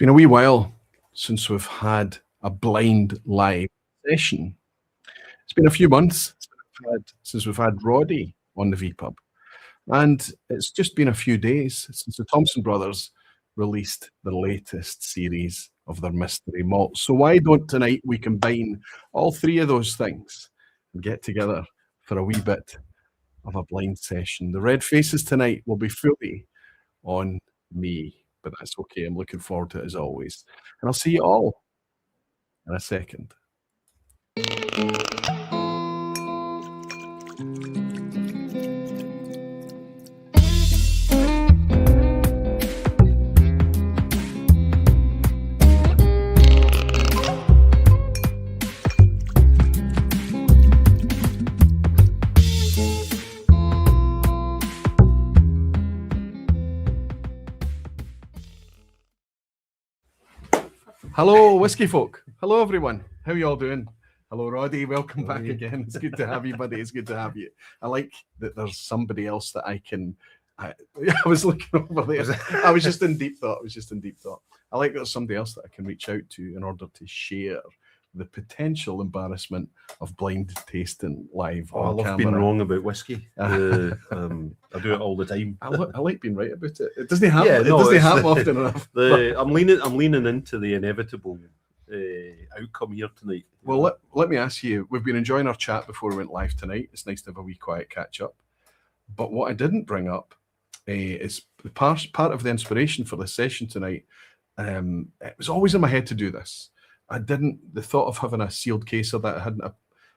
been a wee while since we've had a blind live session. It's been a few months since we've had Roddy on the vPub. And it's just been a few days since the Thompson Brothers released the latest series of their mystery malt. So why don't tonight we combine all three of those things and get together for a wee bit of a blind session. The red faces tonight will be fully on me, but that's okay. I'm looking forward to it as always. And I'll see you all in a second. Hello, whiskey folk. Hello, everyone. How are you all doing? Hello, Roddy. Welcome back again. It's good to have you, buddy. It's good to have you. I like that there's somebody else that I can... I was looking over there. I was just in deep thought. I like that there's somebody else that I can reach out to in order to share the potential embarrassment of blind tasting live on I love camera. being wrong about whiskey. I do it all the time. I like being right about it. It doesn't happen. Yeah, It doesn't happen often enough. I'm leaning into the inevitable outcome here tonight. Well, let me ask you, we've been enjoying our chat before we went live tonight. It's nice to have a wee quiet catch up. But what I didn't bring up is part of the inspiration for this session tonight. It was always in my head to do this. The thought of having a sealed case of that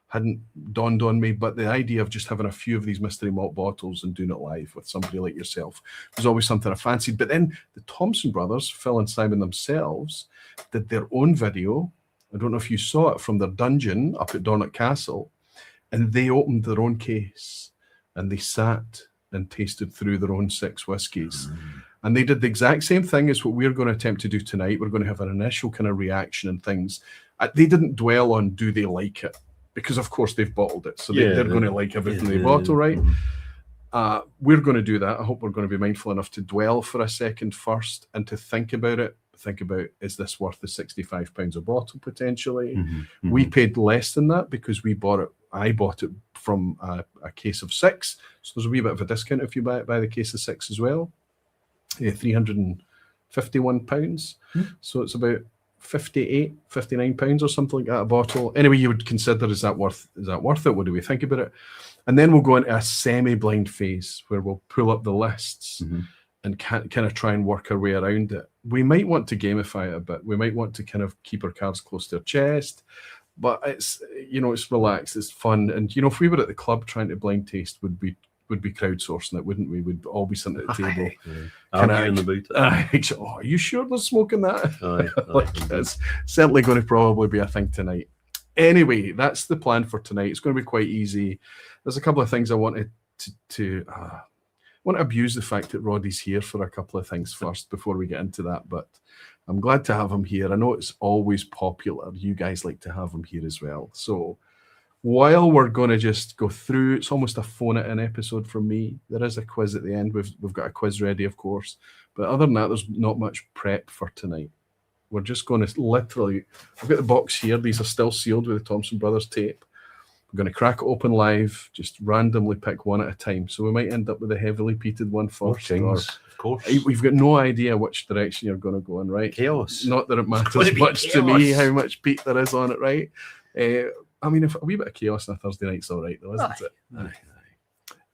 hadn't dawned on me, but the idea of just having a few of these mystery malt bottles and doing it live with somebody like yourself was always something I fancied. But then the Thompson Brothers, Phil and Simon themselves, did their own video. I don't know if you saw it, from their dungeon up at Dornoch Castle, and they opened their own case and they sat and tasted through their own 6 whiskies. And they did the exact same thing as what we're going to attempt to do tonight. We're going to have an initial kind of reaction and things. They didn't dwell on do they like it, because of course they've bottled it, so they're going to like everything they bottle, right? We're going to do that. I hope we're going to be mindful enough to dwell for a second first and to think about it. Think about, is this worth the £65 a bottle potentially? We paid less than that because I bought it from a case of 6, so there's a wee bit of a discount if you buy the case of 6 as well. £351, so it's about £59 or something like that a bottle. Anyway, you would consider, is that worth it? What do we think about it? And then we'll go into a semi-blind phase where we'll pull up the lists and kind of try and work our way around it. We might want to gamify it a bit. We might want to kind of keep our cards close to our chest, but it's relaxed, it's fun. And if we were at the club trying to blind taste, would be crowdsourcing it, wouldn't we? We'd all be sitting at the table. Arguing about it. Oh, are you sure they're smoking that? It's certainly going to probably be a thing tonight. Anyway, that's the plan for tonight. It's going to be quite easy. There's a couple of things I wanted to want to abuse the fact that Roddy's here for a couple of things first before we get into that, but I'm glad to have him here. I know it's always popular. You guys like to have him here as well. So while we're going to just go through, it's almost a phone-it-in episode from me. There is a quiz at the end. We've got a quiz ready, of course. But other than that, there's not much prep for tonight. We're just going to literally... I've got the box here. These are still sealed with the Thompson Brothers tape. We're going to crack it open live, just randomly pick one at a time. So we might end up with a heavily peated one first. Of course. We've got no idea which direction you're going to go in, right? Chaos. Not that it matters much to me how much peat there is on it, right? I mean, if a wee bit of chaos on a Thursday night's all right, though, isn't it? Aye.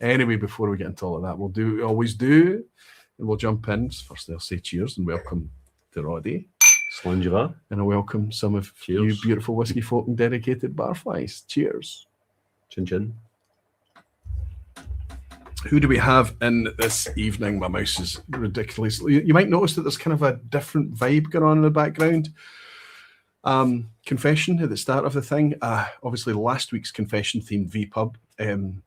Anyway, before we get into all of that, we'll do what we always do, and we'll jump in. Firstly, I'll say cheers and welcome to Roddy. Slunge and I welcome some of you beautiful whiskey folk and dedicated barflies. Cheers. Chin chin. Who do we have in this evening? My mouse is ridiculous. You might notice that there's kind of a different vibe going on in the background. Confession at the start of the thing. Obviously, last week's confession themed vPub.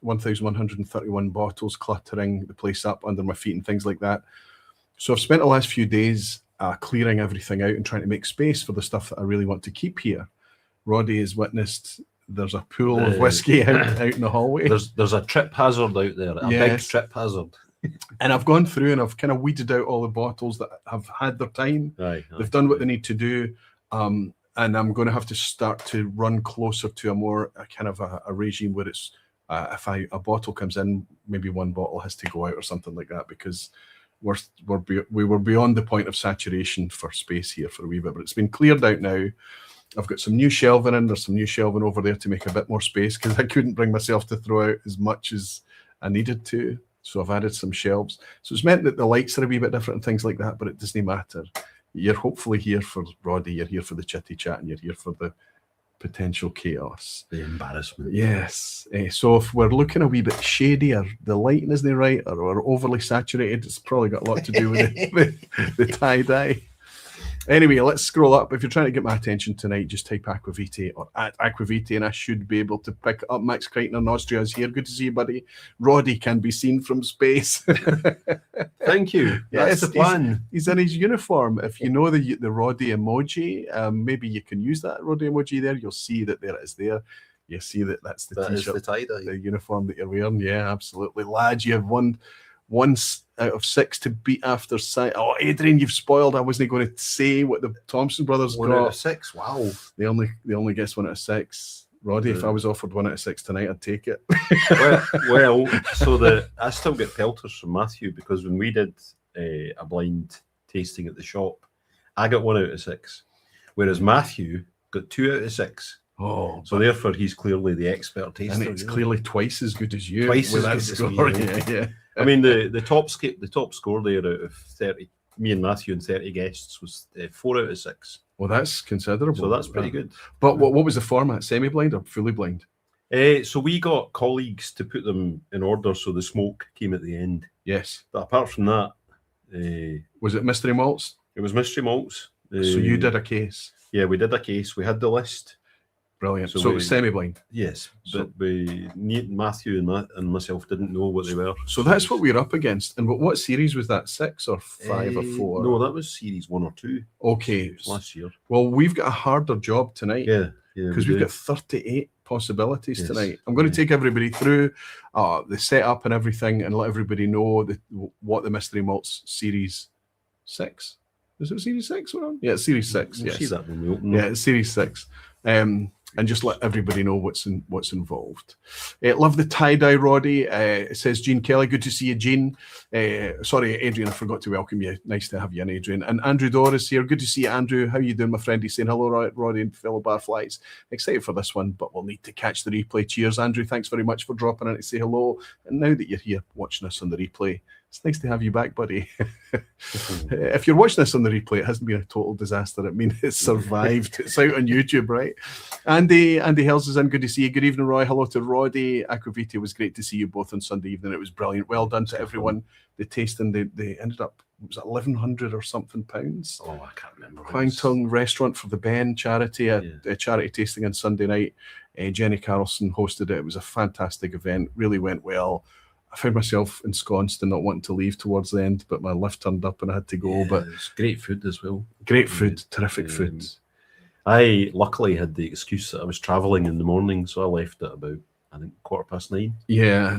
1,131 bottles cluttering the place up under my feet and things like that. So I've spent the last few days clearing everything out and trying to make space for the stuff that I really want to keep here. Roddy has witnessed there's a pool of whiskey out in the hallway. There's a trip hazard out there, a big trip hazard. And I've gone through and I've kind of weeded out all the bottles that have had their time. They've done what they need to do. And I'm going to have to start to run closer to a kind of a regime where it's, if a bottle comes in, maybe one bottle has to go out or something like that, because we were beyond the point of saturation for space here for a wee bit, but it's been cleared out now. I've got some new shelving in. There's some new shelving over there to make a bit more space because I couldn't bring myself to throw out as much as I needed to. So I've added some shelves. So it's meant that the lights are a wee bit different and things like that, but it doesn't matter. You're hopefully here for Roddy, you're here for the chitty chat, and you're here for the potential chaos. The embarrassment. Yes. So if we're looking a wee bit shady or the lighting isn't right or we're overly saturated, it's probably got a lot to do with the tie-dye. Anyway, let's scroll up. If you're trying to get my attention tonight, just type Aquavite or at Aquavite, and I should be able to pick it up. Max Crichton in Austria is here. Good to see you, buddy. Roddy can be seen from space. Thank you. That's the plan. He's in his uniform. If you know the Roddy emoji, maybe you can use that Roddy emoji there. You'll see that there it is there. You see that's the t-shirt, the tie-dye, the uniform that you're wearing. Yeah, absolutely. Lads, you have one out of 6 to beat after sight. Oh, Adrian, you've spoiled. I wasn't going to say what the Thompson Brothers got. 1 out of 6. Wow. They only guessed 1 out of 6. Roddy, if I was offered 1 out of 6 tonight, I'd take it. well, I still get pelters from Matthew because when we did a blind tasting at the shop, I got 1 out of 6, whereas Matthew got 2 out of 6. Oh, so therefore he's clearly the expert taster. And it's clearly twice as good as you. Twice as good as score. Me, yeah. I mean, the top score there out of 30, me and Matthew and 30 guests was 4 out of 6. Well, that's considerable. So that's pretty good. But what was the format? Semi-blind or fully blind? So we got colleagues to put them in order, so the smoke came at the end. Yes. But apart from that, was it Mystery Malts? It was Mystery Malts. So you did a case. Yeah, we did a case. We had the list. Brilliant. So it was semi-blind. Yes, but Matthew and myself didn't know what they were. So that's what we're up against. And what series was that? 6 or 5 or 4? No, that was series 1 or 2. Okay, last year. Well, we've got a harder job tonight. Yeah, because we've got 38 possibilities tonight. I'm going to take everybody through the setup and everything, and let everybody know what the Mystery Malts Series 6. Is it Series 6? Yeah, it's Series 6. We'll yes. See that when we open. Yeah, it's Series 6. And just let everybody know what's involved. Love the tie-dye, Roddy. It says Gene Kelly. Good to see you, Gene. Sorry, Adrian, I forgot to welcome you. Nice to have you in, Adrian. And Andrew Dorr is here. Good to see you, Andrew. How you doing, my friend? He's saying hello, Roddy and fellow barflies. Excited for this one, but we'll need to catch the replay. Cheers, Andrew. Thanks very much for dropping in to say hello. And now that you're here watching us on the replay, it's nice to have you back, buddy. If you're watching this on the replay, it hasn't been a total disaster. I mean, it's survived. It's out on YouTube, right? Andy Hells is in. Good to see you. Good evening, Roy. Hello to Roddy. Aquavite, was great to see you both on Sunday evening. It was brilliant. Well done to everyone. The tasting, they ended up, was it 1,100 or something pounds? Oh, I can't remember. Kwang Tung Restaurant for the Ben charity, a charity tasting on Sunday night. Jenny Carlson hosted it. It was a fantastic event. Really went well. I found myself ensconced and not wanting to leave towards the end, but my lift turned up and I had to go. But it's great food as well. Great food, terrific food. I luckily had the excuse that I was travelling in the morning, so I left at about, I think, 9:15. Yeah.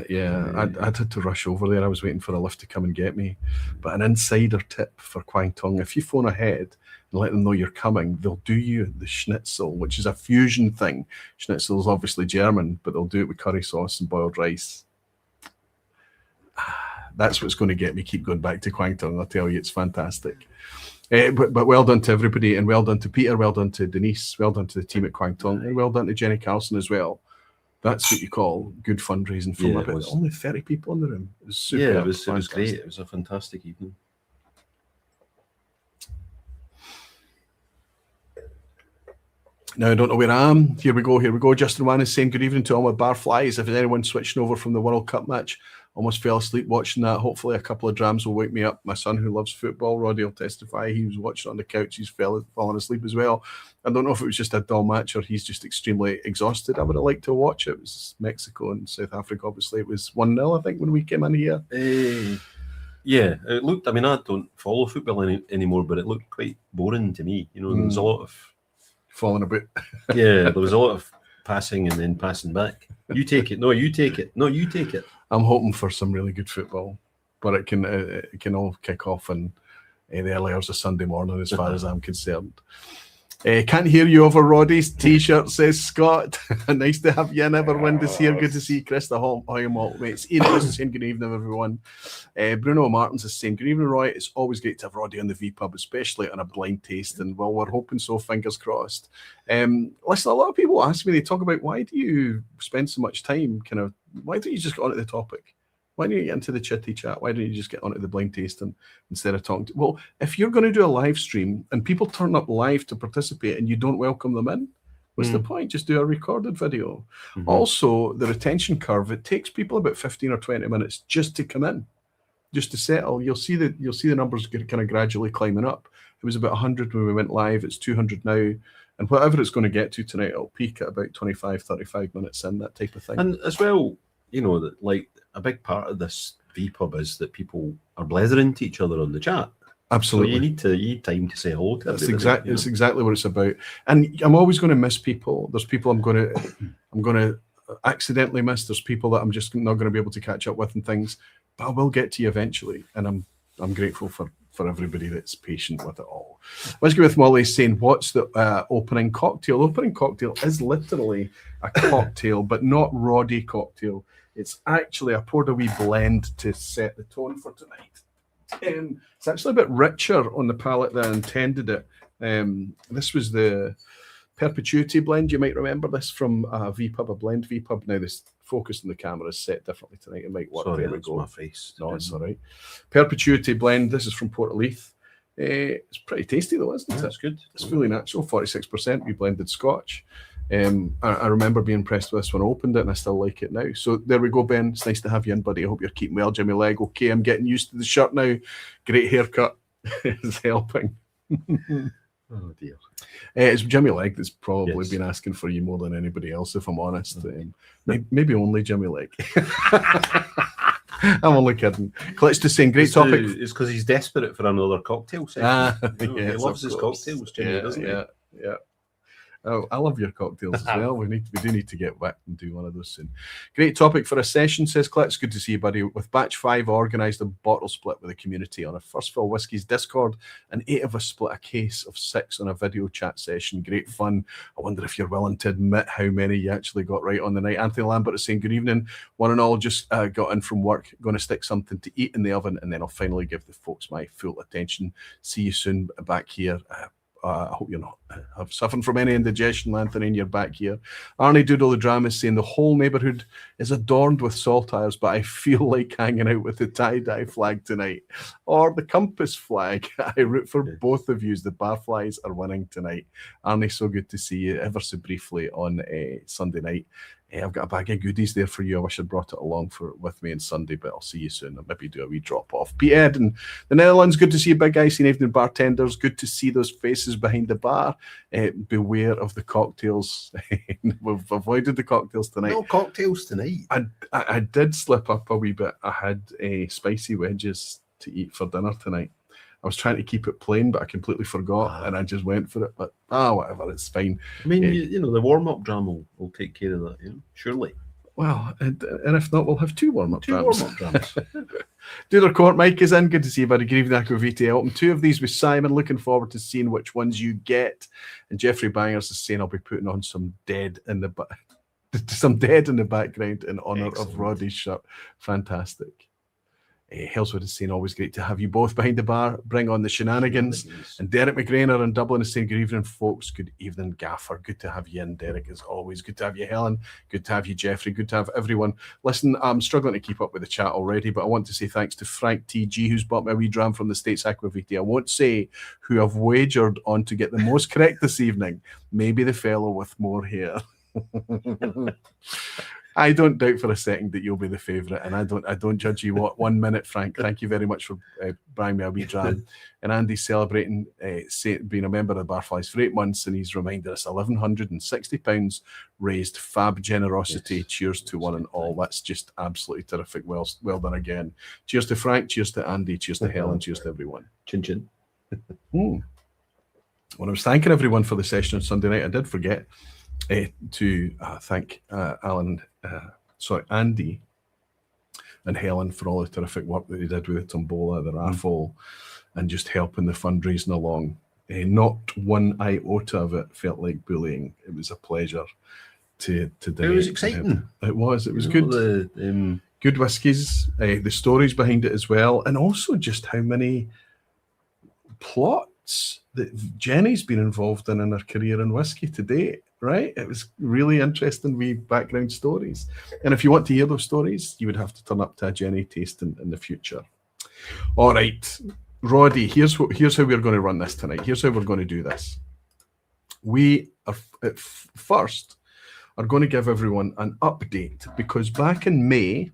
I'd had to rush over there. I was waiting for a lift to come and get me. But an insider tip for Kwang Tung, if you phone ahead and let them know you're coming, they'll do you the schnitzel, which is a fusion thing. Schnitzel is obviously German, but they'll do it with curry sauce and boiled rice. That's what's going to get me keep going back to Kwang Tung. I'll tell you, it's fantastic. But well done to everybody, and well done to Peter, well done to Denise, well done to the team at Kwang Tung, and well done to Jenny Carlson as well. That's what you call good fundraising from about only 30 people in the room. It was super. Yeah, it was great. It was a fantastic evening. Now, I don't know where I am. Here we go. Justin Wan is saying good evening to all my barflies. If there's anyone switching over from the World Cup match, almost fell asleep watching that. Hopefully a couple of drams will wake me up. My son, who loves football, Roddy, will testify. He was watching on the couch. He's fallen asleep as well. I don't know if it was just a dull match or he's just extremely exhausted. I would have liked to watch it. It was Mexico and South Africa, obviously. It was 1-0, I think, when we came in here. Yeah, it looked, I mean, I don't follow football anymore, but it looked quite boring to me. You know, there was a lot of... falling about. Yeah, there was a lot of passing and then passing back. You take it. No, you take it. No, you take it. I'm hoping for some really good football. but it can all kick off in the early hours of Sunday morning, as far as I'm concerned. Can't hear you over Roddy's t-shirt, says Scott. Nice to have you in, everyone, this here. Good to see Chris, the Hoy Malt mates. Ian is saying good evening, everyone. Bruno Martins is saying good evening, Roy. It's always great to have Roddy on the vPub, especially on a blind taste, and well, we're hoping so, fingers crossed. Listen, a lot of people ask me, they talk about, why do you spend so much time why don't you just get onto the topic? Why don't you get into the chitty chat? Why don't you just get onto the blind tasting instead of talking? Well, if you're going to do a live stream and people turn up live to participate and you don't welcome them in, what's the point? Just do a recorded video. Also, the retention curve, it takes people about 15 or 20 minutes just to come in, just to settle. You'll see the numbers kind of gradually climbing up. It was about 100 when we went live. It's 200 now. And whatever it's going to get to tonight, it'll peak at about 25, 35 minutes in, that type of thing. And as well, that like a big part of this vPub is that people are blethering to each other on the chat. Absolutely. So you need time to say hello to everybody. It's exactly what it's about. And I'm always going to miss people. There's people I'm going to accidentally miss. There's people that I'm just not going to be able to catch up with and things. But I will get to you eventually. And I'm grateful for everybody that's patient with it all. Let's go with Molly saying, what's the opening cocktail? Opening cocktail is literally a cocktail, but not Roddy cocktail. It's actually, I poured a wee blend to set the tone for tonight. It's actually a bit richer on the palate than I intended it. This was the Perpetuity blend. You might remember this from vPub, a blend vPub. Now this focus on the camera is set differently tonight. It might work. Sorry, there we go. My face. No, it's all right. Perpetuity blend. This is from Portleith. It's pretty tasty though, isn't it? That's good. It's fully natural, 46%. We blended Scotch. I remember being impressed with this when I opened it, and I still like it now. So there we go, Ben. It's nice to have you in, buddy. I hope you're keeping well. Jimmy Leg, okay. I'm getting used to the shirt now. Great haircut is helping. Oh dear. It's Jimmy Leg that's probably been asking for you more than anybody else, if I'm honest. Maybe only Jimmy Leg. I'm only kidding. Clutch to saying, great topic. It's because he's desperate for another cocktail session. He loves his cocktails, Jimmy, doesn't he? Yeah. Oh, I love your cocktails as well. We do need to get back and do one of those soon. Great topic for a session, says Klitz. Good to see you, buddy. With Batch 5, I organised a bottle split with the community on a First Fill Whiskies Discord, and 8 of us split a case of 6 on a video chat session. Great fun. I wonder if you're willing to admit how many you actually got right on the night. Anthony Lambert is saying, good evening. One and all, just got in from work. Going to stick something to eat in the oven, and then I'll finally give the folks my full attention. See you soon back here. I hope you're not suffering from any indigestion, Anthony, and you're back here. Arnie Doodle the Drama is saying the whole neighbourhood is adorned with saltires, but I feel like hanging out with the tie-dye flag tonight. Or the compass flag. I root for both of you. The barflies are winning tonight. Arnie, so good to see you ever so briefly on Sunday night. I've got a bag of goodies there for you. I wish I'd brought it along with me on Sunday, but I'll see you soon. I'll maybe do a wee drop off. Pete Ed in the Netherlands, good to see you, big guy. Seen evening bartenders. Good to see those faces behind the bar. Beware of the cocktails. We've avoided the cocktails tonight. No cocktails tonight. I did slip up a wee bit. I had spicy wedges to eat for dinner tonight. I was trying to keep it plain, but I completely forgot, and I just went for it. But whatever, it's fine. I mean, the warm-up dram will take care of that, surely. Well, and if not, we'll have 2 warm-up drams. Doodler Court, Mike is in. Good to see you, buddy. Good evening, Aquavita. I opened 2 of these with Simon. Looking forward to seeing which ones you get. And Jeffrey Bangers is saying I'll be putting on some dead in the background in honour of Roddy's shirt. Fantastic. Hellswood is saying, always great to have you both behind the bar. Bring on the shenanigans. And Derek McGrainer in Dublin is saying, good evening, folks. Good evening, Gaffer. Good to have you in, Derek, as always. Good to have you, Helen. Good to have you, Jeffrey. Good to have everyone. Listen, I'm struggling to keep up with the chat already, but I want to say thanks to Frank TG, who's bought me a wee dram from the States Aquavita. I won't say who I've wagered on to get the most correct this evening. Maybe the fellow with more hair. I don't doubt for a second that you'll be the favourite, and I don't judge you 1 minute, Frank. Thank you very much for buying me a wee dram. And Andy's celebrating being a member of the Barflies for 8 months, and he's reminded us £1,160 raised. Fab generosity. Yes. Cheers to one and all. That's just absolutely terrific. Well done again. Cheers to Frank. Cheers to Andy. Cheers to Helen. Cheers to everyone. Chin chin. When I was thanking everyone for the session on Sunday night, I did forget to thank Andy and Helen for all the terrific work that they did with the tombola, the raffle, and just helping the fundraising along. Not one iota of it felt like bullying. It was a pleasure to do. It was exciting. It was You good. know, the, Good whiskies, the stories behind it as well, and also just how many plots that Jenny's been involved in her career in whiskey to date, right? It was really interesting wee background stories. And if you want to hear those stories, you would have to turn up to a Jenny tasting in the future. All right, Roddy, here's how we're going to run this tonight. Here's how we're going to do this. We are at first are going to give everyone an update, because back in May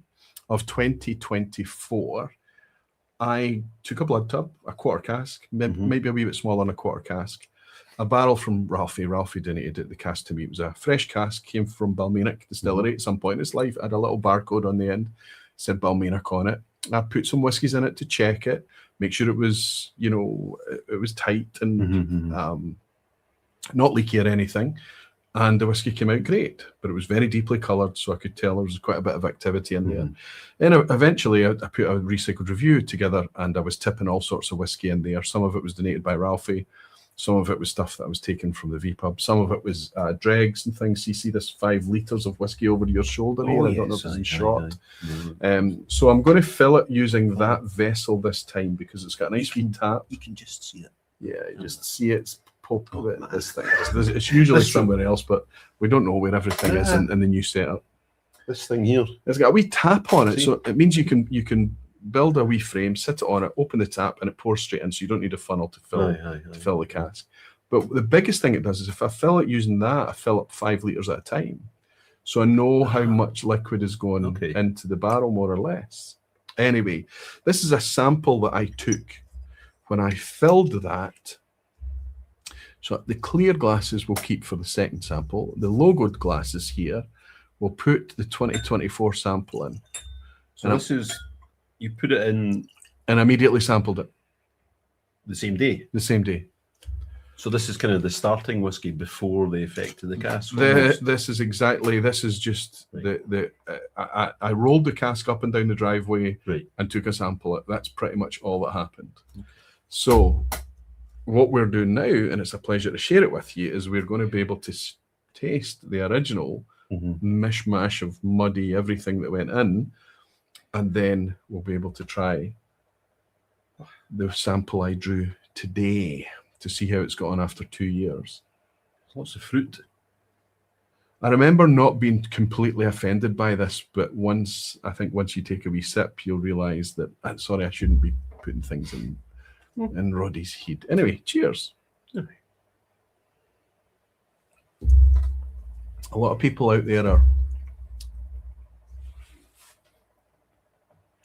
of 2024, I took a blood tub, a quarter cask, maybe a wee bit smaller than a quarter cask, a barrel from Ralphie. Ralphie donated it, the cask to me. It was a fresh cask, came from Balmenic Distillery at some point in its life. It had a little barcode on the end, said Balmenic on it. I put some whiskies in it to check it, make sure it was, you know, it was tight and not leaky or anything. And the whiskey came out great, but it was very deeply coloured, so I could tell there was quite a bit of activity in there. And eventually I put a recycled review together, and I was tipping all sorts of whiskey in there. Some of it was donated by Ralphie, some of it was stuff that I was taking from the vPub, some of it was dregs and things. You see this 5 litres of whiskey over your shoulder here. I don't know if it's in shot. So I'm going to fill it using that vessel this time, because it's got a nice wee tap. You can just see it. Yeah, you just see it's this thing. It's usually somewhere else, but we don't know where everything is in the new setup. This thing here, it's got a wee tap on it, so it means you can build a wee frame, sit it on it, open the tap, and it pours straight in. So you don't need a funnel to fill the cask. But the biggest thing it does is if I fill it using that, I fill up 5 litres at a time, so I know how much liquid is going into the barrel, more or less. Anyway, this is a sample that I took when I filled that. So the clear glasses we'll keep for the second sample. The logoed glasses here, we'll put the 2024 sample in. So this is, you put it in... And immediately sampled it. The same day? The same day. So this is kind of the starting whiskey before the effect of the cask? This is just... I rolled the cask up and down the driveway and took a sample. That's pretty much all that happened. So... what we're doing now, and it's a pleasure to share it with you, is we're going to be able to taste the original mishmash of muddy everything that went in, and then we'll be able to try the sample I drew today to see how it's gone after 2 years. Lots of fruit. I remember not being completely offended by this, but once you take a wee sip, you'll realise that, sorry, I shouldn't be putting things in Roddy's head. Anyway, cheers. A lot of people out there are...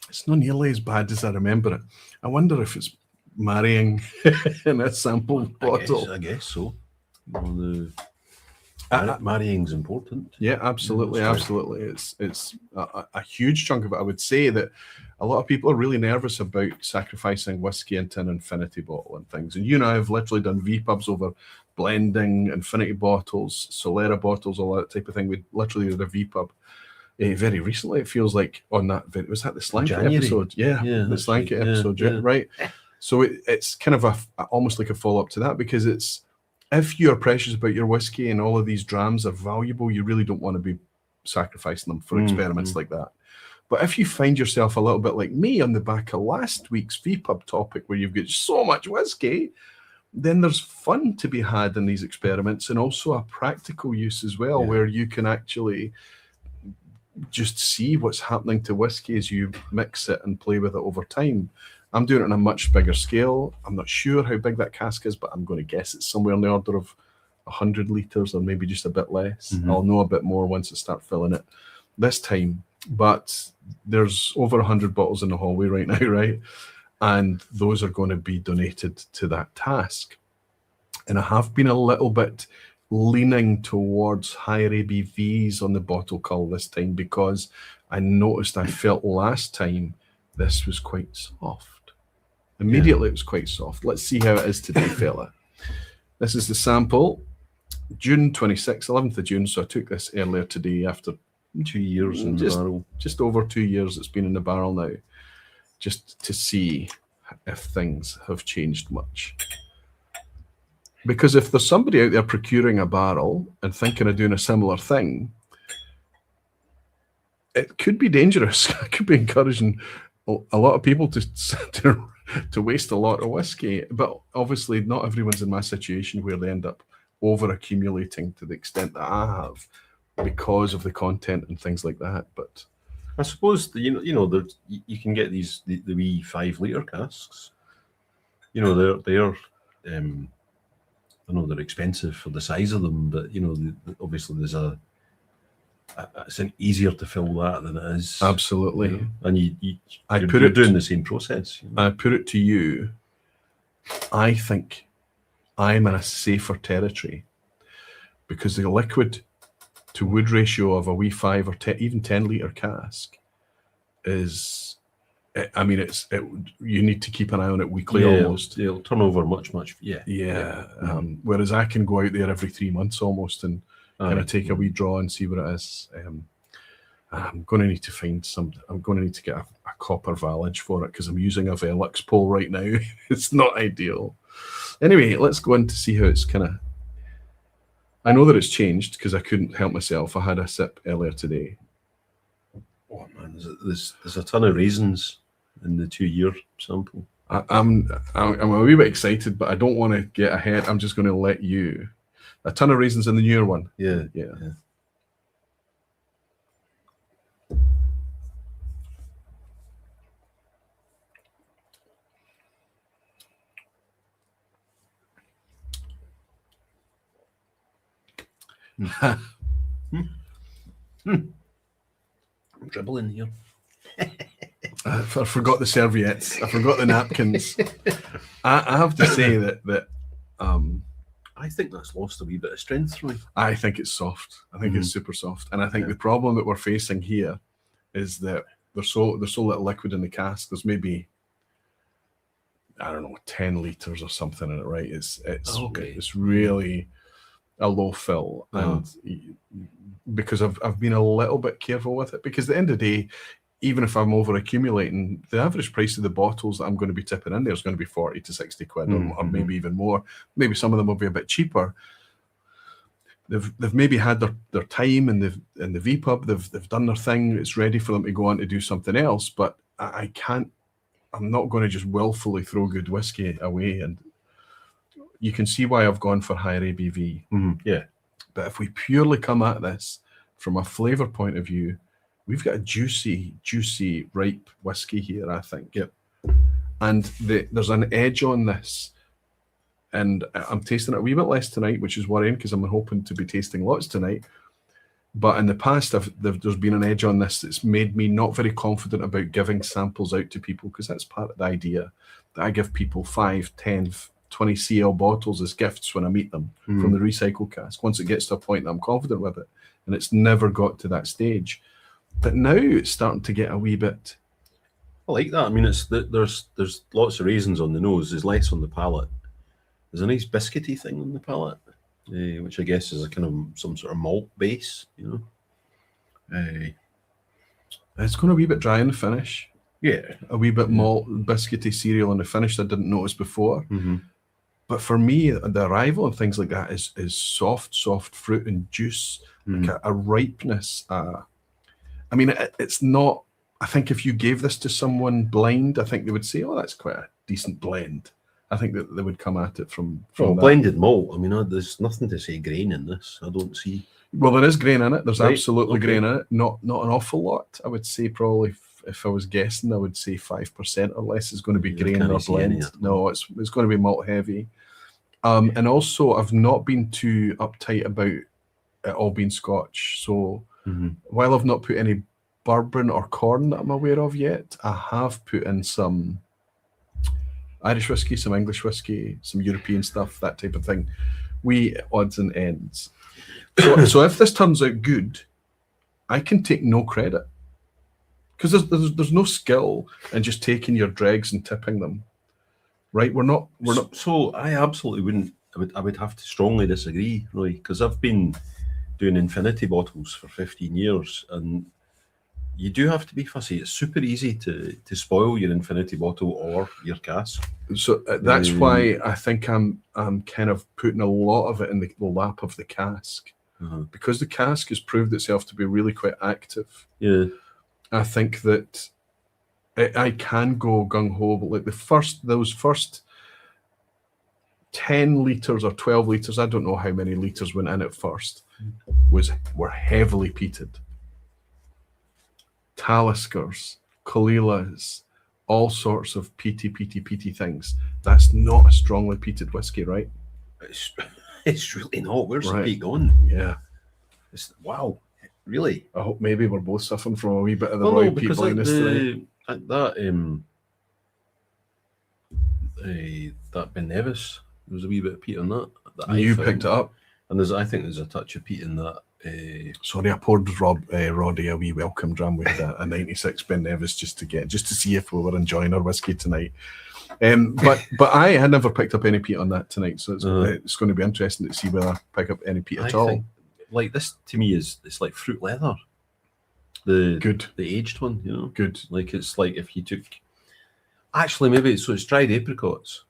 It's not nearly as bad as I remember it. I wonder if it's marrying in a sample bottle. I guess so. Marrying's important. Yeah, absolutely, absolutely. It's a huge chunk of it. I would say that a lot of people are really nervous about sacrificing whiskey into an infinity bottle and things. And you and I have literally done vPubs over blending, infinity bottles, Solera bottles, all that type of thing. We literally did a vPub very recently. It feels like on that, was that the Slanky episode? Yeah, the Slanky episode, right? So it's kind of almost like a follow-up to that, because it's, if you're precious about your whiskey and all of these drams are valuable, you really don't want to be sacrificing them for experiments like that. But if you find yourself a little bit like me on the back of last week's vPub topic, where you've got so much whiskey, then there's fun to be had in these experiments, and also a practical use as well, where you can actually just see what's happening to whiskey as you mix it and play with it over time. I'm doing it on a much bigger scale. I'm not sure how big that cask is, but I'm going to guess it's somewhere in the order of 100 litres or maybe just a bit less. I'll know a bit more once I start filling it this time. But there's over 100 bottles in the hallway right now, right? And those are going to be donated to that task. And I have been a little bit leaning towards higher ABVs on the bottle cull this time, because I noticed, I felt last time this was quite soft. Immediately it was quite soft. Let's see how it is today, fella. This is the sample, June 26th, 11th of June. So I took this earlier today after 2 years in the barrel. Just over 2 years it's been in the barrel now, just to see if things have changed much. Because if there's somebody out there procuring a barrel and thinking of doing a similar thing, it could be dangerous. It could be encouraging a lot of people to waste a lot of whiskey. But obviously not everyone's in my situation where they end up over accumulating to the extent that I have because of the content and things like that. But I suppose you can get the wee 5 litre casks. They're I know they're expensive for the size of them, but obviously there's it's easier to fill that than it is. Absolutely. And you're doing the same process. I put it to you, I think I'm in a safer territory because the liquid to wood ratio of a wee 5 or 10, even 10 litre cask is, you need to keep an eye on it weekly almost. It'll turn over much. Whereas I can go out there every 3 months almost and kind of take a wee draw and see what it is. I'm going to need to find I'm going to need to get a copper valage for it because I'm using a Velux pole right now. It's not ideal. Anyway, let's go in to see how it's kind of. I know that it's changed because I couldn't help myself. I had a sip earlier today. Oh man, there's a ton of raisins in the 2 year sample. I'm a wee bit excited, but I don't want to get ahead. I'm just going to let you. A ton of raisins in the newer one. Yeah. I'm dribbling here. I forgot the serviettes. I forgot the napkins. I have to say that I think that's lost a wee bit of strength for me. I think it's soft. I think it's super soft, and I think the problem that we're facing here is that there's so little liquid in the cask. There's maybe 10 liters or something in it, right? It's really a low fill, and because I've been a little bit careful with it, because at the end of the day, even if I'm over accumulating, the average price of the bottles that I'm going to be tipping in there is going to be 40 to 60 quid, or maybe even more. Maybe some of them will be a bit cheaper. They've maybe had their time in the vPub. They've done their thing. It's ready for them to go on to do something else. But I'm not going to just willfully throw good whiskey away. And you can see why I've gone for higher ABV. Yeah. But if we purely come at this from a flavour point of view, we've got a juicy, ripe whiskey here, I think. Yep. And there's an edge on this. And I'm tasting it a wee bit less tonight, which is worrying because I'm hoping to be tasting lots tonight. But in the past, there's been an edge on this that's made me not very confident about giving samples out to people, because that's part of the idea, that I give people 5, 10, 20 CL bottles as gifts when I meet them from the recycle cask, once it gets to a point that I'm confident with it. And it's never got to that stage. But now it's starting to get a wee bit. I like that. I mean, there's lots of raisins on the nose. There's less on the palate. There's a nice biscuity thing on the palate, which I guess is a kind of some sort of malt base, It's going to be a wee bit dry in the finish. Yeah. A wee bit malt, biscuity cereal in the finish that I didn't notice before. But for me, the arrival and things like that is soft fruit and juice, like a ripeness. I mean, it's not. I think if you gave this to someone blind, I think they would say, "Oh, that's quite a decent blend." I think that they would come at it from blended malt. I mean, there's nothing to say grain in this. I don't see. Well, there is grain in it. There's absolutely grain in it. Not an awful lot. I would say probably, if I was guessing, I would say 5% or less is going to be grain or blend. No, it's going to be malt heavy. And also, I've not been too uptight about it all being Scotch. So while I've not put any bourbon or corn that I'm aware of yet, I have put in some Irish whiskey, some English whiskey, some European stuff, that type of thing. We odds and ends. So if this turns out good, I can take no credit, because there's no skill in just taking your dregs and tipping them. Right? We're not. So I absolutely wouldn't. I would have to strongly disagree, Roy, because I've been doing infinity bottles for 15 years, and you do have to be fussy. It's super easy to spoil your infinity bottle or your cask. So that's why I think I'm kind of putting a lot of it in the lap of the cask. Because the cask has proved itself to be really quite active. Yeah. I think that I can go gung-ho, but like those first 10 litres or 12 litres, I don't know how many litres went in at first, were heavily peated. Taliskers, Kalilas, all sorts of peaty things. That's not a strongly peated whiskey, right? It's really not. Where's the Right. peat going? Yeah. Wow. Really? I hope maybe we're both suffering from a wee bit of the Well, Roy no, Peat because like blindness tonight. that Ben Nevis, there was a wee bit of peat on that. You picked it up. And I think there's a touch of peat in that. Sorry, I poured Roddy a wee welcome dram with a 96 Ben Nevis just to see if we were enjoying our whiskey tonight. But I had never picked up any peat on that tonight, so it's going to be interesting to see whether I pick up any peat at all. Think, like this to me it's like fruit leather. The aged one, you know. Good. Like it's like if you took actually maybe it's dried apricots,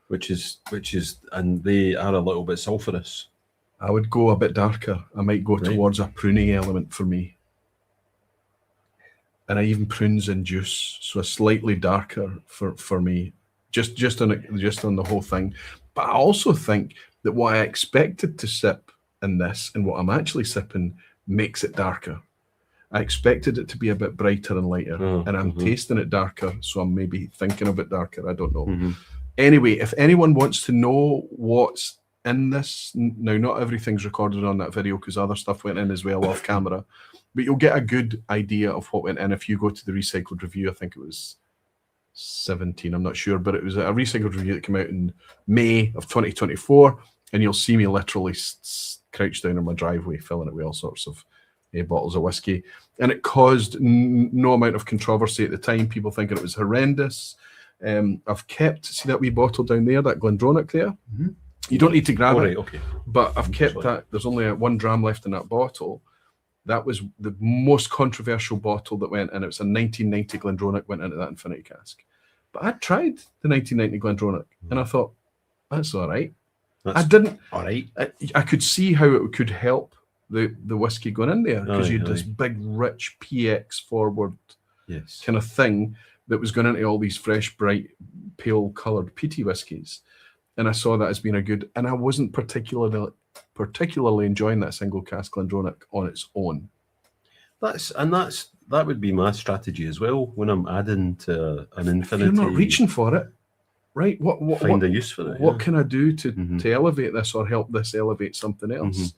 which is and they are a little bit sulphurous. I would go a bit darker. I might go towards a pruning element for me. And I even prunes in juice, so a slightly darker for me, just on the whole thing. But I also think that what I expected to sip in this and what I'm actually sipping makes it darker. I expected it to be a bit brighter and lighter, and I'm tasting it darker, so I'm maybe thinking a bit darker. I don't know. Anyway, if anyone wants to know what's in this, now not everything's recorded on that video because other stuff went in as well off camera, but you'll get a good idea of what went in if you go to the recycled review. I think it was 17, I'm not sure, but it was a recycled review that came out in May of 2024, and you'll see me literally crouched down in my driveway filling it with all sorts of bottles of whiskey, and it caused no amount of controversy at the time, people thinking it was horrendous. I've kept, see that wee bottle down there, that Glendronach there? You don't need to grab it, but I've kept that. There's only 1 dram left in that bottle. That was the most controversial bottle that went in. It was a 1990 Glendronach went into that infinity cask. But I tried the 1990 Glendronach and I thought, that's all right. I didn't. All right. I could see how it could help the whiskey going in there because you had this big, rich PX forward kind of thing that was going into all these fresh, bright, pale coloured peaty whiskies. And I saw that as being a good, and I wasn't particularly enjoying that single cask Glendronach on its own. That would be my strategy as well when I'm adding to an infinity. If you're not reaching for it, right? Find a use for it. What can I do to elevate this or help this elevate something else?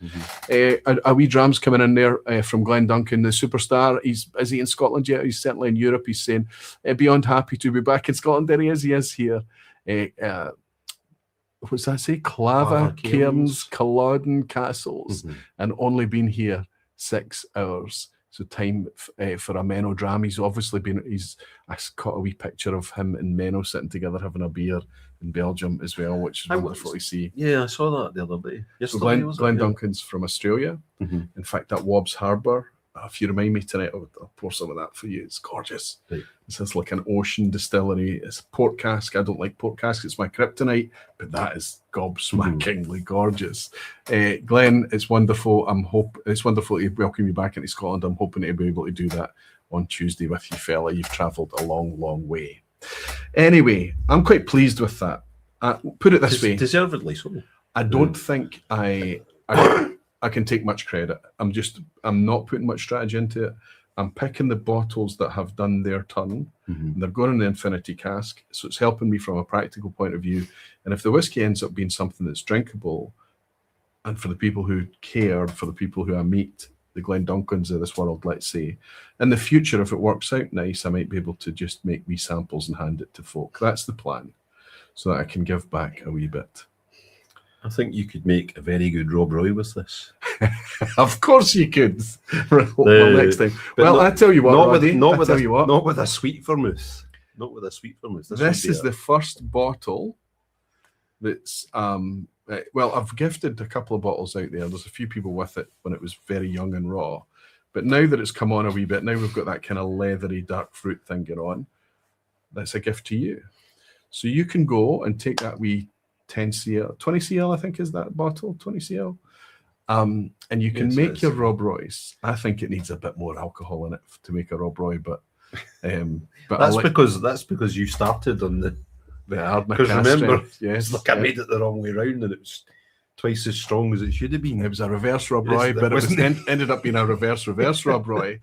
A wee dram's coming in there from Glenn Duncan, the superstar. Is he in Scotland yet? He's certainly in Europe. He's saying, beyond happy to be back in Scotland. There he is here. What's that say? Clava, Cairns, Culloden Castles, and only been here 6 hours. So time for a Menno dram. He's obviously I caught a wee picture of him and Menno sitting together having a beer in Belgium as well, which is wonderful to see. Yeah, I saw that the other day. So Glenn Duncan's from Australia. In fact, that Wobbs Harbour, if you remind me tonight, I'll pour some of that for you. It's gorgeous. This is like an ocean distillery. It's a port cask. I don't like port cask. It's my kryptonite, but that is gobsmackingly gorgeous. Glenn, it's wonderful. It's wonderful to welcome you back into Scotland. I'm hoping to be able to do that on Tuesday with you, fella. You've travelled a long, long way. Anyway, I'm quite pleased with that. Put it this way. Deservedly so. I don't think I can take much credit. I'm not putting much strategy into it. I'm picking the bottles that have done their turn. And they're going in the infinity cask, so it's helping me from a practical point of view. And if the whiskey ends up being something that's drinkable, and for the people who care, for the people who I meet, the Glenn Duncans of this world, let's say, in the future, if it works out nice, I might be able to just make wee samples and hand it to folk. That's the plan, so that I can give back a wee bit. I think you could make a very good Rob Roy with this. Of course you could. Next time. Well, I tell you what, not with a sweet vermouth. Not with a sweet vermouth. This is the first bottle that's Well, I've gifted a couple of bottles out there. There's a few people with it when it was very young and raw. But now that it's come on a wee bit, now we've got that kind of leathery dark fruit thing going on. That's a gift to you. So you can go and take that wee 10 cl, 20 cl, I think is that bottle, 20 cl. And you can make your Rob Roy's. I think it needs a bit more alcohol in it to make a Rob Roy, but that's because you started on the Ardnamurchan. Because remember, yes, I made it the wrong way round, and it was twice as strong as it should have been. It was a reverse Rob Roy, but it ended up being a reverse Rob Roy,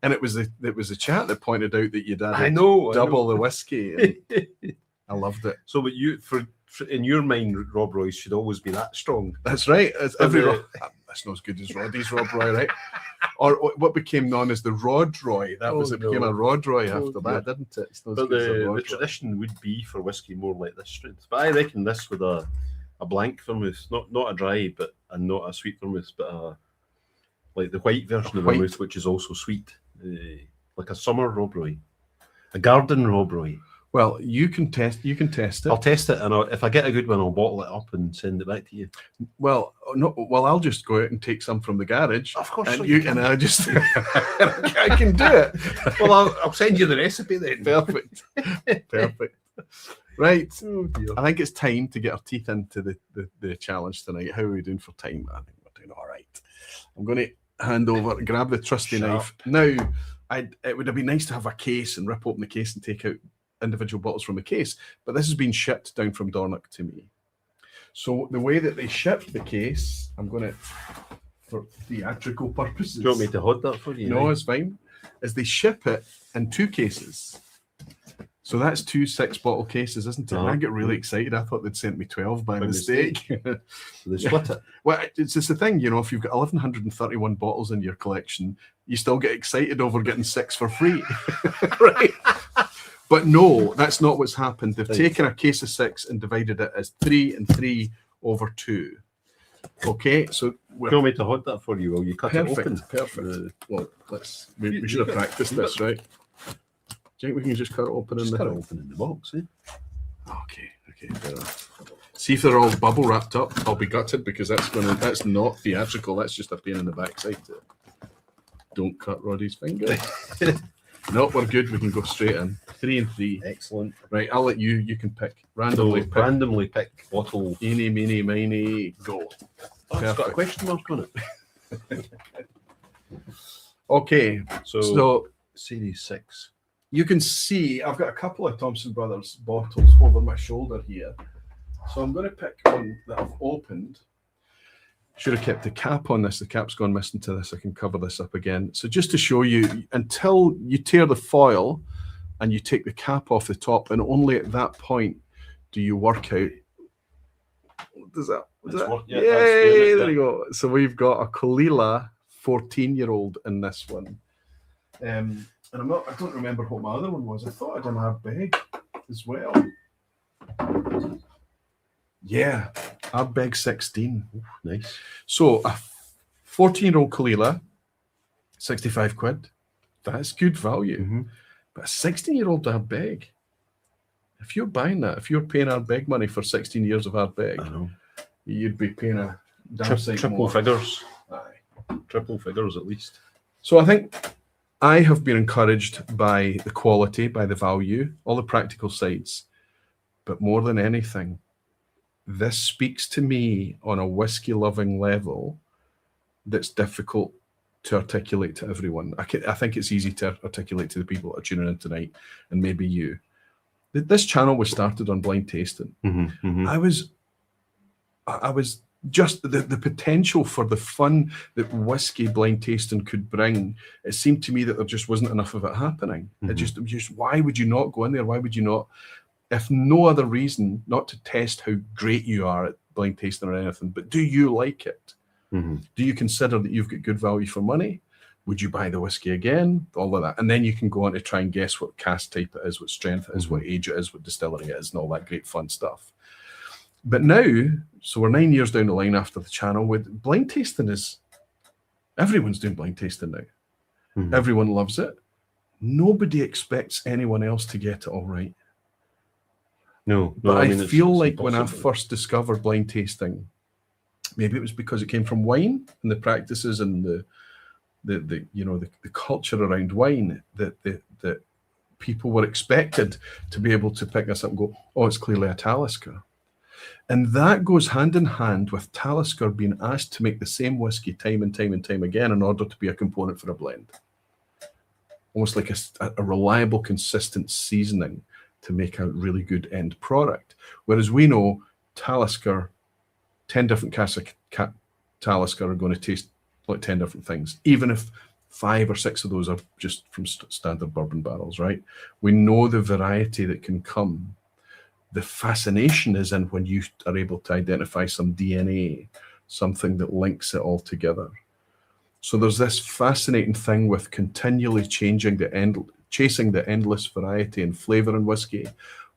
and it was the chat that pointed out that you'd added double the whiskey. And I loved it. So, but in your mind, Rob Roy should always be that strong. That's right. That's not as good as Roddy's Rob Roy, right? Or what became known as the Rod Roy. Became a Rod Roy after that, didn't it? But the tradition would be for whiskey more like this strength. But I reckon this with a blank vermouth, not a dry, and not a sweet vermouth, but like the white version of vermouth, which is also sweet, like a summer Rob Roy, a garden Rob Roy. Well, you can test it. I'll test it, and if I get a good one, I'll bottle it up and send it back to you. Well, no. Well, I'll just go out and take some from the garage. Of course, and I just I can do it. Well, I'll send you the recipe then. Perfect. Right. Oh dear. I think it's time to get our teeth into the challenge tonight. How are we doing for time? I think we're doing all right. I'm going to grab the trusty knife. Now, it would have been nice to have a case and rip open the case and take out individual bottles from the case, but this has been shipped down from Dornoch to me. So the way that they shipped the case, I'm going to, for theatrical purposes. Do you want me to hold that for you? No, it's fine. Is they ship it in 2 cases. So that's 2 6-bottle cases, isn't it? And I get really excited. I thought they'd sent me 12 by mistake. So they split it. Well, it's just the thing, if you've got 1,131 bottles in your collection, you still get excited over getting 6 for free. Right? But no, that's not what's happened. They've taken a case of 6 and divided it as 3 and 3 over 2. Okay, so do you want me to hold that for you? Will you cut it open? Perfect. Well, we should have practiced this, right? Do you think we can just cut it open cut it open in the box, eh? Okay, fair enough. See if they're all bubble wrapped up. I'll be gutted because that's not theatrical. That's just a pain in the backside. Don't cut Roddy's finger. No, we're good. We can go straight in. 3 and 3. Excellent. Right, I'll let you. You can pick randomly. Randomly pick bottle. Eeny, meeny, miny, go. Oh, it's got a question mark on it. Okay, so Series 6. You can see I've got a couple of Thompson Brothers bottles over my shoulder here. So I'm going to pick one that I've opened. Should have kept the cap on this. The cap's gone missing to this. I can cover this up again. So just to show you, until you tear the foil and you take the cap off the top, and only at that point do you work out. Does that? Yay! There you go. So we've got a Lochlea 14-year-old in this one. And I don't remember what my other one was. I thought I done Ardbeg as well. Yeah, Ardbeg 16. Ooh, nice. So a 14-year-old Lochlea, 65 quid. That's good value. Mm-hmm. But a 16-year-old Ardbeg, if you're buying that, if you're paying Ardbeg money for 16 years of Ardbeg, I know. You'd be paying a damn sight triple more. figures. Aye. Triple figures at least. So I think I have been encouraged by the quality, by the value, all the practical sides. But more than anything, this speaks to me on a whiskey-loving level that's difficult to articulate to everyone. I think it's easy to articulate to the people that are tuning in tonight, and maybe you. This channel was started on blind tasting. Mm-hmm, mm-hmm. I was just the potential for the fun that whiskey blind tasting could bring. It seemed to me that there just wasn't enough of it happening. Mm-hmm. It just why would you not go in there? Why would you not? If no other reason, not to test how great you are at blind tasting or anything, but do you like it? Mm-hmm. Do you consider that you've got good value for money? Would you buy the whiskey again? All of that. And then you can go on to try and guess what cask type it is, what strength it is, what age it is, what distillery it is, and all that great fun stuff. But now, so we're 9 years down the line after the channel, with blind tasting everyone's doing blind tasting now. Mm-hmm. Everyone loves it. Nobody expects anyone else to get it all right. No, But I mean, feel it's like when I impossible. first discovered blind tasting, Maybe it was because it came from wine and the practices and the culture around wine that people were expected to be able to pick this up and go, oh, it's clearly a Talisker. And that goes hand in hand with Talisker being asked to make the same whiskey time and time and time again in order to be a component for a blend. Almost like a reliable, consistent seasoning to make a really good end product. Whereas we know Talisker, 10 different casks of Talisker are going to taste like 10 different things, even if 5 or 6 of those are just from standard bourbon barrels, right? We know the variety that can come. The fascination is in when you are able to identify some DNA, something that links it all together. So there's this fascinating thing with continually chasing the endless variety and flavor in whiskey,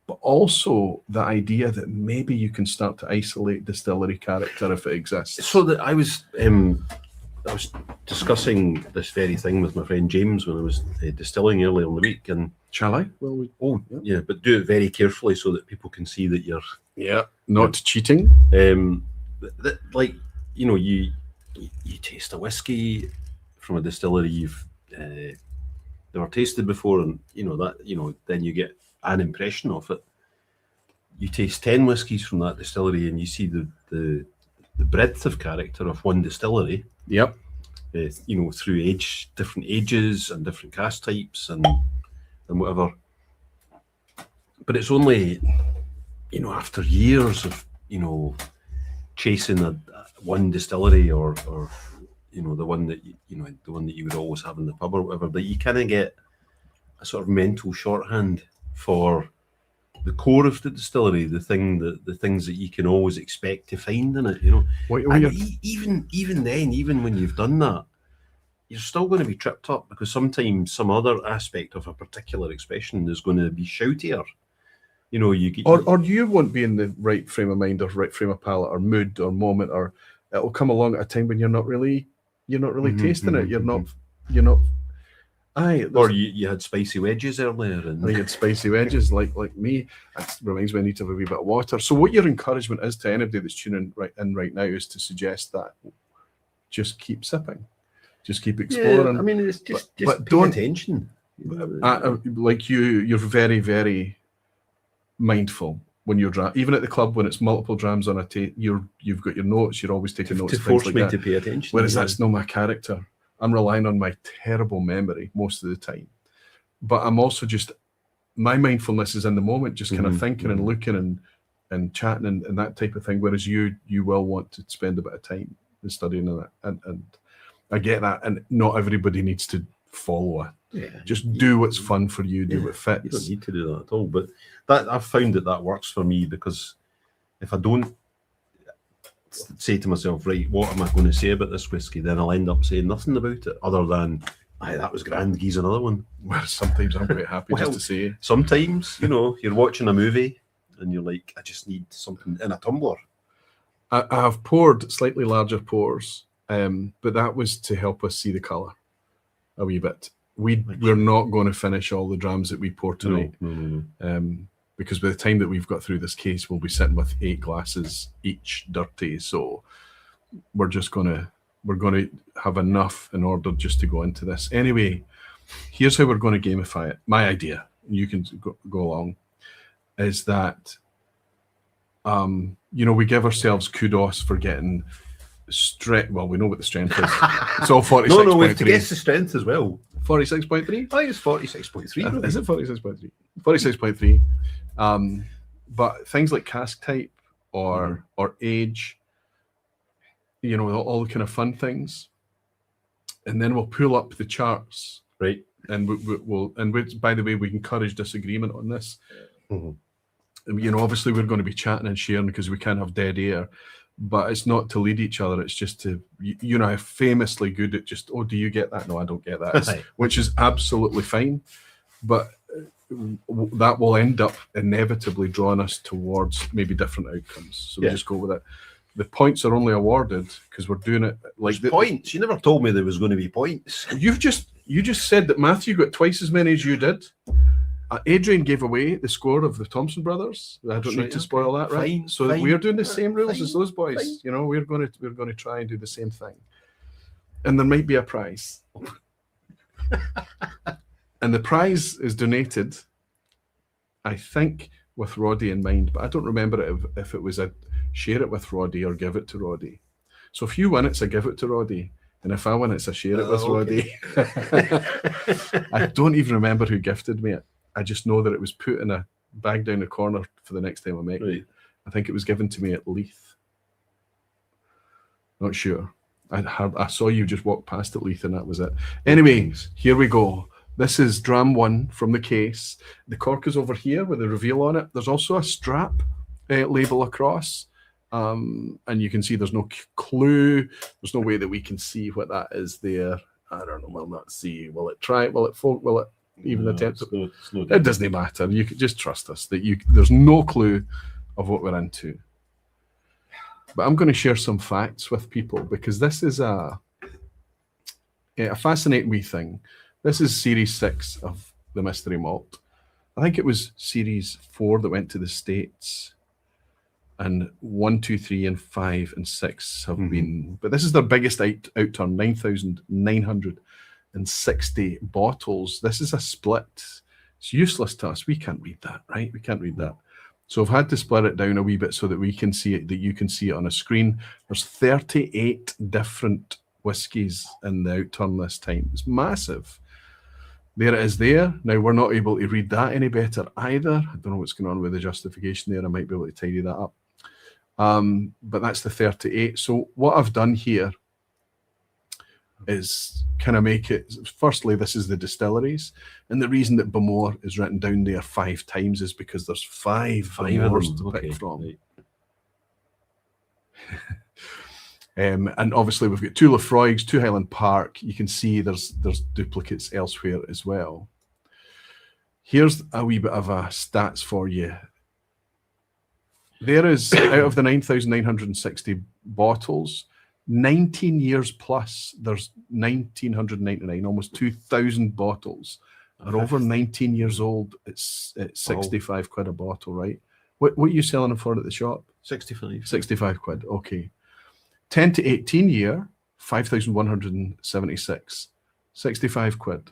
but also the idea that maybe you can start to isolate distillery character if it exists. So that I was discussing this very thing with my friend James when I was distilling earlier in the week, and shall I? Well, yeah, but do it very carefully so that people can see that you're not cheating. Like, you know, you taste a whiskey from a distillery you've never tasted before, and then you get an impression of it. You taste 10 whiskies from that distillery, and you see the breadth of character of one distillery. Yep. Through different ages and different cask types and whatever. But it's only, after years of, chasing one distillery or the one that you would always have in the pub or whatever, that you kind of get a sort of mental shorthand for the core of the distillery, the things that you can always expect to find in it, even then, even when you've done that, you're still going to be tripped up because sometimes some other aspect of a particular expression is going to be shoutier. Or you won't be in the right frame of mind or right frame of palate or mood or moment, or it'll come along at a time when you're not really tasting it. You're not. Or you had spicy wedges earlier, and you had spicy wedges like me. That reminds me I need to have a wee bit of water. So what your encouragement is to anybody that's tuning in right now is to suggest that just keep sipping, just keep exploring. Yeah, I mean, it's just but pay don't attention. Like you're very, very mindful when you're even at the club when it's multiple drams on a tape. You've got your notes. You're always taking notes to force me to pay attention. Whereas that's not my character. I'm relying on my terrible memory most of the time. But I'm also my mindfulness is in the moment, just kind of thinking and looking and chatting and that type of thing. Whereas you will want to spend a bit of time in studying that. And I get that. And not everybody needs to follow it. Yeah. Just do what's fun for you, do what fits. You don't need to do that at all. But I've found that works for me, because if I don't say to myself, right, what am I going to say about this whiskey, then I'll end up saying nothing about it other than, that was grand, he's another one. Well, sometimes I'm quite happy just to say. Sometimes, you're watching a movie and you're like, I just need something in a tumbler. I have poured slightly larger pours, but that was to help us see the colour a wee bit. We're not going to finish all the drams that we pour tonight. No. Because by the time that we've got through this case, we'll be sitting with 8 glasses each dirty. So we're going to have enough in order just to go into this. Anyway, here's how we're going to gamify it. My idea, you can go along, is that we give ourselves kudos for getting strength. Well, we know what the strength is. It's all 46.3. No, we have to guess the strength as well. 46.3? I think it's 46.3. Is it 46.3? 46.3. But things like cask type or age, all the kind of fun things, and then we'll pull up the charts, right? And by the way, we encourage disagreement on this. Obviously we're going to be chatting and sharing because we can't have dead air, but it's not to lead each other. It's just to, I'm famously good at just, do you get that? No, I don't get that, which is absolutely fine, but that will end up inevitably drawing us towards maybe different outcomes. So we just go with it. The points are only awarded because we're doing it like points. You never told me there was going to be points. You just said that Matthew got twice as many as you did. Adrian gave away the score of the Thompson Brothers. I don't need to spoil that, right? Fine, So fine, we're doing the same rules as fine, those boys. fine. You know, we're going to try and do the same thing, and there might be a prize. And the prize is donated, I think, with Roddy in mind, but I don't remember if it was a share it with Roddy or give it to Roddy. So if you win, it's a give it to Roddy. And if I win, it's a share it with Roddy. I don't even remember who gifted me it. I just know that it was put in a bag down the corner for the next time I met you. I think it was given to me at Leith. Not sure. I saw you just walk past at Leith and that was it. Anyway, here we go. This is dram 1 from the case. The cork is over here with the reveal on it. There's also a strap label across. And you can see there's no clue. There's no way that we can see what that is there. I don't know. We'll not see. Will it try? Will it even attempt it? It doesn't matter. You can just trust us that there's no clue of what we're into. But I'm going to share some facts with people because this is a fascinating wee thing. This is Series 6 of the Mystery Malt. I think it was Series 4 that went to the States. And 1, 2, 3, and 5, and 6 have been. But this is their biggest outturn, 9,960 bottles. This is a split. It's useless to us. We can't read that, right? We can't read that. So I've had to split it down a wee bit so that we can see it, that you can see it on a screen. There's 38 different whiskies in the outturn this time. It's massive. There it is there. Now, we're not able to read that any better either. I don't know what's going on with the justification there. I might be able to tidy that up. But that's the 38. So what I've done here is kind of make it, firstly, this is the distilleries. And the reason that Bowmore is written down there 5 times is because there's 5 Bowmores to pick from. Right. And obviously we've got 2 Laphroaigs, 2 Highland Park. You can see there's duplicates elsewhere as well. Here's a wee bit of a stats for you. There is, out of the 9,960 bottles, 19 years plus, there's 1,999, almost 2,000 bottles are over 19 years old. It's 65 quid a bottle, right? What are you selling them for at the shop? 65. 65 quid, okay. 10 to 18 year, 5,176, 65 quid,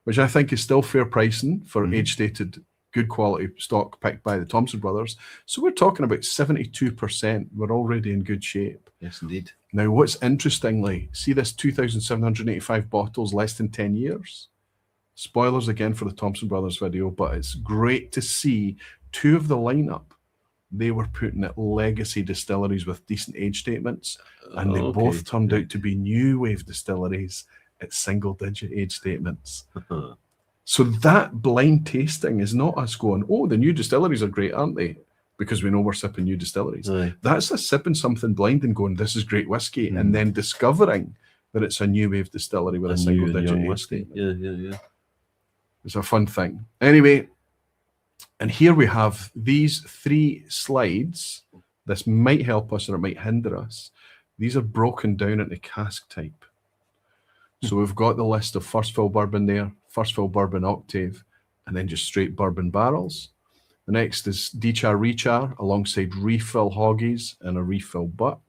which I think is still fair pricing for age-stated, good quality stock picked by the Thompson Brothers. So we're talking about 72%. We're already in good shape. Yes, indeed. Now, what's interestingly, see this 2,785 bottles, less than 10 years? Spoilers again for the Thompson Brothers video, but it's great to see 2 of the lineup. They were putting at legacy distilleries with decent age statements, and they both turned out to be new wave distilleries at single-digit age statements. So that blind tasting is not us going, oh, the new distilleries are great, aren't they? Because we know we're sipping new distilleries. That's us sipping something blind and going, this is great whiskey, and then discovering that it's a new wave distillery with a single-digit age statement. Yeah. It's a fun thing. Anyway, and here we have these 3 slides. This might help us or it might hinder us. These are broken down into cask type. So we've got the list of first fill bourbon there, first fill bourbon octave, and then just straight bourbon barrels. The next is dechar rechar alongside refill hoggies and a refill butt,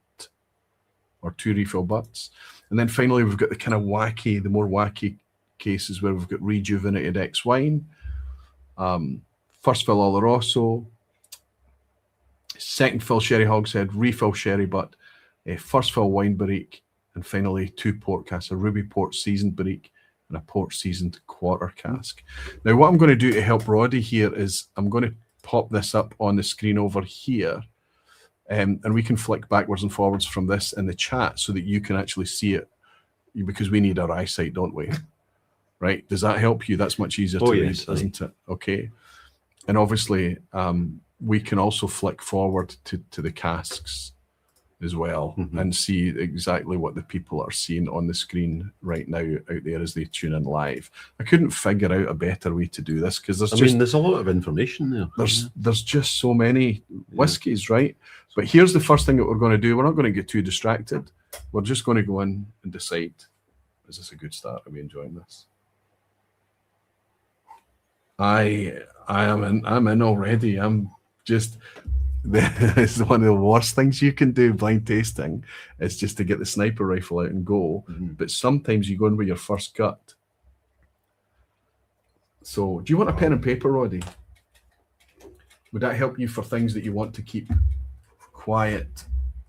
or 2 refill butts. And then finally, we've got the kind of wacky, the more wacky cases where we've got rejuvenated ex-wine, first fill Oloroso, second fill sherry hogshead, refill sherry butt, first fill wine barrique, and finally 2 port casks, a ruby port seasoned barrique and a port seasoned quarter cask. Now what I'm going to do to help Roddy here is I'm going to pop this up on the screen over here, and we can flick backwards and forwards from this in the chat so that you can actually see it, because we need our eyesight, don't we? Right? Does that help you? That's much easier to read, isn't it? Okay. And obviously, we can also flick forward to the casks as well and see exactly what the people are seeing on the screen right now out there as they tune in live. I couldn't figure out a better way to do this because there's a lot of information there. There's just so many whiskies, right? But here's the first thing that we're going to do. We're not going to get too distracted. We're just going to go in and decide, is this a good start? Are we enjoying this? I'm in already. I'm just it's one of the worst things you can do blind tasting is just to get the sniper rifle out and go. But sometimes you go in with your first gut. So do you want a pen and paper, Roddy? Would that help you for things that you want to keep quiet?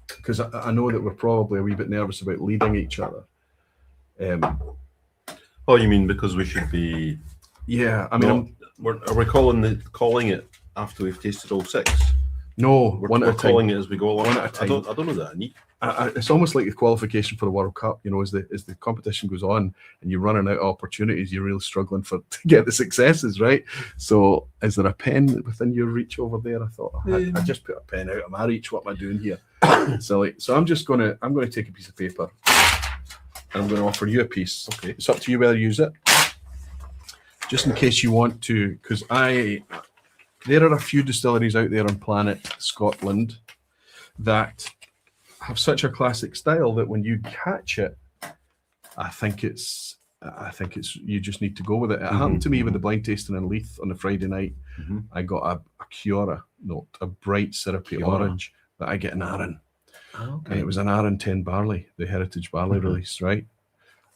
Because I know that we're probably a wee bit nervous about leading each other. Oh, you mean because we should be? Yeah, I mean, are we calling it after we've tasted all 6? No, we're calling it as we go along. One at a time. I don't know that I need. It's almost like the qualification for the World Cup. You know, as the competition goes on and you're running out of opportunities, you're really struggling to get the successes, right? So, is there a pen within your reach over there? I thought I just put a pen out of my reach. What am I doing here? Silly. So I'm going to take a piece of paper and I'm going to offer you a piece. Okay, it's up to you whether you use it. Just in case you want to, because there are a few distilleries out there on planet Scotland that have such a classic style that when you catch it, I think it's you just need to go with it. It happened to me with the blind tasting in Leith on the Friday night. I got a Ciora note, a bright syrupy orange that I get in Arran. And it was an Arran 10 barley, the heritage barley release, right?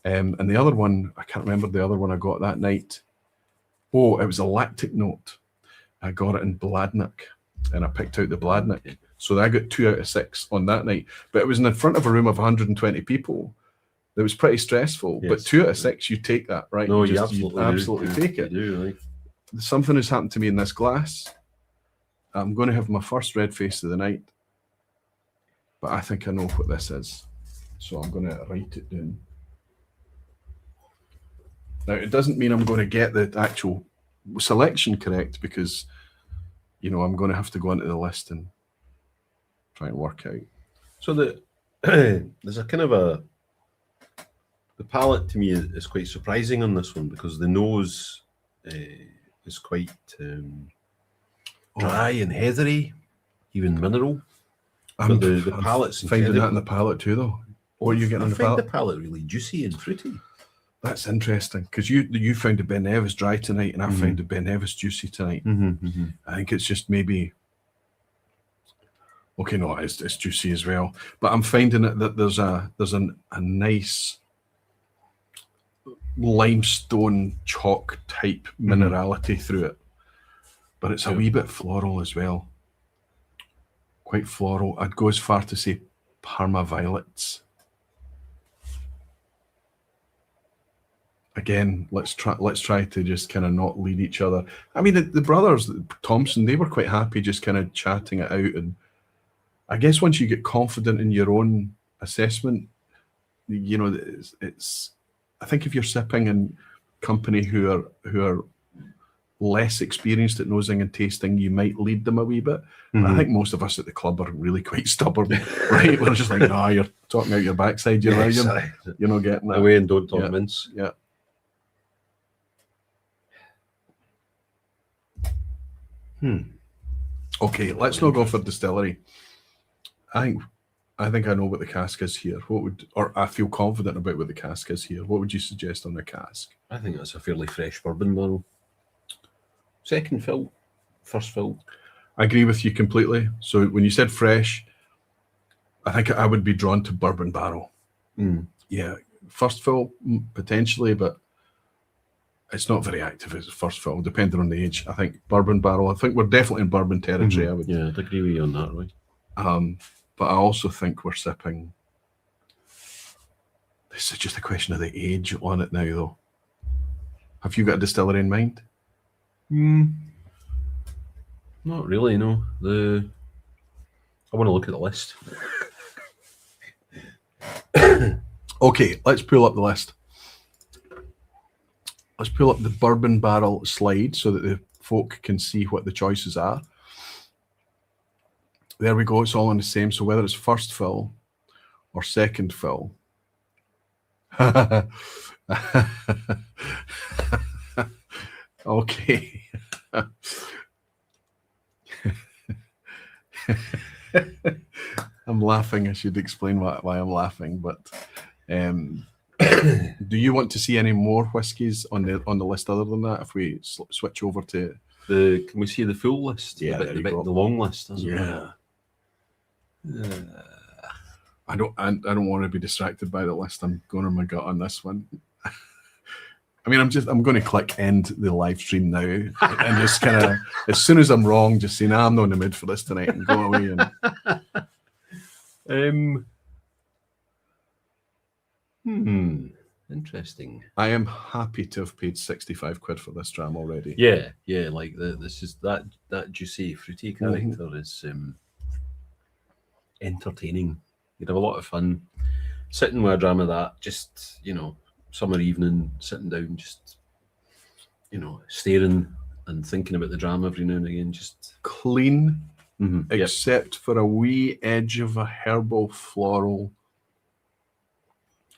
And the other one, I can't remember the other one I got that night. Oh, it was a lactic note. I got it in Bladnoch, and I picked out the Bladnoch. So I got 2 out of 6 on that night. But it was in front of a room of 120 people. It was pretty stressful. Yes. But 2 out of 6, you take that, right? No, you absolutely take it. You do, right? Something has happened to me in this glass. I'm going to have my first red face of the night. But I think I know what this is. So I'm going to write it down. Now, it doesn't mean I'm going to get the actual selection correct because, you know, I'm going to have to go into the list and try and work out. So there's a kind of the palate to me is quite surprising on this one because the nose is quite dry and heathery, even mineral. But the palate's finding that in the palate too, though. What are you getting on the palate? I find the palate really juicy and fruity. That's interesting because you found the Ben Nevis dry tonight, and I found the Ben Nevis juicy tonight. I think it's just maybe. Okay, no, it's juicy as well, but I'm finding it that there's a nice limestone chalk type minerality through it, but it's a wee bit floral as well. Quite floral. I'd go as far to say Parma violets. Again, let's try to just kind of not lead each other. I mean, the brothers Thompson, they were quite happy just kind of chatting it out, and I guess once you get confident in your own assessment, you know, it's. I think if you're sipping in company who are less experienced at nosing and tasting, you might lead them a wee bit. But I think most of us at the club are really quite stubborn, right? We're just like, nah, you're talking out your backside, you're not getting that. Away and don't talk mince. Yeah. Okay, let's not go for distillery. I think I know what the cask is here. Or I feel confident about what the cask is here. What would you suggest on the cask? I think that's a fairly fresh bourbon barrel. Second fill, first fill. I agree with you completely. So when you said fresh, I think I would be drawn to bourbon barrel. Yeah, first fill potentially, but it's not very active as a first fill, depending on the age. I think bourbon barrel. I think we're definitely in bourbon territory. I'd agree with you on that, right? But I also think we're sipping. This is just a question of the age on it now, though. Have you got a distillery in mind? Not really, no. I want to look at the list. Okay, let's pull up the list. Let's pull up the bourbon barrel slide so that the folk can see what the choices are. There we go, it's all on the same. So whether it's first fill or second fill. Okay. I'm laughing. I should explain why I'm laughing, but Do you want to see any more whiskies on the list other than that? If we switch over to Can we see the full list? Yeah, the there you go. long list. Isn't yeah. I don't want to be distracted by the list. I'm going on my gut on this one. I mean, I'm going to click end the live stream now and just kind of, as soon as I'm wrong, just say, nah, I'm not in the mood for this tonight and go away. And interesting. I am happy to have paid 65 quid for this dram already. Yeah, like this is that juicy, fruity character is entertaining. You'd have a lot of fun sitting with a dram of that, just, summer evening, sitting down, just, staring and thinking about the dram every now and again. Just Clean, yep. except for a wee edge of a herbal floral.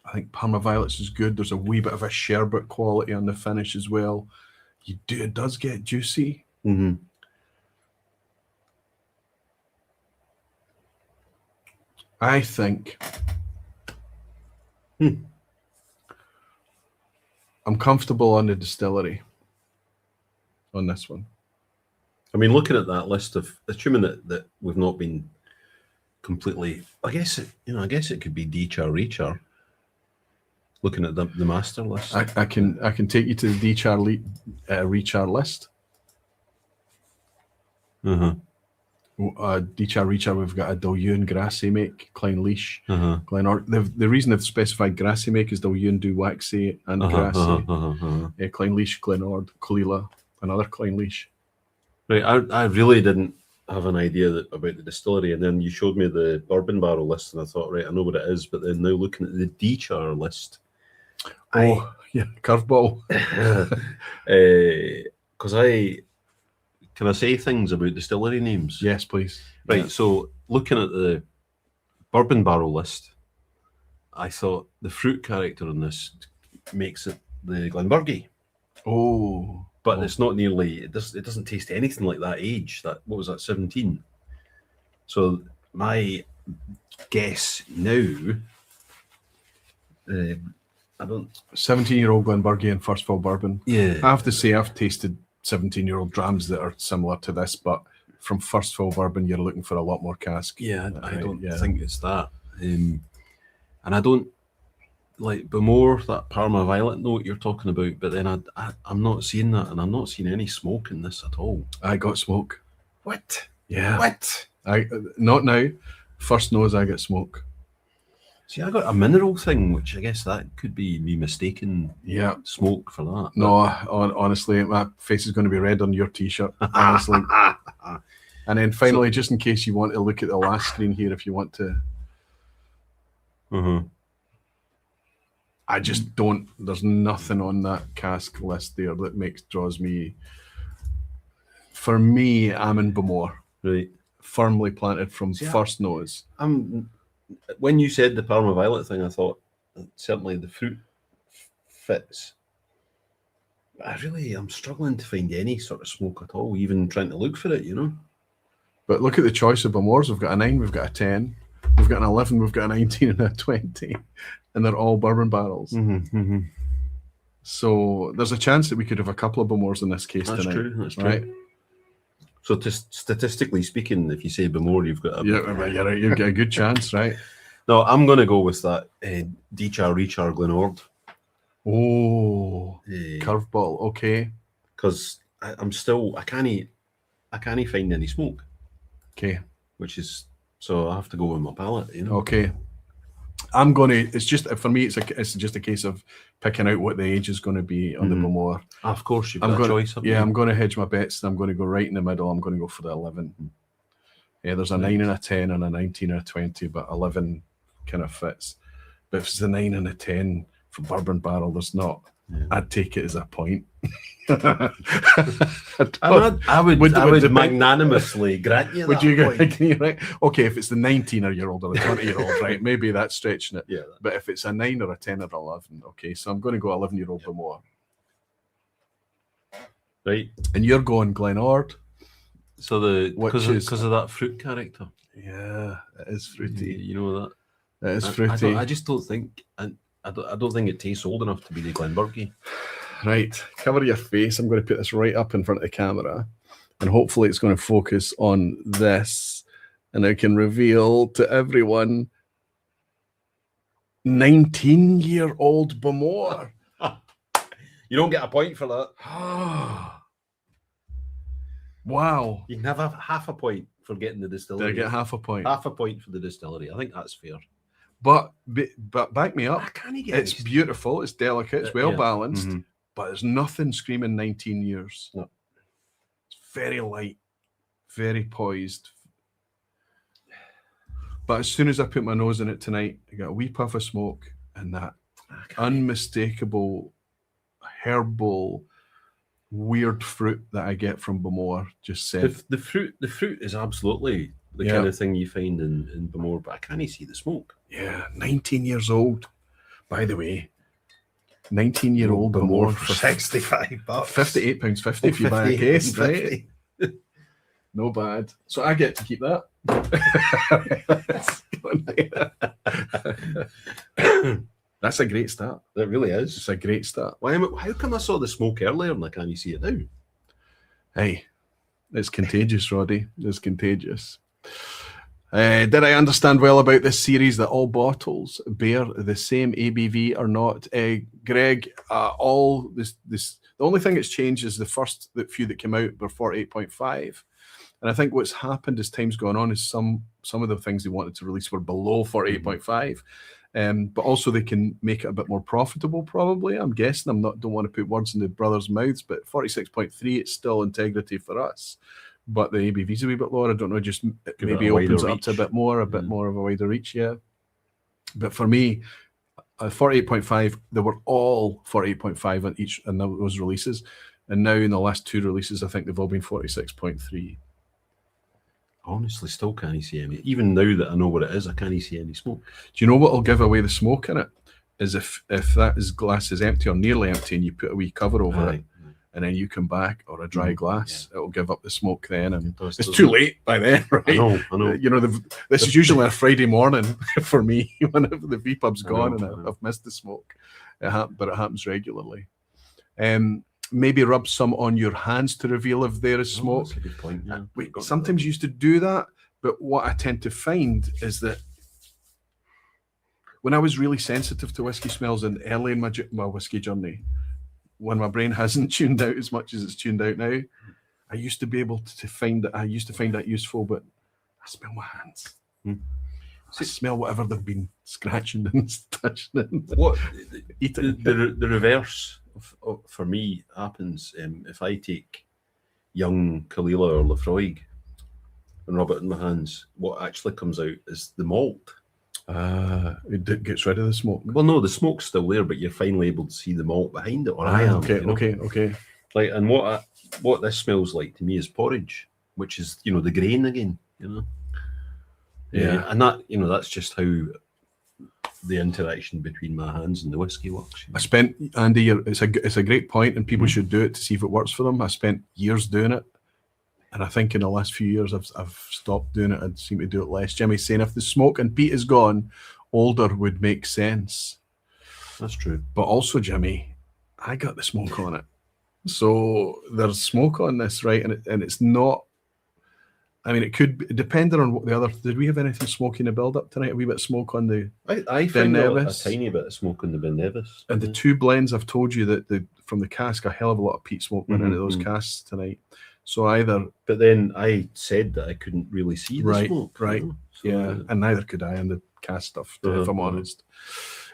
I think Parma Violets is good. There's a wee bit of a sherbet quality on the finish as well. It does get juicy. I think I'm comfortable on the distillery on this one. I mean, looking at that list of, assuming that we've not been completely, I guess it could be D-char, rechar. Looking at the master list, I can take you to the D-char rechar list. D-char rechar, we've got a Dolyun Grassy make, Klein Leash, Glenard. The reason they've specified Grassy make is Dolyun do Waxy and Grassy. Klein Leash, Glenard, Colila, another Klein Leash. Right, I really didn't have an idea about the distillery, and then you showed me the bourbon barrel list, and I thought, right, I know what it is. But then now looking at the D-char list, curveball. Because can I say things about distillery names? Yes, please. Right, so looking at the bourbon barrel list, I thought the fruit character in this makes it the Glenburgie. But it's not nearly. It doesn't taste anything like that age. What was that? 17. So my guess now. I don't. 17-year-old Glenburgie and first fill bourbon. Yeah. I have to say I've tasted 17-year-old drams that are similar to this, but from first fill bourbon, you're looking for a lot more cask. Yeah, I don't think it's that. And I don't like Bowmore, that Parma Violet note you're talking about, but then I'm not seeing that, and I'm not seeing any smoke in this at all. I got smoke. What? Yeah. What? Not now. First nose, I get smoke. See, I got a mineral thing, which I guess that could be me mistaken. Yeah. Smoke for that. No, honestly, my face is going to be red on your T-shirt. Honestly. And then finally, just in case you want to look at the last screen here, if you want to. I just don't. There's nothing on that cask list there that draws me. For me, I'm in Bowmore. Right. Firmly planted from first nose. When you said the Parma Violet thing, I thought certainly the fruit fits. I'm struggling to find any sort of smoke at all, even trying to look for it, But look at the choice of Bowmores. We've got a 9, we've got a 10, we've got an 11, we've got a 19 and a 20. And they're all bourbon barrels. So there's a chance that we could have a couple of Bowmores in this case tonight. That's true. Right? So statistically speaking, if you say Bowmore, you've got you've got a good chance, right? No, I'm going to go with that D-char, rechar, Glenord. Curveball. Okay. Because I can't find any smoke. Okay. So I have to go with my palate, Okay. I'm going to. It's just for me. It's just a case of picking out what the age is going to be on the Bowmore. Of course, you've got a choice. I'm going to hedge my bets. And I'm going to go right in the middle. I'm going to go for the 11. Yeah, there's a 9 and a 10 and a 19 and a 20, but 11 kind of fits. But if it's a 9 and a 10 for bourbon barrel, there's not. Yeah. I'd take it as a point. I would magnanimously grant you that. Would you point. Right? Okay, if it's the 19-year-old or the 20-year-old, right? Maybe that's stretching it. Yeah. But if it's a 9 or a 10 or 11, okay, so I'm going to go 11-year-old Bowmore. Right. And you're going Glenord. So because of that fruit character. Yeah, it is fruity. You know that. It is fruity. I just don't think. I don't think it tastes old enough to be the Glenburgie. Right, cover your face. I'm going to put this right up in front of the camera, and hopefully it's going to focus on this, and I can reveal to everyone 19-year-old Bowmore. You don't get a point for that. Wow. You can have half a point for getting the Did distillery. I get half a point? Half a point for the distillery. I think that's fair. But back me up. It's it. beautiful. It's delicate. It's well balanced. Mm-hmm. But there's nothing screaming 19 years. No. It's very light, very poised. But as soon as I put my nose in it tonight, I got a wee puff of smoke and that unmistakable herbal weird fruit that I get from Bowmore just said. The fruit is absolutely the kind of thing you find in Bowmore, but I can't see the smoke. Yeah, 19 years old. By the way, 19-year-old Bowmore for £65. £58.50 if you buy a case, right? No bad. So I get to keep that. That's a great start. It really is. It's a great start. How come I saw the smoke earlier and I can't see it now? Hey, it's contagious, Roddy. It's contagious. Did I understand well about this series that all bottles bear the same ABV or not? Greg, all this. The only thing that's changed is the few that came out were 48.5. And I think what's happened as time's gone on is some of the things they wanted to release were below 48.5. But also they can make it a bit more profitable, probably. I'm guessing. Don't want to put words in the brothers' mouths, but 46.3, it's still integrity for us. But the ABV's a wee bit lower. I don't know, just maybe opens it up to a bit more of a wider reach, yeah. But for me, 48.5, they were all 48.5 on each and those releases. And now in the last two releases, I think they've all been 46.3. Honestly, still can't see any. Even now that I know what it is, I can't see any smoke. Do you know what will give away the smoke in it? Is if that glass is empty or nearly empty and you put a wee cover over it, and then you come back, or a dry glass, it will give up the smoke then, and it's too late by then, right? I know. You know, this is usually a Friday morning for me whenever the vPub's gone and I've missed the smoke. But it happens regularly. Maybe rub some on your hands to reveal if there is smoke. That's a good point. Yeah. Sometimes used to do that, but what I tend to find is that when I was really sensitive to whiskey smells and early in my whiskey journey, when my brain hasn't tuned out as much as it's tuned out now, I used to be able to find that. I used to find that useful, but I smell my hands. I smell whatever they've been scratching and touching. The reverse for me happens if I take young Kalila or Laphroaig and rub it in my hands. What actually comes out is the malt. It gets rid of the smoke. Well, no, the smoke's still there, but you're finally able to see the malt behind it. Or I am. Okay. Like, and what this smells like to me is porridge, which is the grain again. Yeah, and that's just how the interaction between my hands and the whiskey works. I spent, Andy, it's a great point, and people should do it to see if it works for them. I spent years doing it, and I think in the last few years I've stopped doing it. I seem to do it less. Jimmy's saying if the smoke and peat is gone, older would make sense. That's true. But also, Jimmy, I got the smoke on it, so there's smoke on this, right? And it's not. I mean, it could be, depending on what the other. Did we have anything smoky in the build-up tonight? A wee bit of smoke on the. I found a tiny bit of smoke on the Ben Nevis. And the two blends, I've told you that from the cask, a hell of a lot of peat smoke went into those casks tonight. So either. But then I said that I couldn't really see the smoke. Right. So, yeah, and neither could I on the cask stuff, if I'm honest.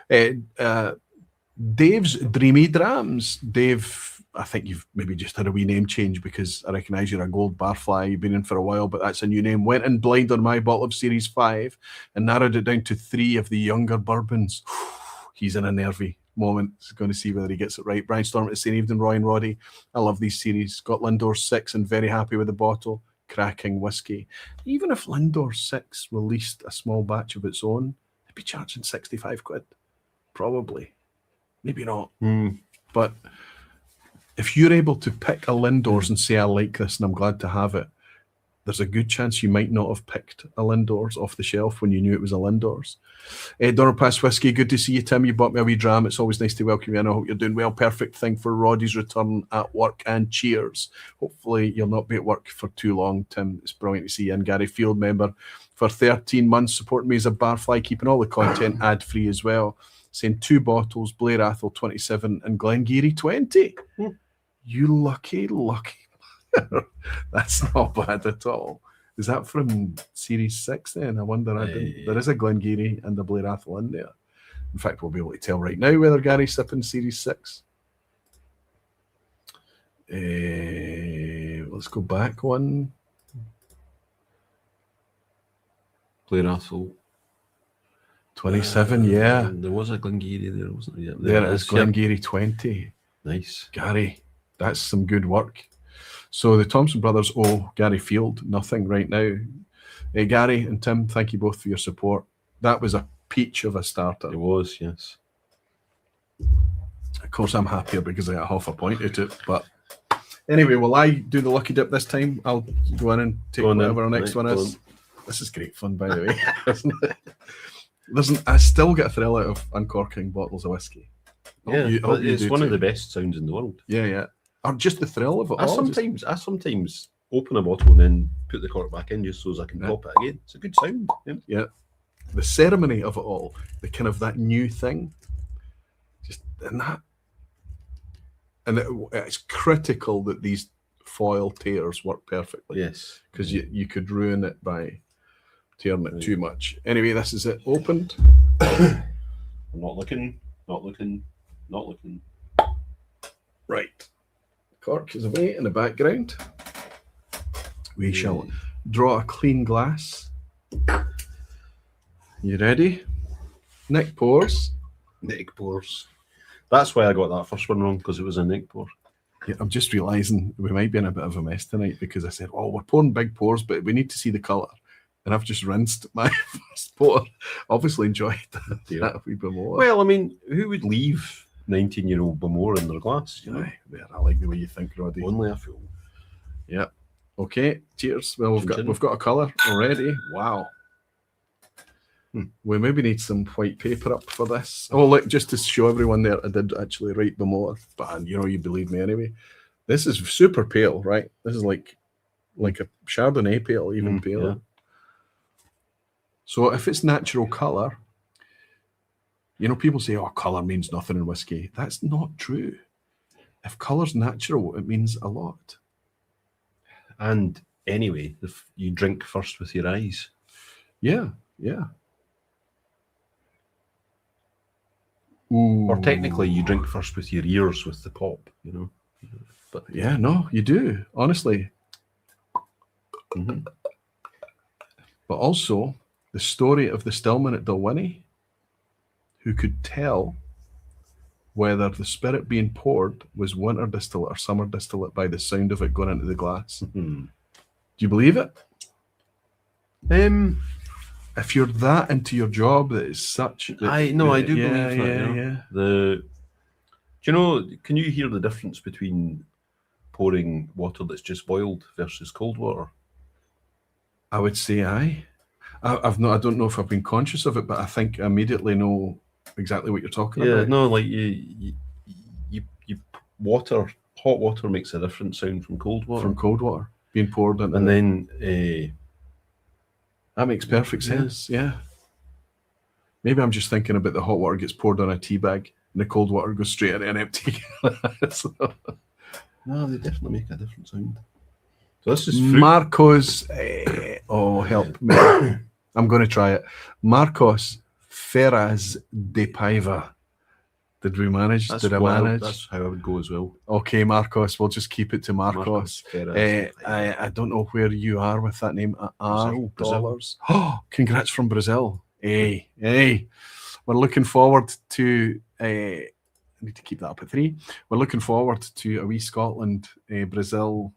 Dave's Dreamy Drams. Dave, I think you've maybe just had a wee name change because I recognise you're a gold barfly. You've been in for a while, but that's a new name. Went in blind on my bottle of Series 5 and narrowed it down to 3 of the younger bourbons. He's in a nervy moment. He's going to see whether he gets it right. Brian Storm is saying, evening, Roy and Roddy. I love these series. Got Lindor 6 and very happy with the bottle. Cracking whiskey. Even if Lindor 6 released a small batch of its own, they'd be charging 65 quid. Probably. Maybe not. But if you're able to pick a Lindor's and say, I like this and I'm glad to have it, there's a good chance you might not have picked a Lindors off the shelf when you knew it was a Lindors. Donnerpass Whiskey, good to see you, Tim. You bought me a wee dram. It's always nice to welcome you, and I hope you're doing well. Perfect thing for Roddy's return at work, and cheers. Hopefully you'll not be at work for too long, Tim. It's brilliant to see you. And Gary Field, member for 13 months, supporting me as a barfly, keeping all the content ad-free as well. Saying 2 bottles, Blair Athol 27 and Glengeary 20. You lucky. That's not bad at all. Is that from Series 6 then? I wonder. There is a Glengeary and a Blair Athol in there. In fact, we'll be able to tell right now whether Gary's sipping Series 6. Let's go back one. Blair Athol 27, yeah. There was a Glengeary there, wasn't there? There it is, Glengeary 20. Nice. Gary, that's some good work. So the Thompson Brothers owe Gary Field nothing right now. Gary and Tim, thank you both for your support. That was a peach of a starter. It was, yes. Of course, I'm happier because I got half a point at it. But anyway, will I do the lucky dip this time? I'll go in and take whatever our next one is. This is great fun, by the way. Isn't it? I still get a thrill out of uncorking bottles of whiskey. Yeah, it's one of the best sounds in the world. Yeah. Or just the thrill of it. I sometimes open a bottle and then put the cork back in just so as I can pop it again. It's a good sound. Yeah. The ceremony of it all, the kind of that new thing, it's critical that these foil tears work perfectly. Yes, because you could ruin it by tearing it too much. Anyway, this is it opened. I'm not looking. Right. Cork is away in the background. We shall draw a clean glass. You ready? Nick pours. That's why I got that first one wrong, because it was a Nick pour. Yeah, I'm just realising we might be in a bit of a mess tonight because I said, we're pouring big pours, but we need to see the colour. And I've just rinsed my first pour. Obviously enjoyed that wee Bowmore. Well, I mean, who would leave 19-year-old Bowmore in their glass? I like the way you think, Roddy. Only a fool. Yeah. Okay. Cheers. Well, we've got a colour already. Wow. We maybe need some white paper up for this. Oh, look, just to show everyone there, I did actually write Bowmore, but you believe me anyway. This is super pale, right? This is like a Chardonnay pale, even paler. Yeah. So if it's natural colour, people say, colour means nothing in whiskey. That's not true. If colour's natural, it means a lot. And anyway, if you drink first with your eyes. Yeah. Ooh. Or technically, you drink first with your ears with the pop, But yeah, no, you do, honestly. Mm-hmm. But also, the story of the stillman at Dalwhinnie, who could tell whether the spirit being poured was winter distillate or summer distillate by the sound of it going into the glass. Mm-hmm. Do you believe it? If you're that into your job, that is such. I do believe that. Yeah. Can you hear the difference between pouring water that's just boiled versus cold water? I would say aye. I don't know if I've been conscious of it, but I think I immediately know exactly what you're talking about. Yeah, no, like you hot water makes a different sound from cold water. From cold water being poured into. And then that makes perfect sense. Yeah. Maybe I'm just thinking about the hot water gets poured on a tea bag and the cold water goes straight into an empty glass. No, they definitely make a different sound. So this is fruit. Marcos. Help me. I'm going to try it. Marcos Ferraz de Paiva. Did we manage? Did I manage? That's how I would go as well. Okay, Marcos. We'll just keep it to Marcos. I don't know where you are with that name. Brazil. Oh, congrats from Brazil. Hey. We're looking forward to... I need to keep that up at 3. We're looking forward to a wee Scotland, Brazil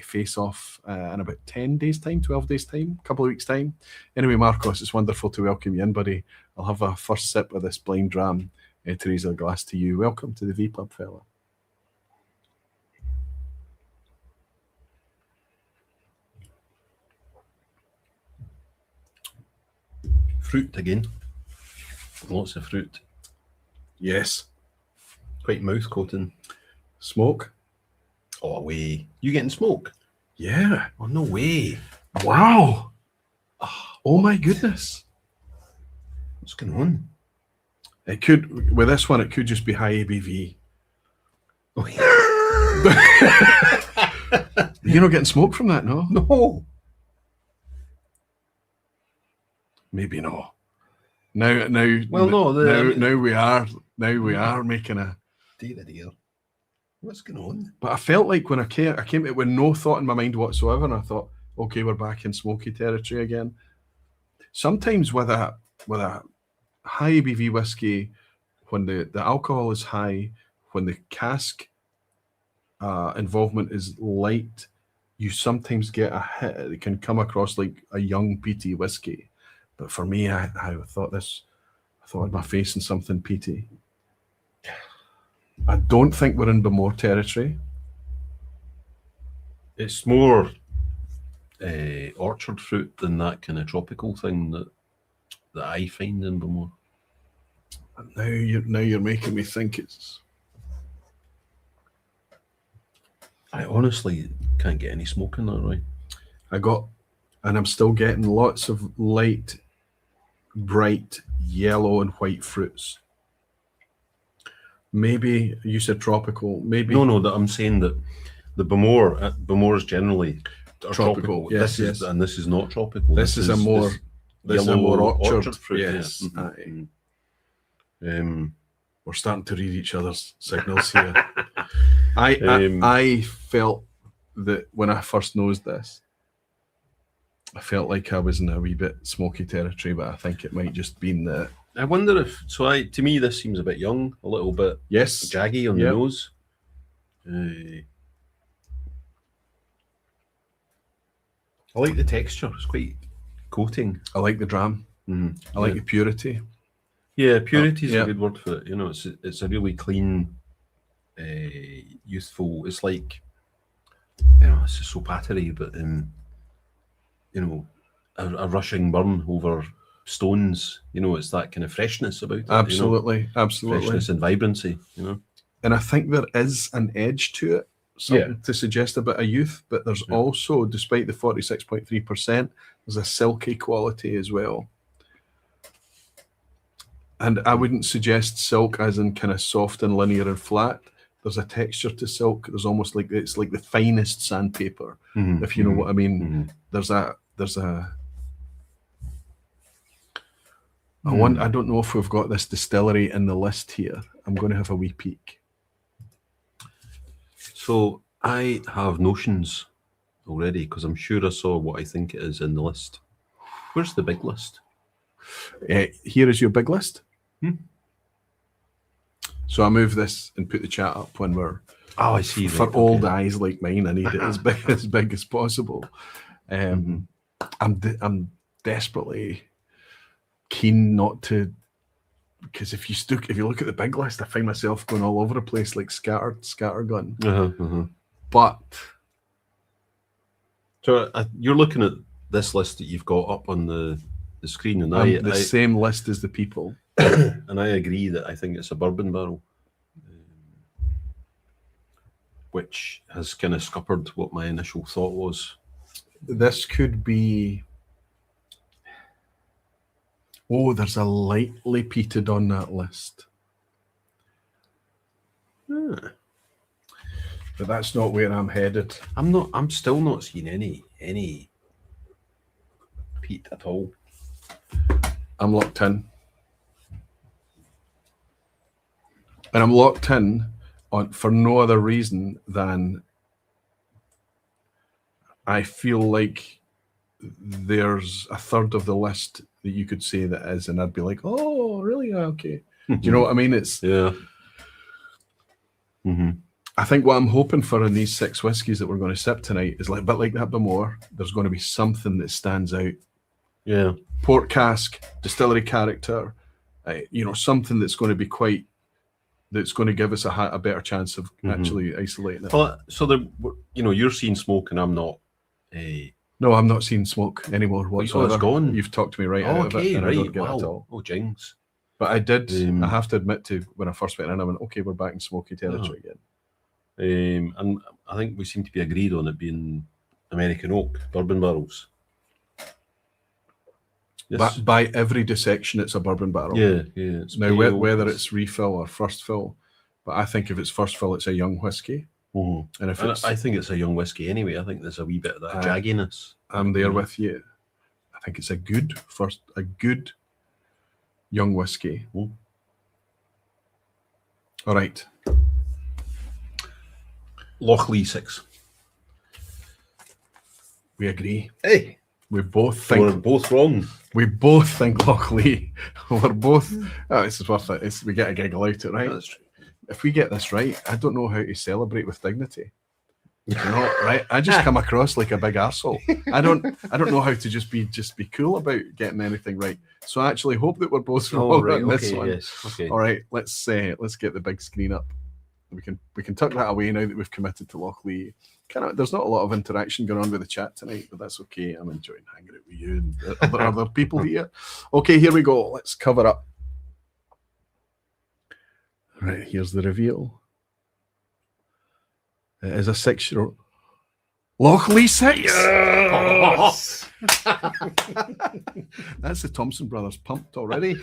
face-off in about 10 days' time, 12 days' time, a couple of weeks' time. Anyway, Marcos, it's wonderful to welcome you in, buddy. I'll have a first sip of this blind dram to raise a glass to you. Welcome to the vPub, fella. Fruit again. Lots of fruit. Yes. Quite mouth coating. Smoke. Oh, way. You getting smoke? Yeah. Oh, no way. Wow. Oh my goodness. What's going on? It could, with this one, it could just be high ABV. Oh, yeah. You're not getting smoke from that, no? No. Maybe not. Now, Well, no. now we are making a. Dear. What's going on? But I felt like when I came to it with no thought in my mind whatsoever, and I thought, okay, we're back in smoky territory again. Sometimes with a high ABV whiskey, when the alcohol is high, when the cask involvement is light, you sometimes get a hit. It can come across like a young peaty whiskey. But for me, I thought I had my face in something peaty. I don't think we're in Bowmore territory. It's more orchard fruit than that kind of tropical thing that I find in Bowmore. Now you're making me think it's. I honestly can't get any smoke in that, right? And I'm still getting lots of light, bright yellow and white fruits. Maybe you said tropical. Maybe no. That I'm saying that the Bowmore is generally tropical. Yes, this is not tropical. This is a more orchard fruit. Yes. Mm-hmm. We're starting to read each other's signals here. I felt that when I first nosed this, I felt like I was in a wee bit smoky territory, but I think it might just been the. I wonder if to me this seems a bit young, a little bit jaggy on the nose. I like the texture; it's quite coating. I like the dram. Mm-hmm. I like the purity. Yeah, purity is a good word for it. You know, it's a really clean, youthful. It's like, you know, it's so pattery, but you know, a rushing burn over stones. You know, it's that kind of freshness about it. Absolutely, you know? absolutely. Freshness and vibrancy. You know, and I think there is an edge to it, something to suggest a bit of youth. But there's also, despite the 46.3%, there's a silky quality as well. And I wouldn't suggest silk as in kind of soft and linear and flat. There's a texture to silk. There's almost like it's like the finest sandpaper, if you know what I mean. Mm-hmm. There's a. I don't know if we've got this distillery in the list here. I'm going to have a wee peek. So I have notions already because I'm sure I saw what I think it is in the list. Where's the big list? Here is your big list. So I move this and put the chat up when we're. Oh, I see. For old eyes like mine, I need it as big as possible. I'm desperately keen not to, because if you look at the big list, I find myself going all over the place like scattergun. But so you're looking at this list that you've got up on the screen, and the same list as the people, and I agree that I think it's a bourbon barrel, which has kind of scuppered what my initial thought was. This could be. Oh, there's a lightly peated on that list. But that's not where I'm headed. I'm still not seeing any peat at all. I'm locked in. And I'm locked in for no other reason than I feel like there's a third of the list that you could say that is, and I'd be like, oh, really? Okay. Do you know what I mean? It's I think what I'm hoping for in these 6 whiskies that we're going to sip tonight is like a bit like that Bowmore. There's going to be something that stands out. Yeah. Port cask, distillery character, something that's going to be that's going to give us a better chance of actually isolating it. Well, so you're seeing smoke and I'm not. No, No, I'm not seeing smoke anymore whatsoever. it's gone. You've talked me right out of it, and I don't get it at all. Oh, jinx. But I did. I have to admit to when I first went in, I went, okay, we're back in smoky territory again. And I think we seem to be agreed on it being American oak bourbon barrels. Yes. By every dissection, it's a bourbon barrel. Yeah. It's now, whether it's refill or first fill, but I think if it's first fill, it's a young whiskey. Mm-hmm. And if I think it's a young whiskey anyway. I think there's a wee bit of that jagginess. I'm there with you. I think it's a good young whiskey. Mm. All right. Lochlea 6. We agree. Hey, we both think we're both wrong. We both think Lochlea. We're both. Oh, this is worth it. We get a giggle out of it, right? That's true. If we get this right, I don't know how to celebrate with dignity. You know, right? I just come across like a big arsehole. I don't know how to just be cool about getting anything right. So I actually hope that we're both wrong on this one. Yes. Okay. All right, let's get the big screen up. We can tuck that away now that we've committed to Lochlea. There's not a lot of interaction going on with the chat tonight, but that's okay. I'm enjoying hanging out with you and other people here. Okay, here we go. Let's cover up. Right, here's the reveal. It is a 6-year-old. Lochlea 6! Yes! That's the Thompson Brothers pumped already.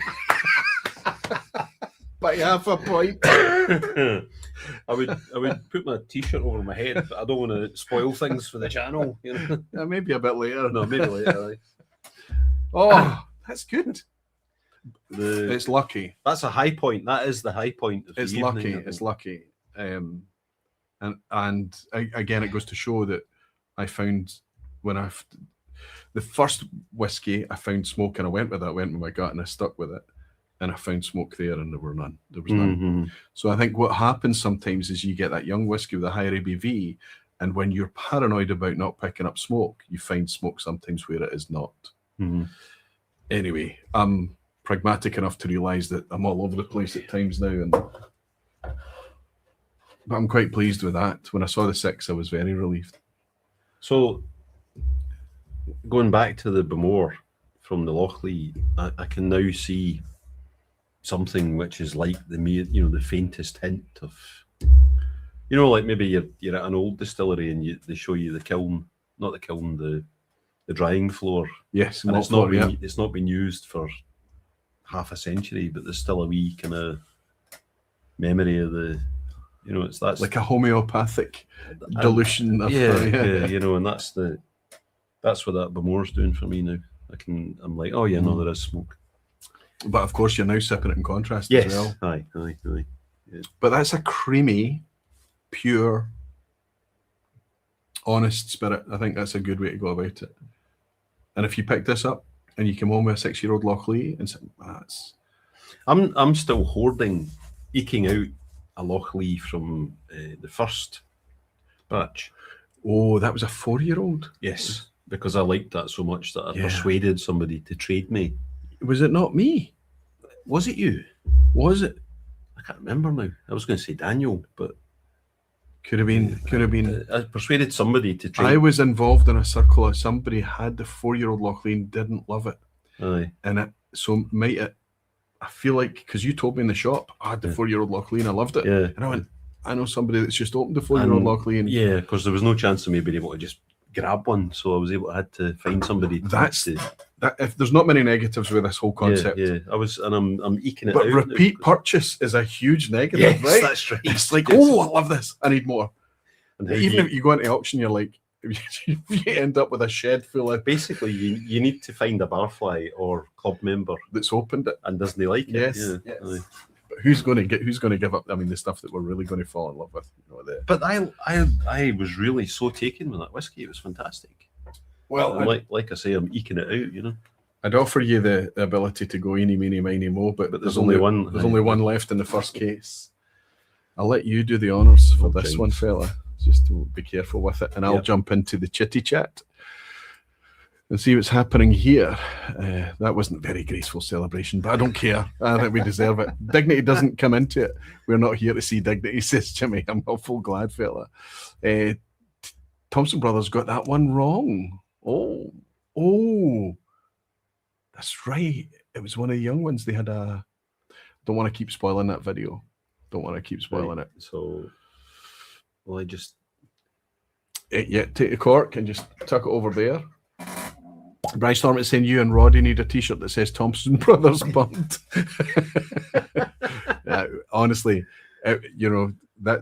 By half a point. I would put my t-shirt over my head, but I don't want to spoil things for the channel. You know? Yeah, maybe a bit later. No, maybe later. Oh, that's good. It's lucky. That's a high point. That is the high point of the evening, lucky. It's lucky. And again, it goes to show that I found the first whiskey I found smoke and I went with it. I went with my gut and I stuck with it. And I found smoke there, and there was none. Mm-hmm. So I think what happens sometimes is you get that young whiskey with a higher ABV, and when you're paranoid about not picking up smoke, you find smoke sometimes where it is not. Mm-hmm. Anyway, I'm pragmatic enough to realise that I'm all over the place at times now, but I'm quite pleased with that. When I saw the 6, I was very relieved. So going back to the Bowmore from the Lochlea, I can now see something which is like the faintest hint of, like maybe you're at an old distillery and they show you the kiln, not the kiln, the drying floor. Yes, and it's not been used for half a century, but there's still a wee kind of memory of the, that's like a homeopathic dilution of and that's what that Bowmore's doing for me now. I'm like, oh yeah, no, there is smoke. But of course, you're now sipping it in contrast as well. Aye. Yeah. But that's a creamy, pure, honest spirit. I think that's a good way to go about it. And if you pick this up and you come home with a 6-year-old Lochlea and say, that's... I'm still eking out a Lochlea from the first batch. Oh, that was a 4-year-old? Yes, because I liked that so much that I persuaded somebody to trade me. Was it not me? Was it you? Was it? I can't remember now. I was going to say Daniel, but could have been. I persuaded somebody to trade. I was involved in a circle of somebody had the 4-year-old Lochlea and didn't love it. Aye. And I feel like, because you told me in the shop, I had the 4-year-old Lochlea and I loved it. Yeah. And I went, I know somebody that's just opened the 4-year-old Lochlea. And yeah, because there was no chance of me being able to just grab one, so I had to find somebody. If there's not many negatives with this whole concept. Yeah. I'm eking it but out. But repeat purchase is a huge negative, right? That's right. It's like, oh, I love this. I need more. And even if you go into auction, you're like, you end up with a shed full of. Basically, you need to find a barfly or club member that's opened it and doesn't like it. Yes. But who's going to give up? I mean, the stuff that we're really going to fall in love with. But I was really so taken with that whiskey. It was fantastic. Well, like I say, I'm eking it out. I'd offer you the ability to go eeny, meeny, miny, mo, but there's only one. There's only one left in the first case. I'll let you do the honours for this one, fella. Just to be careful with it, and I'll jump into the chitty chat and see what's happening here. That wasn't a very graceful celebration, but I don't care. I think we deserve it. Dignity doesn't come into it. We're not here to see dignity, says Jimmy. I'm a full glad fella. Thompson Brothers got that one wrong. Oh, that's right. It was one of the young ones. They had a. Don't want to keep spoiling that video. Don't want to keep spoiling it. So, well, I just Yeah, take the cork and just tuck it over there. Brian Storm is saying you and Roddy need a T-shirt that says Thompson Brothers burnt. Honestly, you know that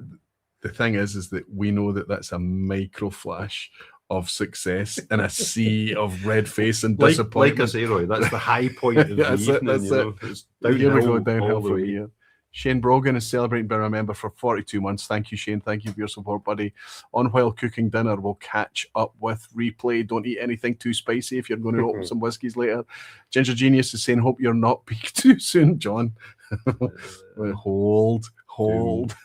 the thing is that we know that that's a micro flash of success in a sea of red face and disappointment. Like I say, Roy, that's the high point of the evening. That's you know? It's here we go downhill downhill all the from way. here. Shane Brogan is celebrating being a member for 42 months. Thank you, Shane. Thank you for your support, buddy. On While Cooking Dinner, we'll catch up with replay. Don't eat anything too spicy if you're going to open some whiskies later. Ginger Genius is saying, hope you're not peaked too soon, John. Hold.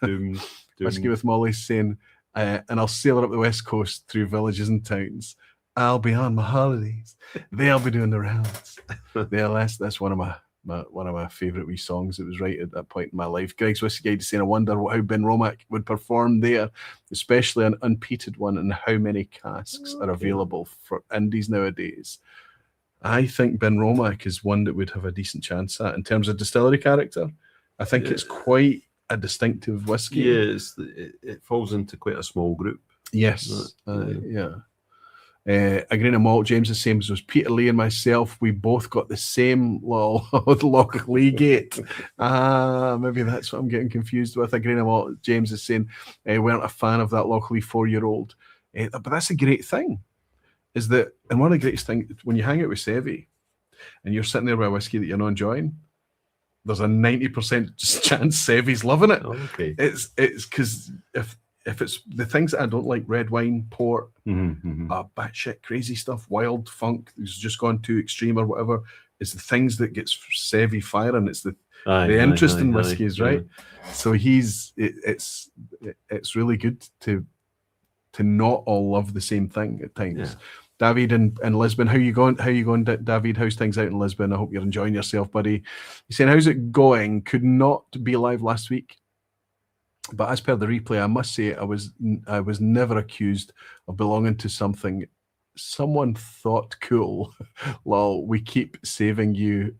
Doom. Whiskey with Molly saying, and I'll sail up the west coast through villages and towns. I'll be on my holidays. They'll be doing the rounds. That's one of my favourite wee songs. It was right at that point in my life. Greg's Whiskey Guide is saying, I wonder how Ben Romack would perform there, especially an unpeated one, and how many casks are available for indies nowadays. I think Ben Romack is one that would have a decent chance at in terms of distillery character. I think it's quite a distinctive whiskey. Yeah, it falls into quite a small group. Yes. Yeah. A grain of malt, James, the same as was Peter Lee and myself. We both got the same Lochlea gate. Maybe that's what I'm getting confused with. A grain of malt, James is saying, weren't a fan of that Lochlea 4-year-old. But that's a great thing, is that, and one of the greatest things, when you hang out with Sevy and you're sitting there with a whiskey that you're not enjoying, there's a 90% chance Sevy's loving it. Oh, okay. It's because if it's the things that I don't like, red wine, port, batshit crazy stuff, wild funk, who's just gone too extreme or whatever, it's the things that gets Sevy firing. It's the interest in whiskies, right? So it's really good to not all love the same thing at times. Yeah. David in Lisbon, how you going, David? How's things out in Lisbon? I hope you're enjoying yourself, buddy. He's saying, how's it going? Could not be live last week, but as per the replay, I must say I was never accused of belonging to something someone thought cool. Lol, we keep saving you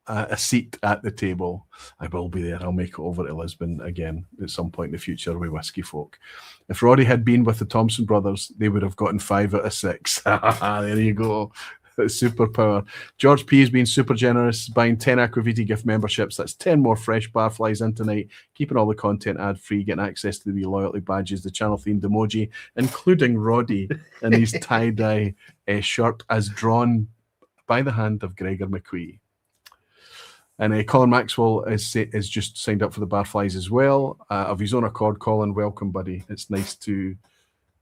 a seat at the table. I will be there. I'll make it over to Lisbon again at some point in the future with Whiskey Folk. If Roddy had been with the Thompson Brothers, they would have gotten 5 out of 6. There you go. Superpower. George P has been super generous, buying 10 Aquaviti gift memberships. That's 10 more fresh barflies in tonight, keeping all the content ad-free, getting access to the loyalty badges, the channel-themed emoji, including Roddy in his tie-dye shirt as drawn by the hand of Gregor McQuee. And Colin Maxwell is just signed up for the barflies as well. Of his own accord, Colin, welcome, buddy. It's nice to...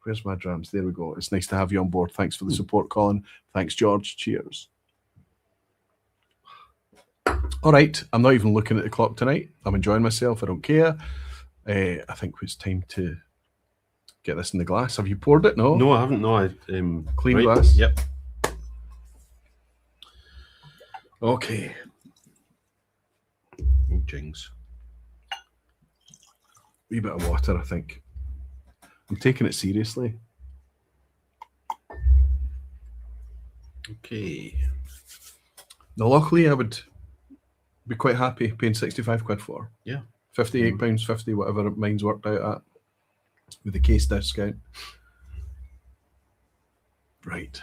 Where's my drums? There we go. It's nice to have you on board. Thanks for the support, Colin. Thanks, George. Cheers. All right. I'm not even looking at the clock tonight. I'm enjoying myself. I don't care. I think it's time to get this in the glass. Have you poured it? No? No, I haven't. No, Clean glass? Yep. Okay. Oh, jings. Wee bit of water, I think. I'm taking it seriously. Okay. The Lochlea I would be quite happy paying 65 quid for. Yeah. £58.50, whatever mine's worked out at, with the case discount. Right.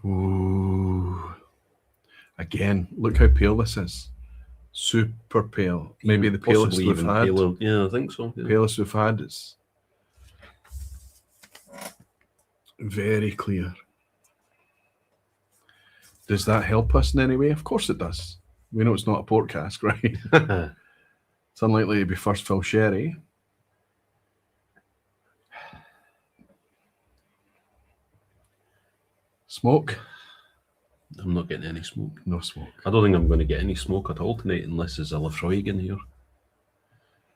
Ooh. Again, look how pale this is. Super pale. Maybe the palest we've had. Paler. Yeah, I think so. Yeah. Palest we've had is very clear. Does that help us in any way? Of course it does. We know it's not a port cask, right? It's unlikely to be first fill sherry. Smoke? I'm not getting any smoke. No smoke. I don't think I'm going to get any smoke at all tonight unless there's a Laphroaig in here.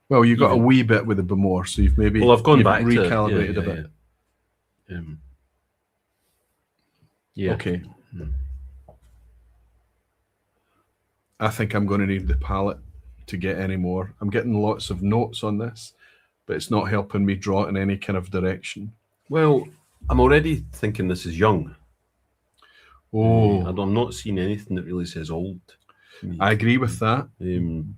Well, you got a wee bit with the Bowmore, so you've maybe I've gone back recalibrated to, a bit. Yeah. Okay. I think I'm going to need the palate to get any more. I'm getting lots of notes on this, but it's not helping me draw it in any kind of direction. Well, I'm already thinking this is young. Oh, I'm not seeing anything that really says old. I agree with that.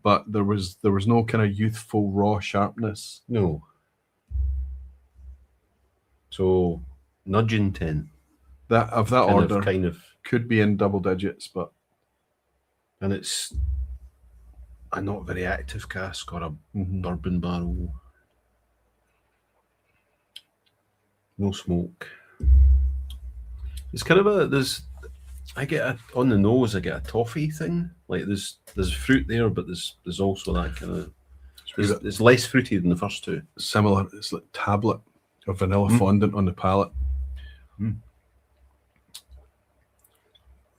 But There was no kind of youthful raw sharpness. no. So nudging 10. That of that Kind order of, kind of, could be in double digits, but and it's a not very active cask or a mhm. bourbon barrel. No smoke. It's kind of on the nose, I get a toffee thing. Like there's fruit there, but there's also that kind of, it's less fruity than the first two. Similar, it's like tablet of vanilla fondant on the palate.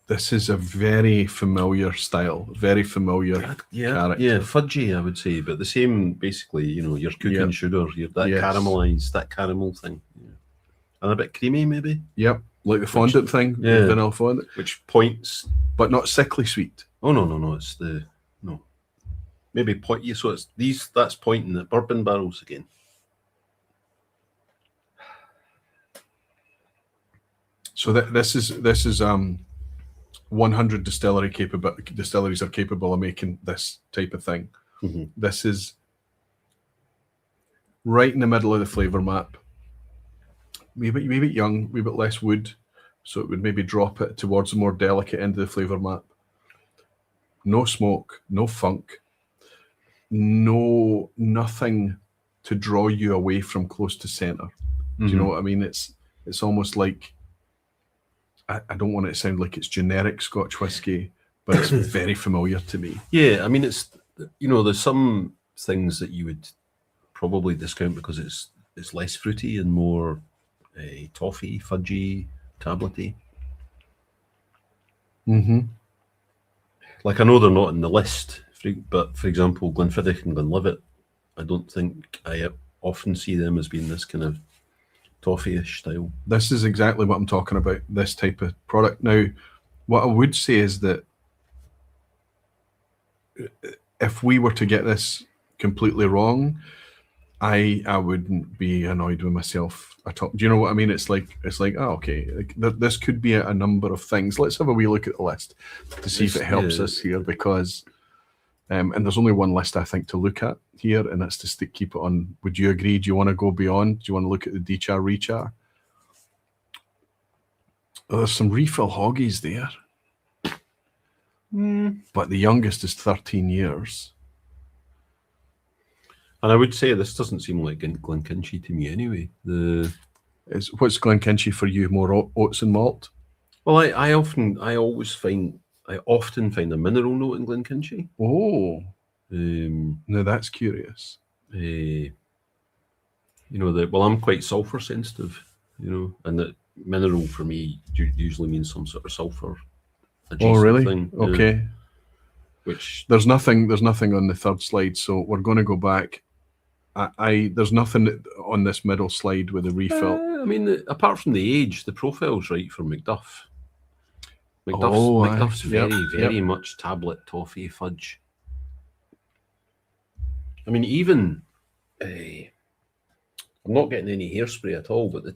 This is a very familiar style, very familiar character. Yeah, fudgy, I would say, but the same, basically, your cooking sugar, caramelized, that caramel thing. Yeah. And a bit creamy, maybe? Yep, like the fondant thing, the vanilla fondant. Which points... But not sickly sweet. Oh, no, it's no. Maybe so that's pointing at bourbon barrels again. So this is 100 distilleries are capable of making this type of thing. Mm-hmm. This is right in the middle of the flavour map. Wee bit young, wee bit less wood, so it would maybe drop it towards the more delicate end of the flavour map. No smoke, no funk, nothing to draw you away from close to centre. Do you know what I mean? It's almost like, I don't want it to sound like it's generic Scotch whiskey, but it's very familiar to me. Yeah, I mean, it's, there's some things that you would probably discount because it's less fruity and more toffee, fudgy, tablety. Like, I know they're not in the list, but for example, Glenfiddich and Glenlivet, I don't think I often see them as being this kind of toffee-ish style. This is exactly what I'm talking about, this type of product. Now, what I would say is that if we were to get this completely wrong, I wouldn't be annoyed with myself at all. Do you know what I mean? It's like oh, okay, like, this could be a number of things. Let's have a wee look at the list to see if it helps us here, because and there's only one list I think to look at here, and that's to keep it on. Would you agree? Do you want to go beyond? Do you want to look at the dechar rechar? Oh, there's some refill hoggies there, but the youngest is 13 years. And I would say this doesn't seem like Glenkinchie to me anyway. What's Glenkinchie for you? More oats and malt? Well, I often find a mineral note in Glenkinchie. Oh, now that's curious. I'm quite sulfur sensitive, and that mineral for me usually means some sort of sulfur adjacent really? thing. Okay. Which there's nothing on the third slide, so we're going to go back. There's nothing on this middle slide with a refill. I mean, apart from the age, the profile's right for Macduff. Macduff's very much tablet toffee fudge. I mean, even I'm not getting any hairspray at all, but the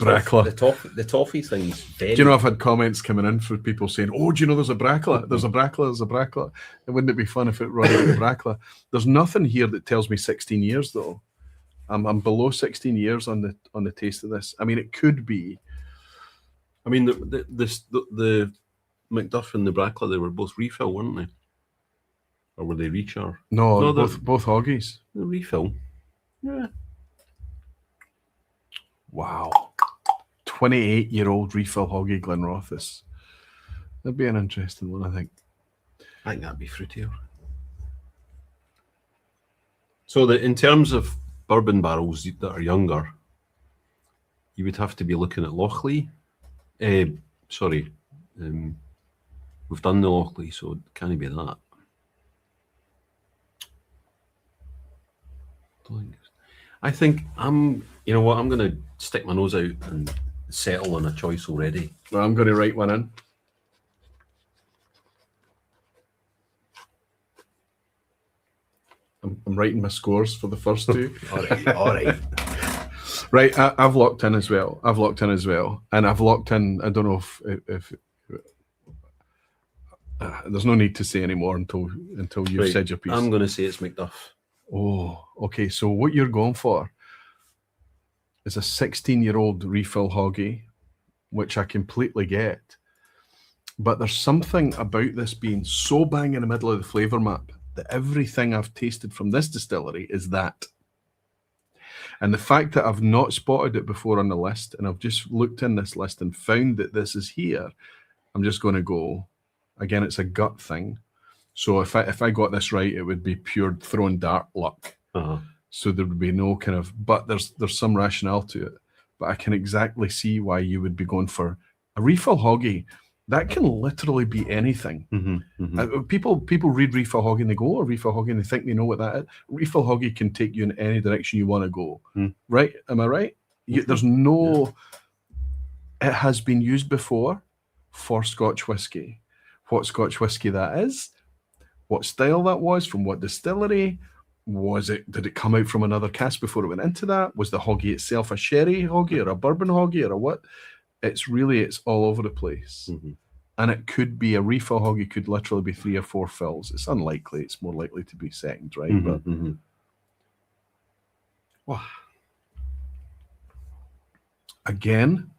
toffee thing's very... Do you know, I've had comments coming in for people saying, oh, do you know there's a Brackla? There's a Brackla. And wouldn't it be fun if it ran out of Brackla? There's nothing here that tells me 16 years, though. I'm below 16 years on the taste of this. I mean, it could be. I mean, the Macduff and the Brackla, they were both refill, weren't they? Or were they rechar? No, both hoggies. The refill. Yeah. Wow. 28-year-old refill hoggy Glenrothes. That'd be an interesting one, I think. I think that'd be fruitier. So in terms of bourbon barrels that are younger, you would have to be looking at Lochlea. We've done the Lochlea, so it can't be that. I think I'm going to stick my nose out and settle on a choice already. Well, I'm going to write one in. I'm writing my scores for the first two. All right. Right, I've locked in as well. And I've locked in. I don't know if there's no need to say anymore until you've said your piece. I'm going to say it's Macduff. Oh, okay. So what you're going for is a 16-year-old refill hoggy, which I completely get. But there's something about this being so bang in the middle of the flavour map that everything I've tasted from this distillery is that. And the fact that I've not spotted it before on the list, and I've just looked in this list and found that this is here, I'm just going to go. Again, it's a gut thing. So if I got this right, it would be pure thrown dart luck. So there would be no kind of, but there's some rationale to it. But I can exactly see why you would be going for a refill hoggy. That can literally be anything. People read refill hoggy and they go, oh, refill hoggy, and they think they know what that is. Refill hoggy can take you in any direction you want to go. Right? Am I right? There's no... It has been used before for Scotch whisky. What Scotch whisky that is, what style that was, from what distillery, did it come out from another cask before it went into that? Was the hoggy itself a sherry hoggy or a bourbon hoggy or a what? It's all over the place. And it could be a refill hoggy, could literally be 3 or 4 fills. It's unlikely. It's more likely to be second, right? But wow. Again,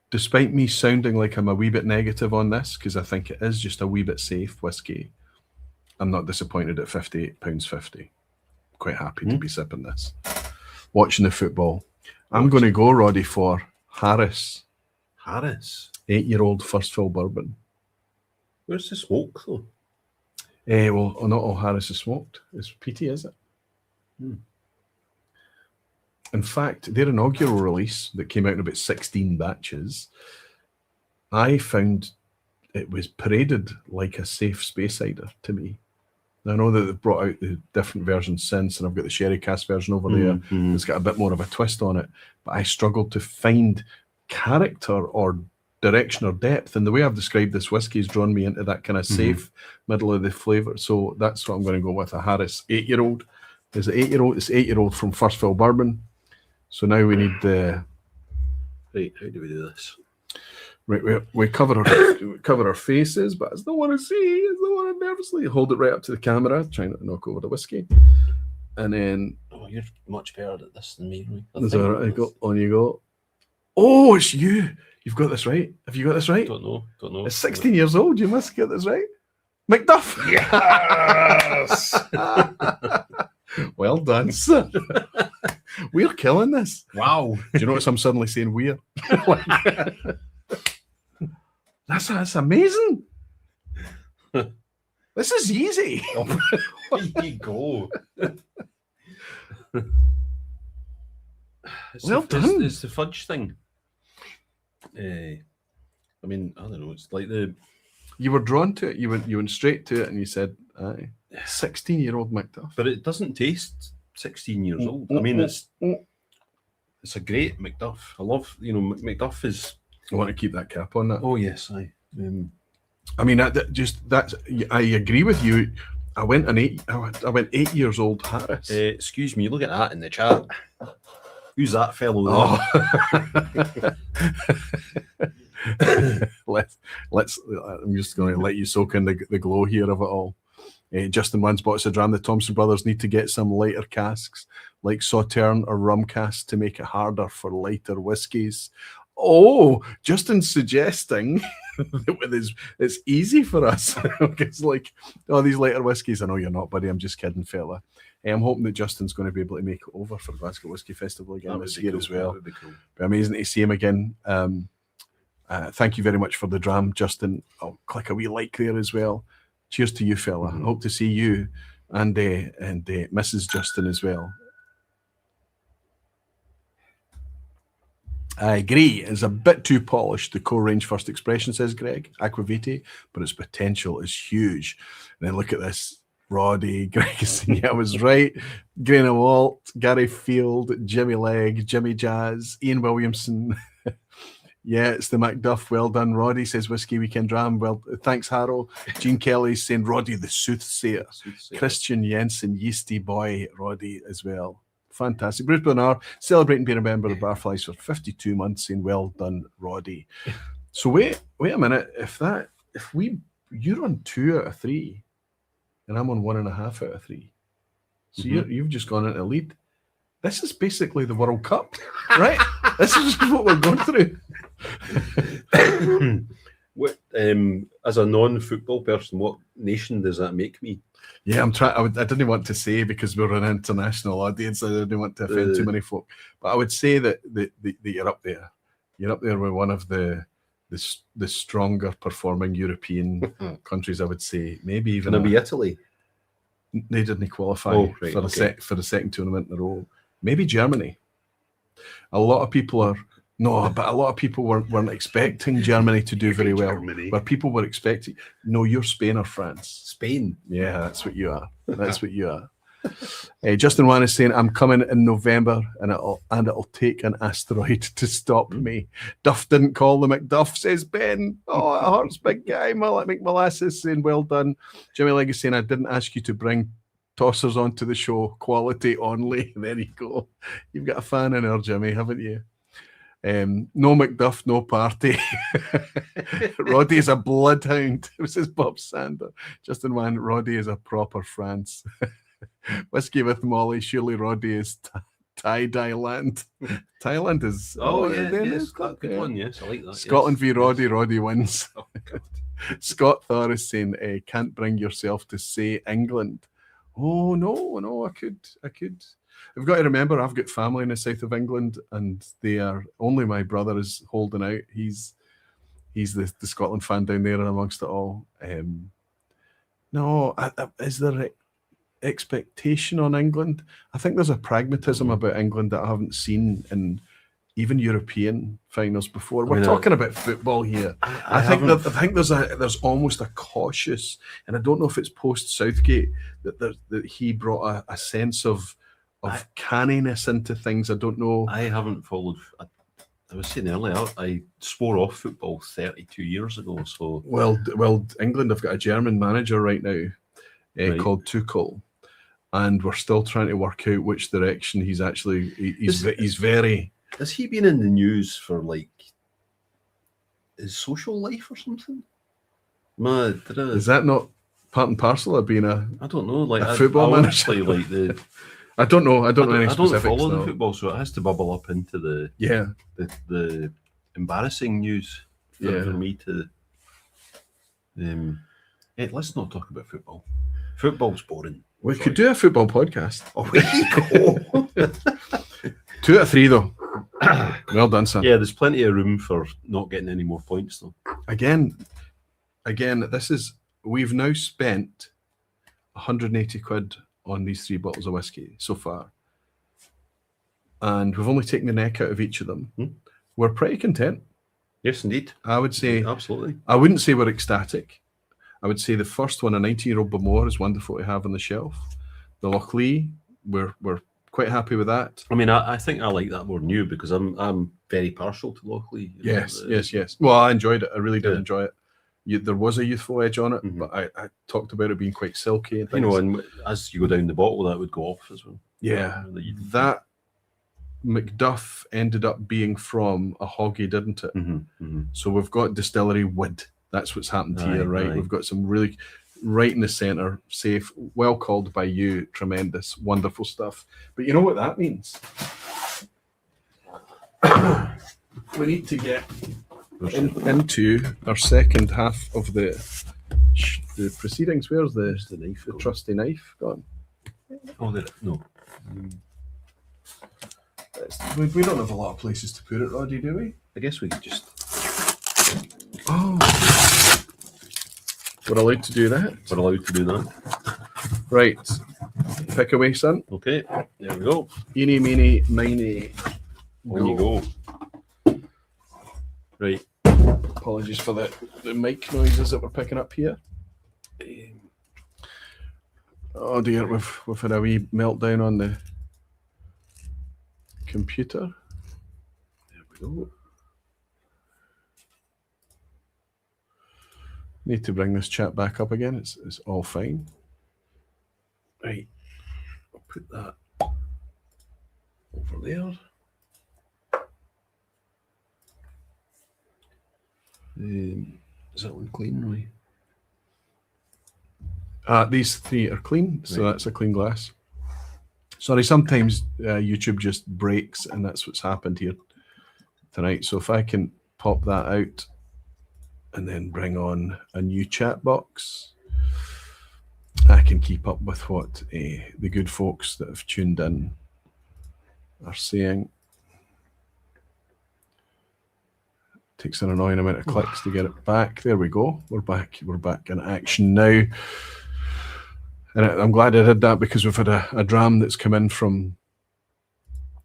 despite me sounding like I'm a wee bit negative on this, because I think it is just a wee bit safe whiskey, I'm not disappointed at £58.50. Quite happy to be sipping this. Watching the football. I'm going to go, Roddy, for Harris. 8-year-old first fill bourbon. Where's the smoke, though? Well, not all Harris is smoked. It's peaty, is it? In fact, their inaugural release that came out in about 16 batches, I found it was paraded like a safe space cider to me. Now, I know that they've brought out the different versions since, and I've got the sherry cask version over there. It's got a bit more of a twist on it, but I struggled to find character or direction or depth. And the way I've described this whiskey has drawn me into that kind of safe middle of the flavour. So that's what I'm going to go with. A Harris 8-year-old. Is it 8-year-old? It's 8-year-old from First Fill Bourbon. So now we need the... Right, how do we do this? Right, we cover our faces, but I don't want to see. I don't want to nervously hold it right up to the camera, trying not to knock over the whiskey. And then... Oh, you're much better at this than me. Is that right? On you go. Oh, it's you. You've got this right. Have you got this right? Don't know. It's 16 years old. You must get this right. Macduff. Yes. Well done, sir. We're killing this. Wow. Do you notice I'm suddenly saying we're? That's amazing. This is easy. There you go. Well done. It's the fudge thing. I mean, I don't know. It's like you were drawn to it. You went straight to it, and you said, "Aye, 16-year-old Macduff." But it doesn't taste 16 years old. I mean, it's a great Macduff. I love, Macduff is. I want to keep that cap on that. Oh yes, I mean, I agree with you. I went 8 years old Harris. Excuse me, look at that in the chat. Who's that fellow? Let's. I'm just going to let you soak in the glow here of it all. Justin Wansbot said, "Ram, the Thompson Brothers need to get some lighter casks like Sauterne or rum casks to make it harder for lighter whiskies." Oh, Justin's suggesting that it's easy for us. It's like, these lighter whiskies. I know you're not, buddy. I'm just kidding, fella. I'm hoping that Justin's going to be able to make it over for Glasgow Whisky Festival again this year as well. That would be cool. Be amazing to see him again. Thank you very much for the dram, Justin. I'll click a wee like there as well. Cheers to you, fella. I hope to see you and Mrs. Justin as well. I agree. It's a bit too polished. The core range first expression, says Greg, Aquavitae, but its potential is huge. And then look at this. Roddy, Greg is saying, yeah, I was right. Grainer Walt, Gary Field, Jimmy Legg, Jimmy Jazz, Ian Williamson. Yeah, it's the Macduff. Well done, Roddy, says Whiskey Weekend Dram. Well, thanks, Harold. Jean Kelly's saying Roddy the Soothsayer. Christian Jensen, Yeasty Boy, Roddy as well. Fantastic. Bruce Bernard celebrating being a member of Barflies for 52 months, saying well done, Roddy. So wait a minute. You're on 2 out of 3, and I'm on 1.5 out of 3. So you've just gone into lead. This is basically the World Cup, right? This is what we're going through. What, as a non-football person, what nation does that make me? Yeah, I'm trying. I didn't want to say because we're an international audience. I didn't want to offend too many folk. But I would say that you're up there. You're up there with one of the stronger performing European countries. I would say maybe even. Can it be Italy? They didn't qualify for the second tournament in a row. Maybe Germany. A lot of people weren't expecting Germany to do very well. But people were expecting. No, you're Spain or France. Spain. Yeah, that's what you are. That's what you are. Justin Wan is saying, I'm coming in November and it'll take an asteroid to stop me. Duff didn't call the Macduff, says Ben. Oh, it hurts, big guy. McMolasses saying, well done. Jimmy Legg is saying, I didn't ask you to bring tossers onto the show. Quality only. There you go. You've got a fan in there, Jimmy, haven't you? No Macduff, no party. Roddy is a bloodhound, says Bob Sander. Justin Wan, Roddy is a proper France. Whiskey with Molly, surely Roddy is tie-dye land. Thailand is... yes, good one, yes, I like that. Scotland yes. v Roddy, Roddy wins. Oh, God. Scott Thor is saying, can't bring yourself to say England. Oh, no, I could. I've got to remember, I've got family in the south of England, and they are only my brother is holding out. He's the Scotland fan down there and amongst it all. Is there expectation on England? I think there's a pragmatism about England that I haven't seen in even European finals before. We're talking about football here. I think there's almost a cautious, and I don't know if it's post Southgate that he brought a sense of canniness into things. I don't know. I haven't followed. I was saying earlier, I swore off football 32 years ago. So well, England have got a German manager right now called Tuchel, and we're still trying to work out which direction he's very. Has he been in the news for like his social life or something? Is that not part and parcel of being I don't know, like a football manager? Like the I don't know. I don't know any specifics. I don't follow the football, so it has to bubble up into the embarrassing news for me to. Let's not talk about football. Football's boring. We could do a football podcast. Oh, there you go. 2 out of 3 though. Well done, son. Yeah, there's plenty of room for not getting any more points though. Again, we've now spent 180 quid on these 3 bottles of whiskey so far, and we've only taken the neck out of each of them. We're pretty content. Yes, indeed. I would say absolutely. I wouldn't say we're ecstatic. I would say the first one, a 19-year-old Bowmore, is wonderful to have on the shelf. The Lochlea, we're quite happy with that. I mean, I think I like that more than you because I'm very partial to Lochlea. Yes. Well, I enjoyed it. I really did enjoy it. There was a youthful edge on it, but I talked about it being quite silky and things. And as you go down the bottle, that would go off as well. Yeah, that Macduff ended up being from a hoggy, didn't it? So we've got distillery wood. That's what's happened here, right? We've got some really right in the centre, safe, well called by you, tremendous, wonderful stuff. But you know what that means? We need to get into our second half of the proceedings. Where's the knife? The trusty knife gone? Oh, no. We don't have a lot of places to put it, Roddy, do we? I guess we could just... Oh. We're allowed to do that? We're allowed to do that. Right. Pick away, son. Okay, there we go. Eeny, meeny, miny. On you go. Right. Apologies for the mic noises that we're picking up here. Oh dear, we've had a wee meltdown on the computer. There we go. Need to bring this chat back up again. It's all fine. Right. I'll put that over there. Is that one clean, Roy? These three are clean, so Right. that's a clean glass. Sorry, sometimes YouTube just breaks, and that's what's happened here tonight. So if I can pop that out and then bring on a new chat box, I can keep up with what the good folks that have tuned in are saying. Takes an annoying amount of clicks to get it back. There we go. We're back. We're back in action now. And I'm glad I did that because we've had a dram that's come in from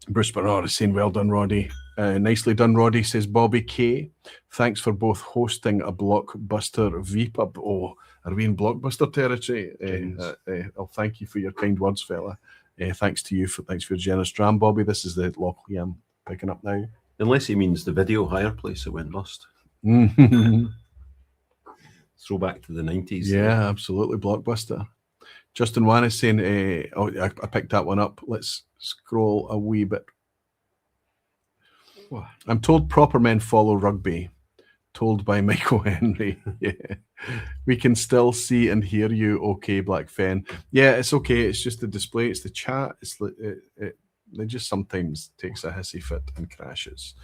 Bruce Bernard is saying, well done, Roddy. Nicely done, Roddy, says Bobby K. Thanks for both hosting a blockbuster vPub. Oh, are we in blockbuster territory? I'll thank you for your kind words, fella. Thanks to you thanks for your generous dram, Bobby. This is the Lochlea I'm picking up now. Unless he means the video hire place that went bust. Throwback to the 90s. Yeah, absolutely. Blockbuster. Justin Wan is saying, I picked that one up. Let's scroll a wee bit. I'm told proper men follow rugby. Told by Michael Henry. Yeah. We can still see and hear you okay, Black Fen. Yeah, it's okay. It's just the display. It's the chat. It just sometimes takes a hissy fit and crashes.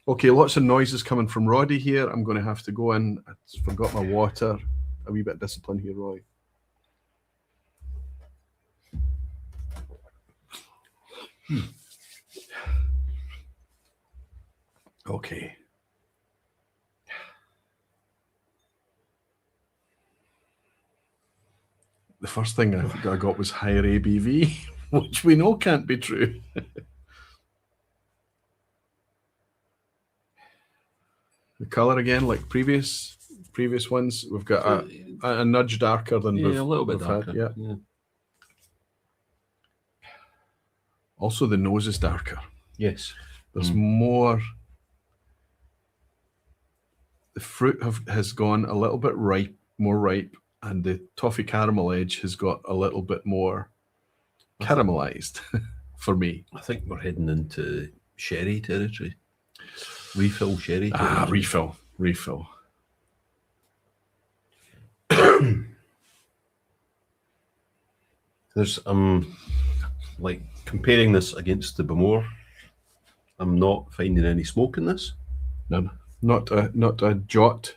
Okay, lots of noises coming from Roddy here. I'm going to have to go in. I forgot my water. A wee bit of discipline here, Roy. Okay. The first thing I got was higher ABV, which we know can't be true. The colour again, like previous ones, we've got a nudge darker than a little bit darker. Had, yeah. Also, the nose is darker. Yes. There's more. The fruit has gone a little bit more ripe, and the toffee caramel edge has got a little bit more caramelized for me. I think we're heading into sherry territory. Refill sherry territory. Refill. There's like comparing this against the Bowmore, I'm not finding any smoke in this. None. Not a jot.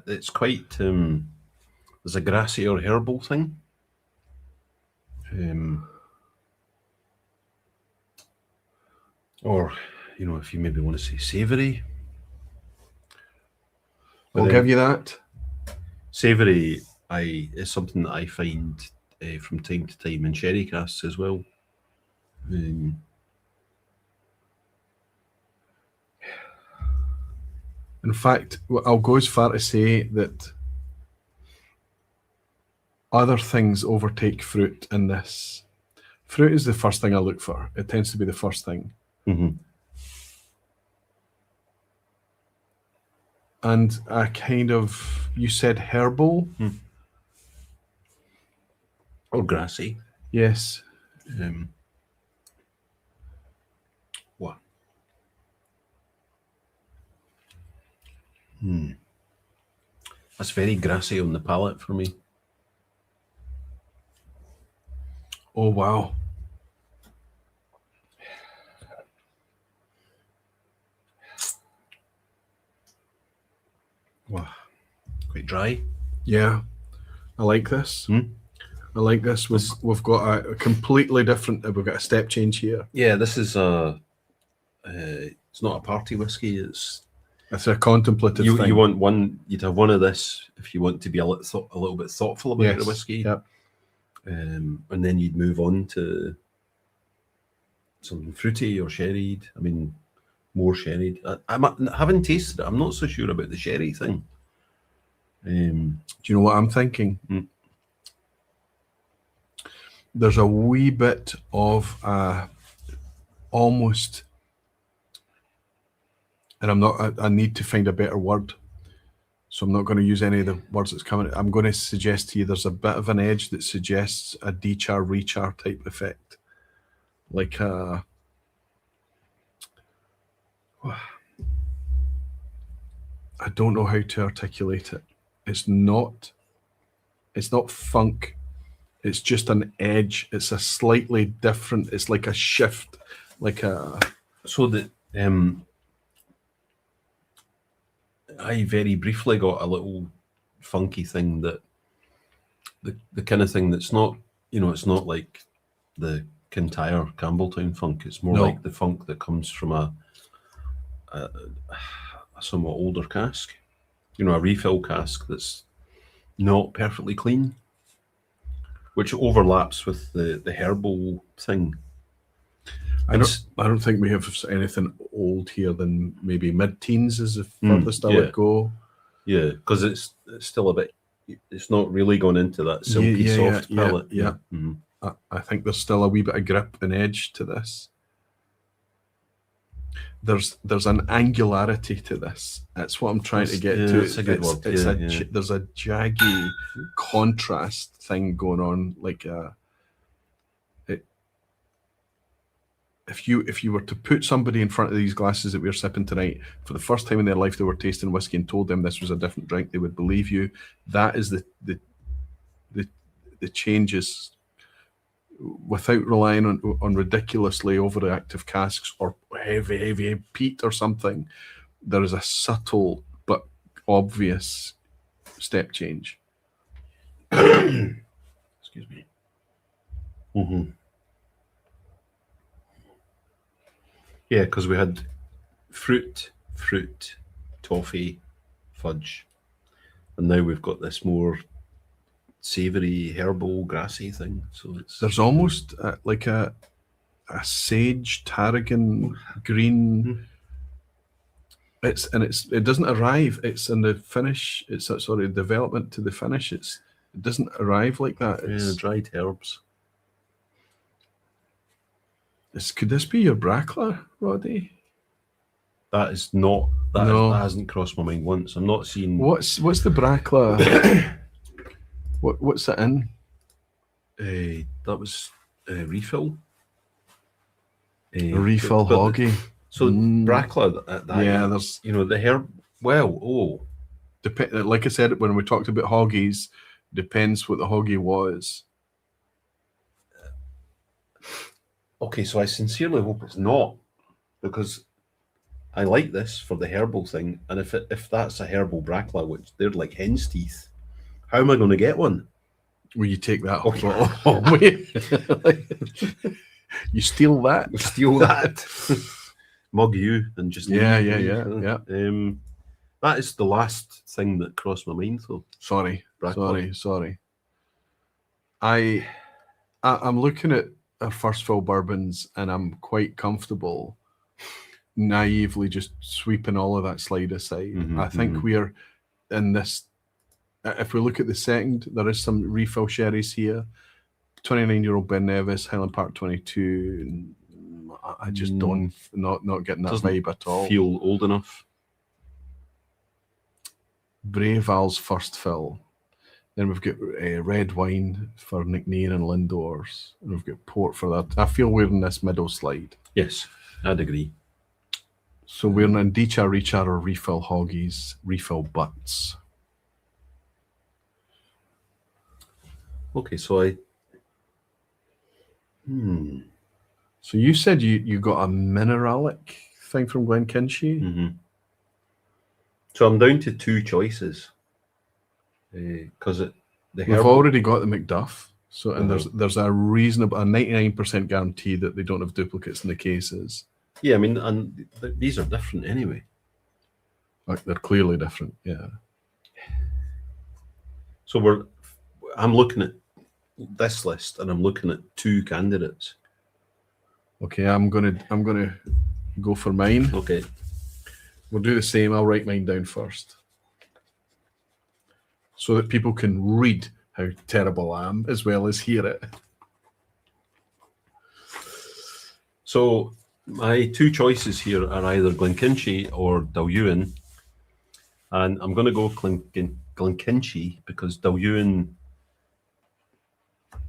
It's quite there's a grassy or herbal thing. Or if you maybe want to say savoury. I'll give you that. Savoury is something that I find from time to time in sherry casks as well. In fact, I'll go as far to say that other things overtake fruit in this. Fruit is the first thing I look for. It tends to be the first thing. Mm-hmm. And a kind of, you said herbal? Or grassy. Yes. What? That's very grassy on the palate for me. Oh, wow. Wow. Quite dry. Yeah. I like this. I like this. We've got a completely different, we've got a step change here. Yeah, this is it's not a party whiskey. It's a contemplative thing. You want one. You'd have one of this if you want to be a little bit thoughtful about the whiskey. Yep. And then you'd move on to something fruity or sherried. I mean, more sherried. I haven't tasted it. I'm not so sure about the sherry thing. Do you know what I'm thinking? There's a wee bit of almost and I'm not. I need to find a better word, so I'm not going to use any of the words that's coming. I'm going to suggest to you there's a bit of an edge that suggests a dechar rechar type effect, like a. I don't know how to articulate it. It's not funk. It's just an edge. It's a slightly different. It's like a shift, like a. So that I very briefly got a little funky thing that the kind of thing that's not, it's not like the Kintyre Campbelltown funk. It's more like the funk that comes from a somewhat older cask, a refill cask that's not perfectly clean, which overlaps with the herbal thing. I don't think we have anything old here than maybe mid-teens is the furthest I would go. Yeah, because it's still a bit. It's not really gone into that silky soft palate. Yeah. Mm-hmm. I think there's still a wee bit of grip and edge to this. There's an angularity to this. That's what I'm trying to get to. It's a good word. There's a jaggy contrast thing going on. Like if you were to put somebody in front of these glasses that we're sipping tonight for the first time in their life, they were tasting whiskey and told them this was a different drink, they would believe you. That is the changes. Without relying on ridiculously overactive casks or heavy peat or something, there is a subtle but obvious step change. Excuse me. Mm-hmm. Yeah, because we had fruit, toffee, fudge, and now we've got this more savoury, herbal, grassy thing. So there's almost like a sage tarragon green. Mm-hmm. It doesn't arrive. It's in the finish. It's a sort of development to the finish. It doesn't arrive like that. It's dried herbs. Could this be your Brackler, Roddy? That is not. That hasn't crossed my mind once. I'm not seeing. What's the Brackler? What's that in? That was refill. Refill hoggy. Brackler. There's the herb. Well, like I said when we talked about hoggies, depends what the hoggy was. Okay, so I sincerely hope it's not, because I like this for the herbal thing, and if that's a herbal Brackler, which they're like hen's teeth. How am I going to get one? Will you take that off? You steal that? Steal that. Mug you and just yeah. That is the last thing that crossed my mind, though. Sorry. I'm looking at our first fill bourbons, and I'm quite comfortable naively just sweeping all of that slide aside. I think we're in this. If we look at the second, there is some refill sherries here. 29-year-old Ben Nevis, Highland Park 22. And I just don't not getting that vibe at all. Feel old enough. Breval's first fill. Then we've got red wine for McNear and Lindors. And we've got port for that. I feel we're in this middle slide. Yes, I'd agree. So we're in dechar, rechar, or refill hoggies, refill butts. Okay, so So you said you got a mineralic thing from Glenkinchie? Mm-hmm. So I'm down to two choices. Because we've already got the Macduff. So and there's a reasonable, a 99% guarantee that they don't have duplicates in the cases. Yeah, I mean, and these are different anyway. Like they're clearly different, yeah. So I'm looking at this list and I'm looking at two candidates. Okay, I'm gonna go for mine. Okay. We'll do the same. I'll write mine down first, so that people can read how terrible I am as well as hear it. So My two choices here are either Glenkinchie or Dalhuin, and I'm going to go Glenkinchie because Dalhuin,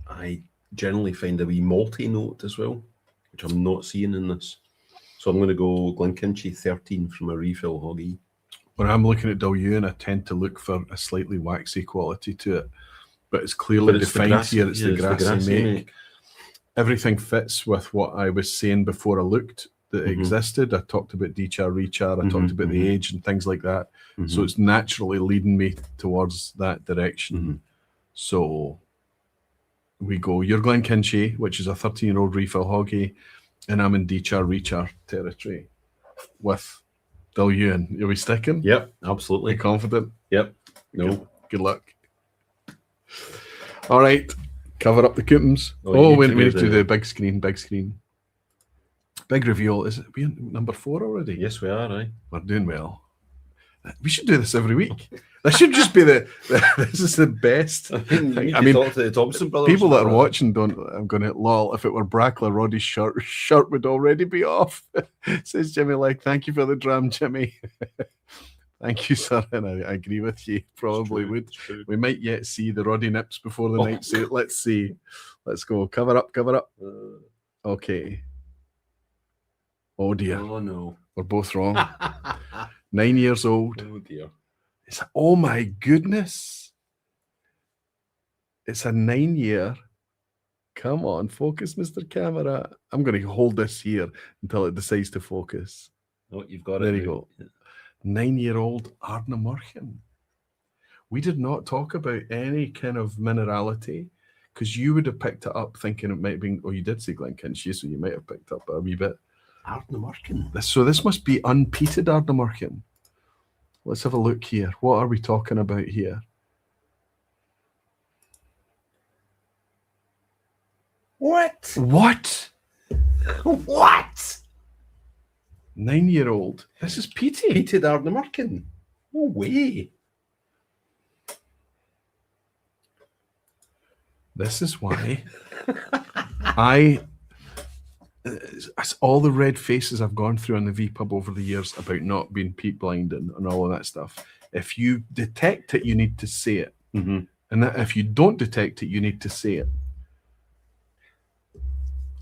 I generally find a wee malty note as well, which I'm not seeing in this. So I'm going to go Glenkinchie 13 from a refill hoggy. When I'm looking at Dalhuin, I tend to look for a slightly waxy quality to it, but it's clearly defined here. It's the grassy make. Everything fits with what I was saying before I looked that existed. I talked about dechar, rechar, I talked about the age and things like that. So it's naturally leading me towards that direction. So we go, you're Glenkinchie, which is a 13-year-old refill hoggy, and I'm in dechar, rechar territory with Dalhuin. Are we sticking? Yep, absolutely. Are you confident? Yep. No. Good luck. All right. Cover up the coupons. We need to do the big screen. Big reveal. Is it we number 4 already? Yes, we are, aye. We're doing well. We should do this every week. That should just be this is the best. I mean, talk to the Thompson Brothers. People that are watching I'm going to lol. If it were Brackler, Roddy's shirt would already be off. Says Jimmy, like, thank you for the dram, Jimmy. Thank you, sir. And I agree with you. Probably would. We might yet see the Roddy nips before the night sale. Let's see. Let's go. Cover up. Okay. Oh dear. Oh no. We're both wrong. 9 years old. Oh dear. Oh my goodness. It's a 9-year. Come on, focus, Mr. Camera. I'm going to hold this here until it decides to focus. Oh, you've got there it. There you go. 9-year-old Ardnamurchan. We did not talk about any kind of minerality because you would have picked it up thinking it might have been, you did say Glenkinchie, so you might have picked up a wee bit. Ardnamurchan. So this must be unpeated Ardnamurchan. Let's have a look here. What are we talking about here? What? What? What? 9-year-old. This is peated. Peated Ardnamurchan. No way. This is why it's all the red faces I've gone through on the vPub over the years about not being peat blind and all of that stuff. If you detect it, you need to say it. And that if you don't detect it, you need to say it.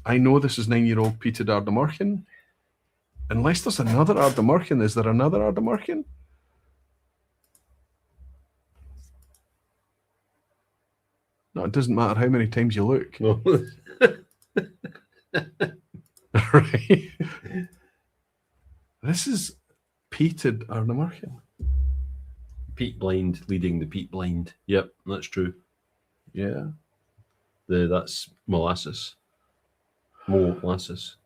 I know this is 9-year-old peated Ardnamurchan. Unless there's another Ardnamurchan. Is there another Ardnamurchan? No, it doesn't matter how many times you look. No. Right. This is peated Ardnamurchan. Peat blind leading the peat blind. Yep, that's true. Yeah. That's molasses. Molasses.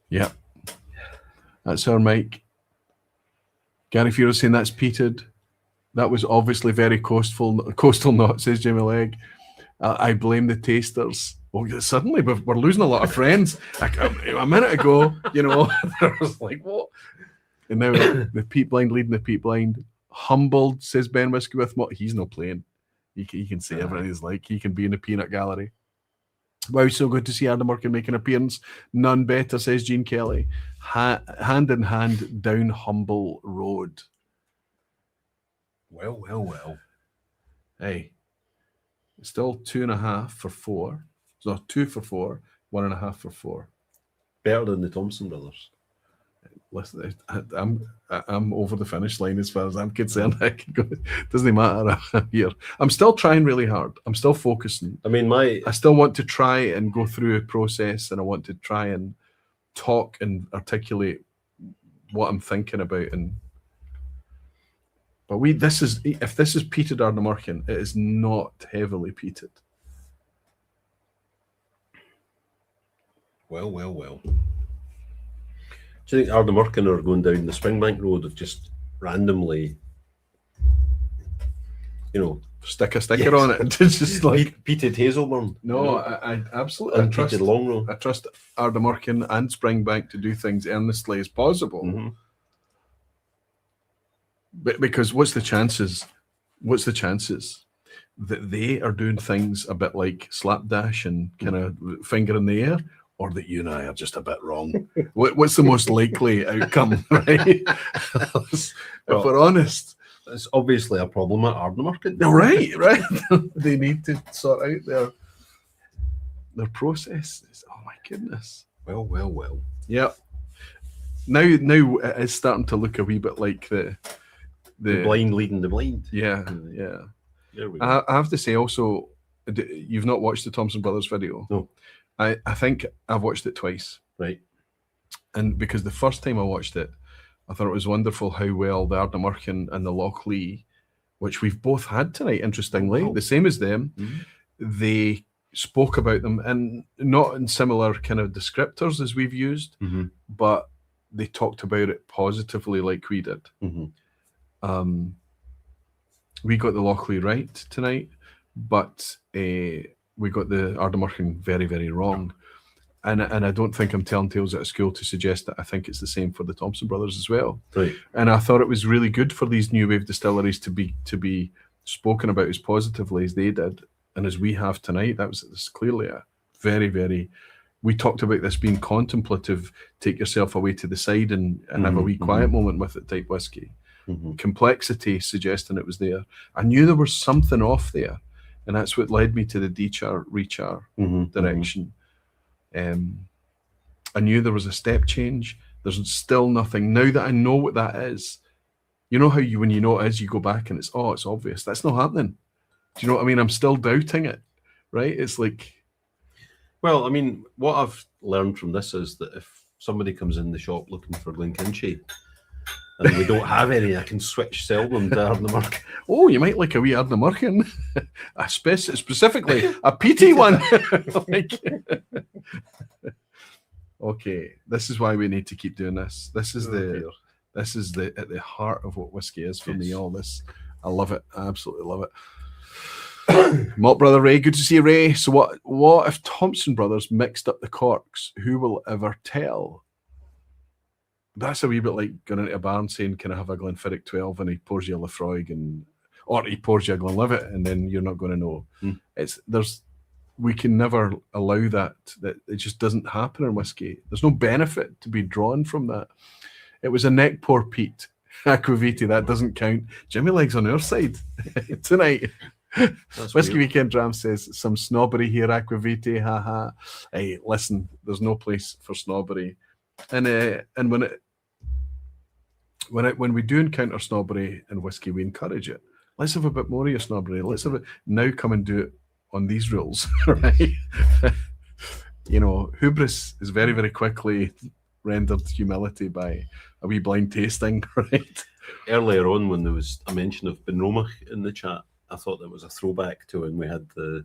Yep. That's our mic. Gary Fuhrer saying that's peated. That was obviously very coastal not, says Jimmy Legg. I blame the tasters. Well, suddenly we're losing a lot of friends. A minute ago, there was like, what? And now the peat blind leading the peat blind. Humbled, says Ben Whiskey with Mott. He's not playing. He can say everything he's like. He can be in the peanut gallery. Wow, so good to see Ardnamurchan make an appearance. None better, says Gene Kelly. Hand in hand down Humble Road. Well. Hey, it's still 2.5 for 4. So 2 for 4, 1.5 for 4. Better than the Thompson Brothers. Listen, I'm over the finish line as far as I'm concerned. I can go, doesn't matter. I'm here. I'm still trying really hard. I'm still focusing. I mean, I still want to try and go through a process, and I want to try and talk and articulate what I'm thinking about. But if this is peated Ardnamurchan, it is not heavily peated. Well. Do you think Ardnamurchan are going down the Springbank Road of just randomly, stick a sticker on it? It's just like peated Hazelburn. No, I absolutely. And peated Longrow. I trust Ardnamurchan and Springbank to do things earnestly as possible. Mm-hmm. But because what's the chances that they are doing things a bit like slapdash and kind of finger in the air, or that you and I are just a bit wrong. What's the most likely outcome, right? If we're honest. It's obviously a problem at Ardnamurchan. Right. They need to sort out their processes. Oh my goodness. Well. Yeah. Now it is starting to look a wee bit like the blind leading the blind. Yeah. There we go. I have to say also, you've not watched the Thompson Brothers video. No. I think I've watched it twice. Right. And because the first time I watched it, I thought it was wonderful how well the Ardnamurchan and the Lochlea, which we've both had tonight, interestingly, the same as them, they spoke about them, and not in similar kind of descriptors as we've used, but they talked about it positively like we did. We got the Lochlea right tonight, but we got the Ardnamurchan very, very wrong. And I don't think I'm telling tales out of school to suggest that I think it's the same for the Thompson Brothers as well. Right. And I thought it was really good for these new wave distilleries to be spoken about as positively as they did and as we have tonight. That's clearly a very, very. We talked about this being contemplative, take yourself away to the side and have a wee quiet moment with it type whiskey. Complexity suggesting it was there. I knew there was something off there, and that's what led me to the dechar rechar direction. I knew there was a step change. There's still nothing. Now that I know what that is, you know how when you know it is, you go back and it's obvious. That's not happening. Do you know what I mean? I'm still doubting it, right? It's like... Well, I mean, what I've learned from this is that if somebody comes in the shop looking for Glenkinchie and we don't have any, I can sell them to Ardnamurchan. Oh, you might like a wee Ardnamurchan. Specifically, a peaty one. Okay, this is why we need to keep doing this. This is at the heart of what whiskey is for me. All this, I love it. I absolutely love it. Malt brother Ray, good to see you, Ray. So what if Thompson Brothers mixed up the corks? Who will ever tell? That's a wee bit like going into a bar and saying, can I have a Glenfiddich 12? And he pours you a Laphroaig, or he pours you a Glenlivet, and then you're not going to know. We can never allow that it just doesn't happen in whiskey. There's no benefit to be drawn from that. It was a neck pour peat. Aquaviti, that doesn't count. Jimmy Legs on our side tonight. That's Whiskey weird. Weekend Dram says some snobbery here, Aquaviti, haha. Hey, listen, there's no place for snobbery. And when we do encounter snobbery in whiskey, we encourage it. Let's have a bit more of your snobbery. Let's have it now. Come and do it on these rules, right? You know, hubris is very, very quickly rendered humility by a wee blind tasting, right? Earlier on, when there was a mention of Benromach in the chat, I thought that was a throwback to when we had the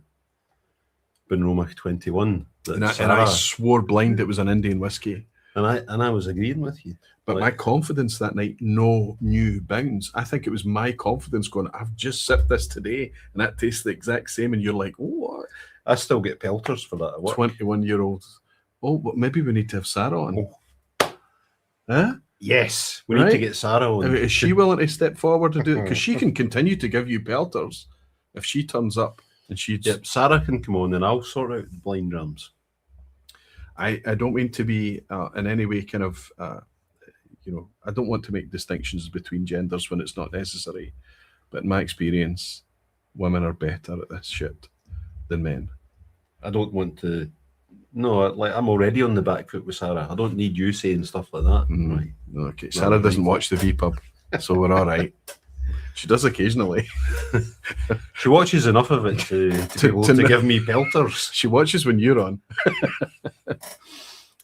Benromach 21. And I swore blind it was an Indian whiskey. And I was agreeing with you. But my confidence that night knew bounds. I think it was my confidence going, I've just sipped this today and that tastes the exact same. And you're like, oh, what? I still get pelters for that. 21-year-olds. Oh, but maybe we need to have Sarah on. Oh. Huh? Yes, we need to get Sarah on. Is she willing to step forward to do it? Because she can continue to give you pelters if she turns up and she's... Yep, Sarah can come on and I'll sort out the blind drams. I don't mean to be in any way kind of, I don't want to make distinctions between genders when it's not necessary. But in my experience, women are better at this shit than men. I don't want to... No, like I'm already on the back foot with Sarah. I don't need you saying stuff like that. Right. Okay, Sarah doesn't watch the vPub, so we're all right. She does occasionally. She watches enough of it to be able to give me pelters. She watches when you're on.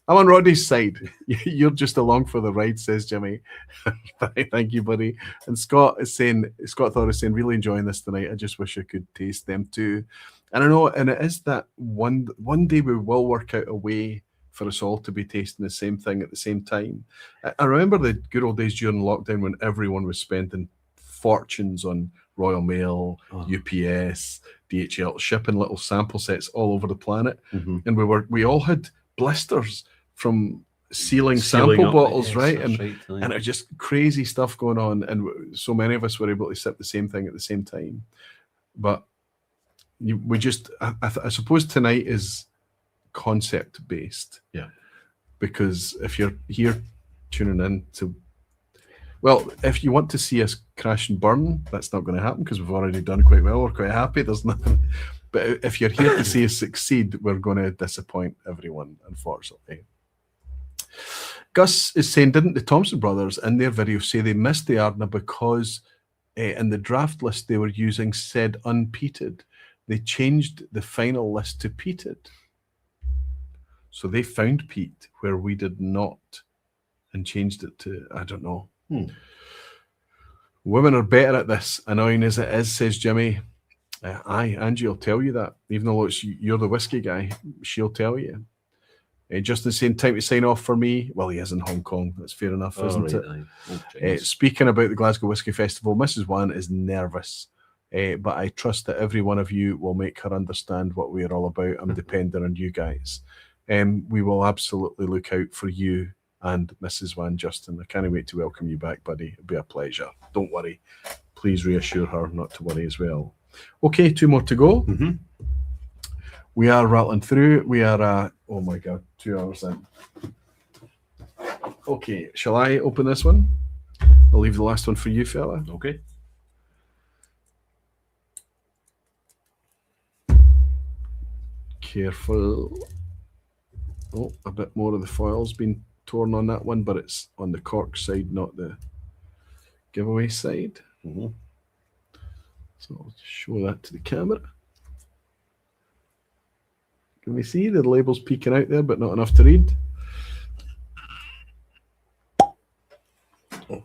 I'm on Roddy's side. You're just along for the ride, says Jimmy. Thank you, buddy. And Scott Thor is saying, really enjoying this tonight. I just wish I could taste them too. And I know, and it is that one day we will work out a way for us all to be tasting the same thing at the same time. I remember the good old days during lockdown when everyone was spending fortunes on Royal Mail, UPS, DHL, shipping little sample sets all over the planet. And we all had blisters from sealing sample bottles, right? And it was just crazy stuff going on. And so many of us were able to sip the same thing at the same time. But I suppose tonight is concept based. Yeah. Because if you're here tuning in to, well, if you want to see us crash and burn, that's not going to happen because we've already done quite well. We're quite happy. There's nothing. But if you're here to see us succeed, we're going to disappoint everyone, unfortunately. Gus is saying, didn't the Thompson Brothers in their video say they missed the Ardna because in the draft list they were using said unpeated? They changed the final list to peated. So they found peat where we did not and changed it to, I don't know. Women are better at this, annoying as it is, says Jimmy. Aye, Angie will tell you that. Even though you're the whiskey guy, she'll tell you. Justin saying, time to sign off for me. Well, he is in Hong Kong. That's fair enough, isn't it? Speaking about the Glasgow Whisky Festival, Mrs. Wan is nervous. But I trust that every one of you will make her understand what we're all about. I'm depending on you guys. We will absolutely look out for you and Mrs. Wan, Justin. I can't wait to welcome you back, buddy. It'll be a pleasure. Don't worry. Please reassure her not to worry as well. Okay, 2 more to go. We are rattling through. We are, oh my God, 2 hours in. Okay, shall I open this one? I'll leave the last one for you, fella. Okay. Careful. Oh, a bit more of the foil's been torn on that one, but it's on the cork side, not the giveaway side. So I'll show that to the camera. Can we see the labels peeking out there, but not enough to read? Oh,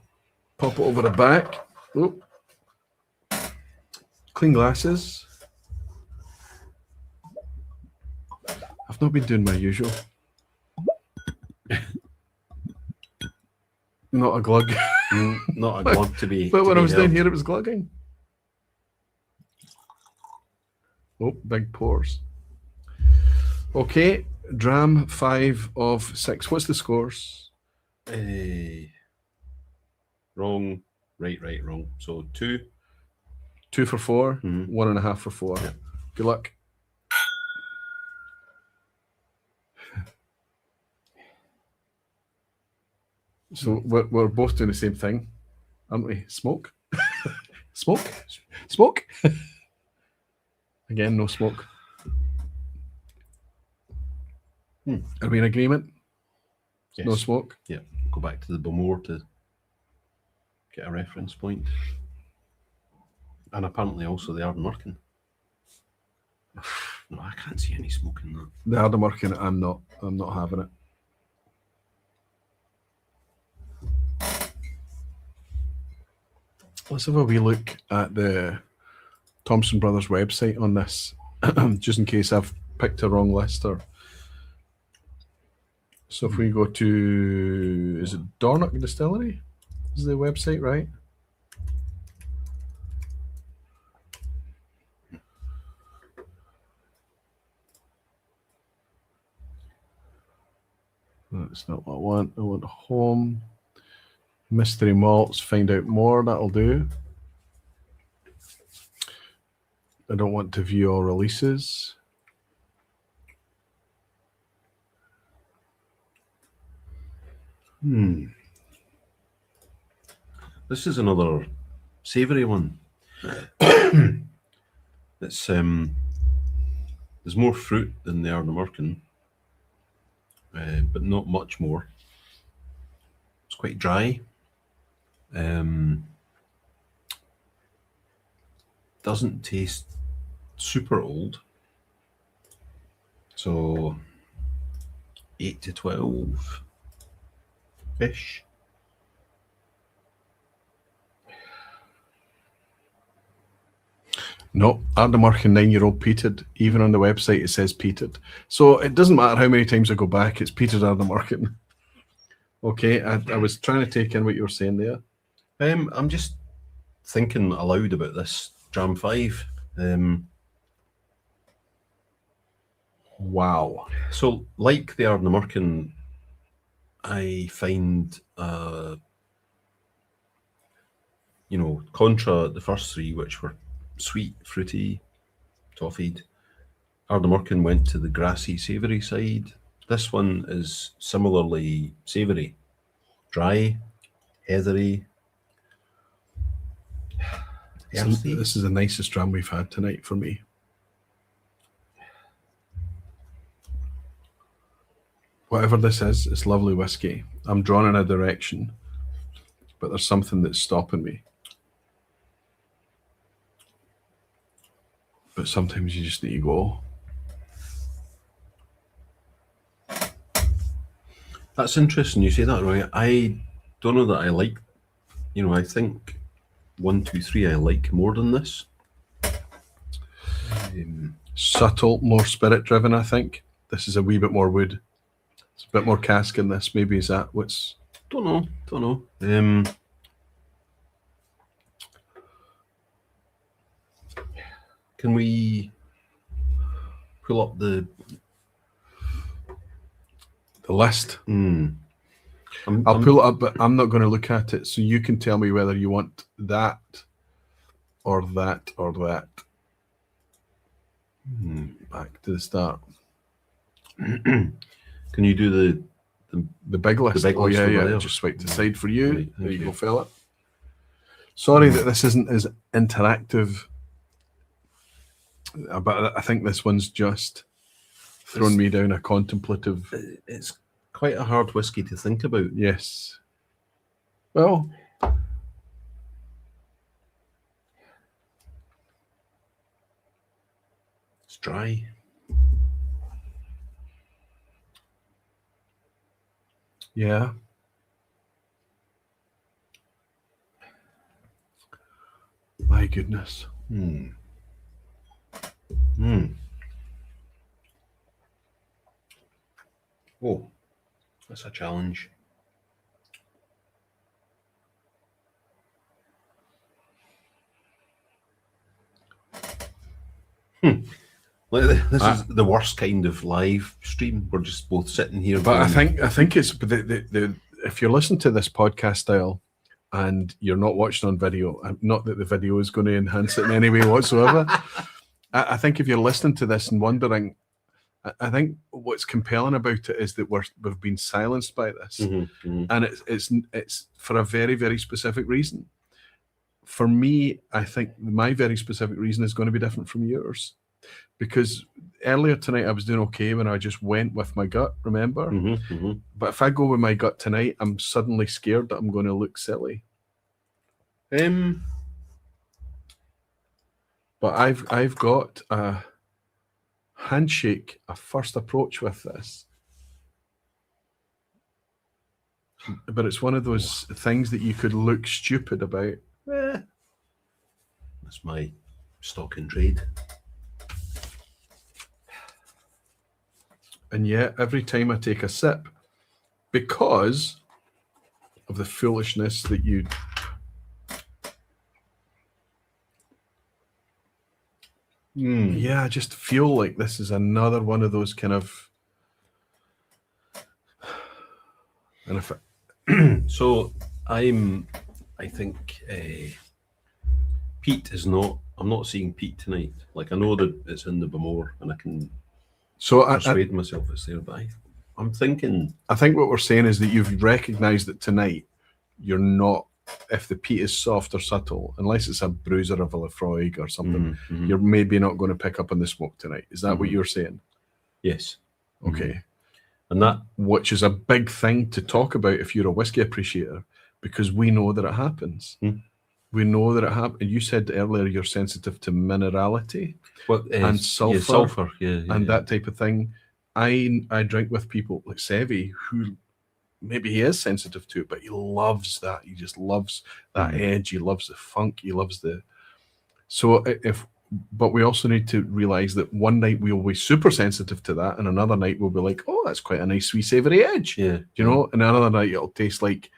pop it over the back. Oh. Clean glasses. I've not been doing my usual. Not a glug. Not a glug to be. But when I was held. down here, it was glugging. Oh, big pores. Okay, Dram 5 of 6. What's the scores? Wrong, right, wrong. So 2. 2 for 4, 1.5 for 4. Yeah. Good luck. So we're both doing the same thing, aren't we? Smoke? Smoke? Smoke? Again, no smoke. Are we in agreement? Yes. No smoke? Yeah. Go back to the Bowmore to get a reference point. And apparently also the Ardnamurchan. No, I can't see any smoke in that. The Ardnamurchan, I'm not having it. Let's have a wee look at the Thompson Brothers website on this, just in case I've picked a wrong list. So if we go to, is it Dornoch Distillery? Is the website right? That's not what I want. I want home. Mystery Malts, find out more. That'll do. I don't want to view all releases. This is another savoury one. It's there's more fruit than the Ardnamurchan, but not much more. It's quite dry. Doesn't taste super old. So 8 to 12 ish. No, Ardnamurchan 9-year-old peated. Even on the website it says peated. So it doesn't matter how many times I go back, it's peated Ardnamurchan. Okay, I was trying to take in what you were saying there. I'm just thinking aloud about this Dram 5. Wow. So, like the Ardnamurchan, I find, contra the first 3, which were sweet, fruity, toffeed, Ardnamurchan went to the grassy, savoury side. This one is similarly savoury, dry, heathery, earthy. This is the nicest dram we've had tonight for me. Whatever this is, it's lovely whiskey. I'm drawn in a direction, but there's something that's stopping me. But sometimes you just need to go. That's interesting you say that, Roy. I don't know that I like, I think 1, 2, 3 I like more than this. Subtle, more spirit driven, I think. This is a wee bit more wood. It's a bit more cask in this. Maybe is that what's... Don't know. Can we pull up the list? I'll pull it up, but I'm not going to look at it, so you can tell me whether you want that or that or that. Back to the start. Can you do the big list? The big list yeah. there? Just swipe to the side for you. Right, there you okay. go, fella. Sorry that this isn't as interactive, but I think this one's just thrown me down a contemplative... It's quite a hard whiskey to think about. Yes. Well... It's dry. Yeah. My goodness. Oh, that's a challenge. This is the worst kind of live stream. We're just both sitting here. But I think it's the if you're listening to this podcast style and you're not watching on video, not that the video is going to enhance it in any way whatsoever. I think if you're listening to this and wondering, I think what's compelling about it is that we've been silenced by this, and it's for a very, very specific reason. For me, I think my very specific reason is going to be different from yours, because earlier tonight I was doing okay when I just went with my gut. Remember, but if I go with my gut tonight, I'm suddenly scared that I'm going to look silly. But I've got a handshake, a first approach with this. But it's one of those things that you could look stupid about. That's my stock in trade. And yet, every time I take a sip, because of the foolishness that you... Yeah, I just feel like this is another one of those kind of... And if so I think peat is not... I'm not seeing peat tonight. Like, I know that it's in the Bowmore and I can persuade myself it's there, but I'm thinking... I think what we're saying is that you've recognised that tonight you're not... If the peat is soft or subtle, unless it's a bruiser of a Laphroaig or something, you're maybe not going to pick up on the smoke tonight. Is that what you're saying? Yes. Okay. And that... Which is a big thing to talk about if you're a whiskey appreciator, because we know that it happens. We know that it happens. You said earlier you're sensitive to minerality and sulfur, and that type of thing. I drink with people like Sevi, who maybe he is sensitive to it, but he loves that. He just loves that edge. He loves the funk. He loves the... So but we also need to realize that one night we'll be super sensitive to that, and another night we'll be like, oh, that's quite a nice sweet savoury edge. Yeah. You know, and another night it'll taste like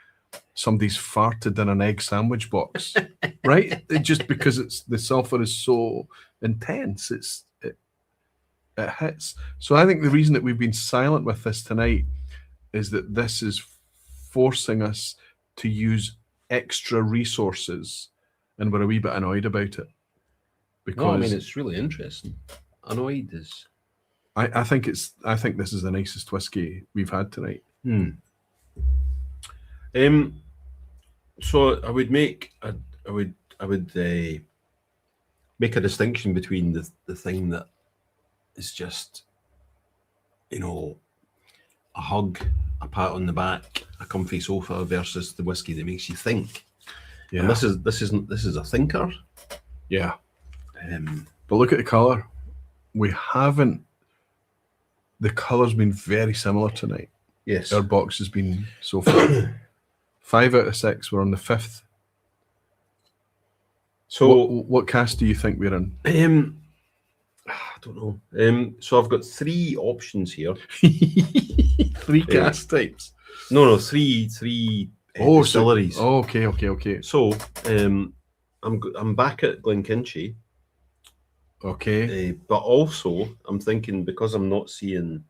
somebody's farted in an egg sandwich box, right? Just because the sulfur is so intense, it hits. So I think the reason that we've been silent with this tonight is that this is forcing us to use extra resources, and we're a wee bit annoyed about it. Because no, I mean, it's really interesting. Annoyed is... I think this is the nicest whiskey we've had tonight. So I would make make a distinction between the thing that is just, a hug, a pat on the back, a comfy sofa versus the whiskey that makes you think. Yeah. And this is a thinker. Yeah. But look at the colour. The colour's been very similar tonight. Yes. Our box has been so far. 5 out of 6. We're on the 5th. So what cask do you think we're in? I don't know. So I've got 3 options here. 3 cask types. No, 3 distilleries. Okay. So I'm back at Glenkinchie. Okay. But also I'm thinking, because I'm not seeing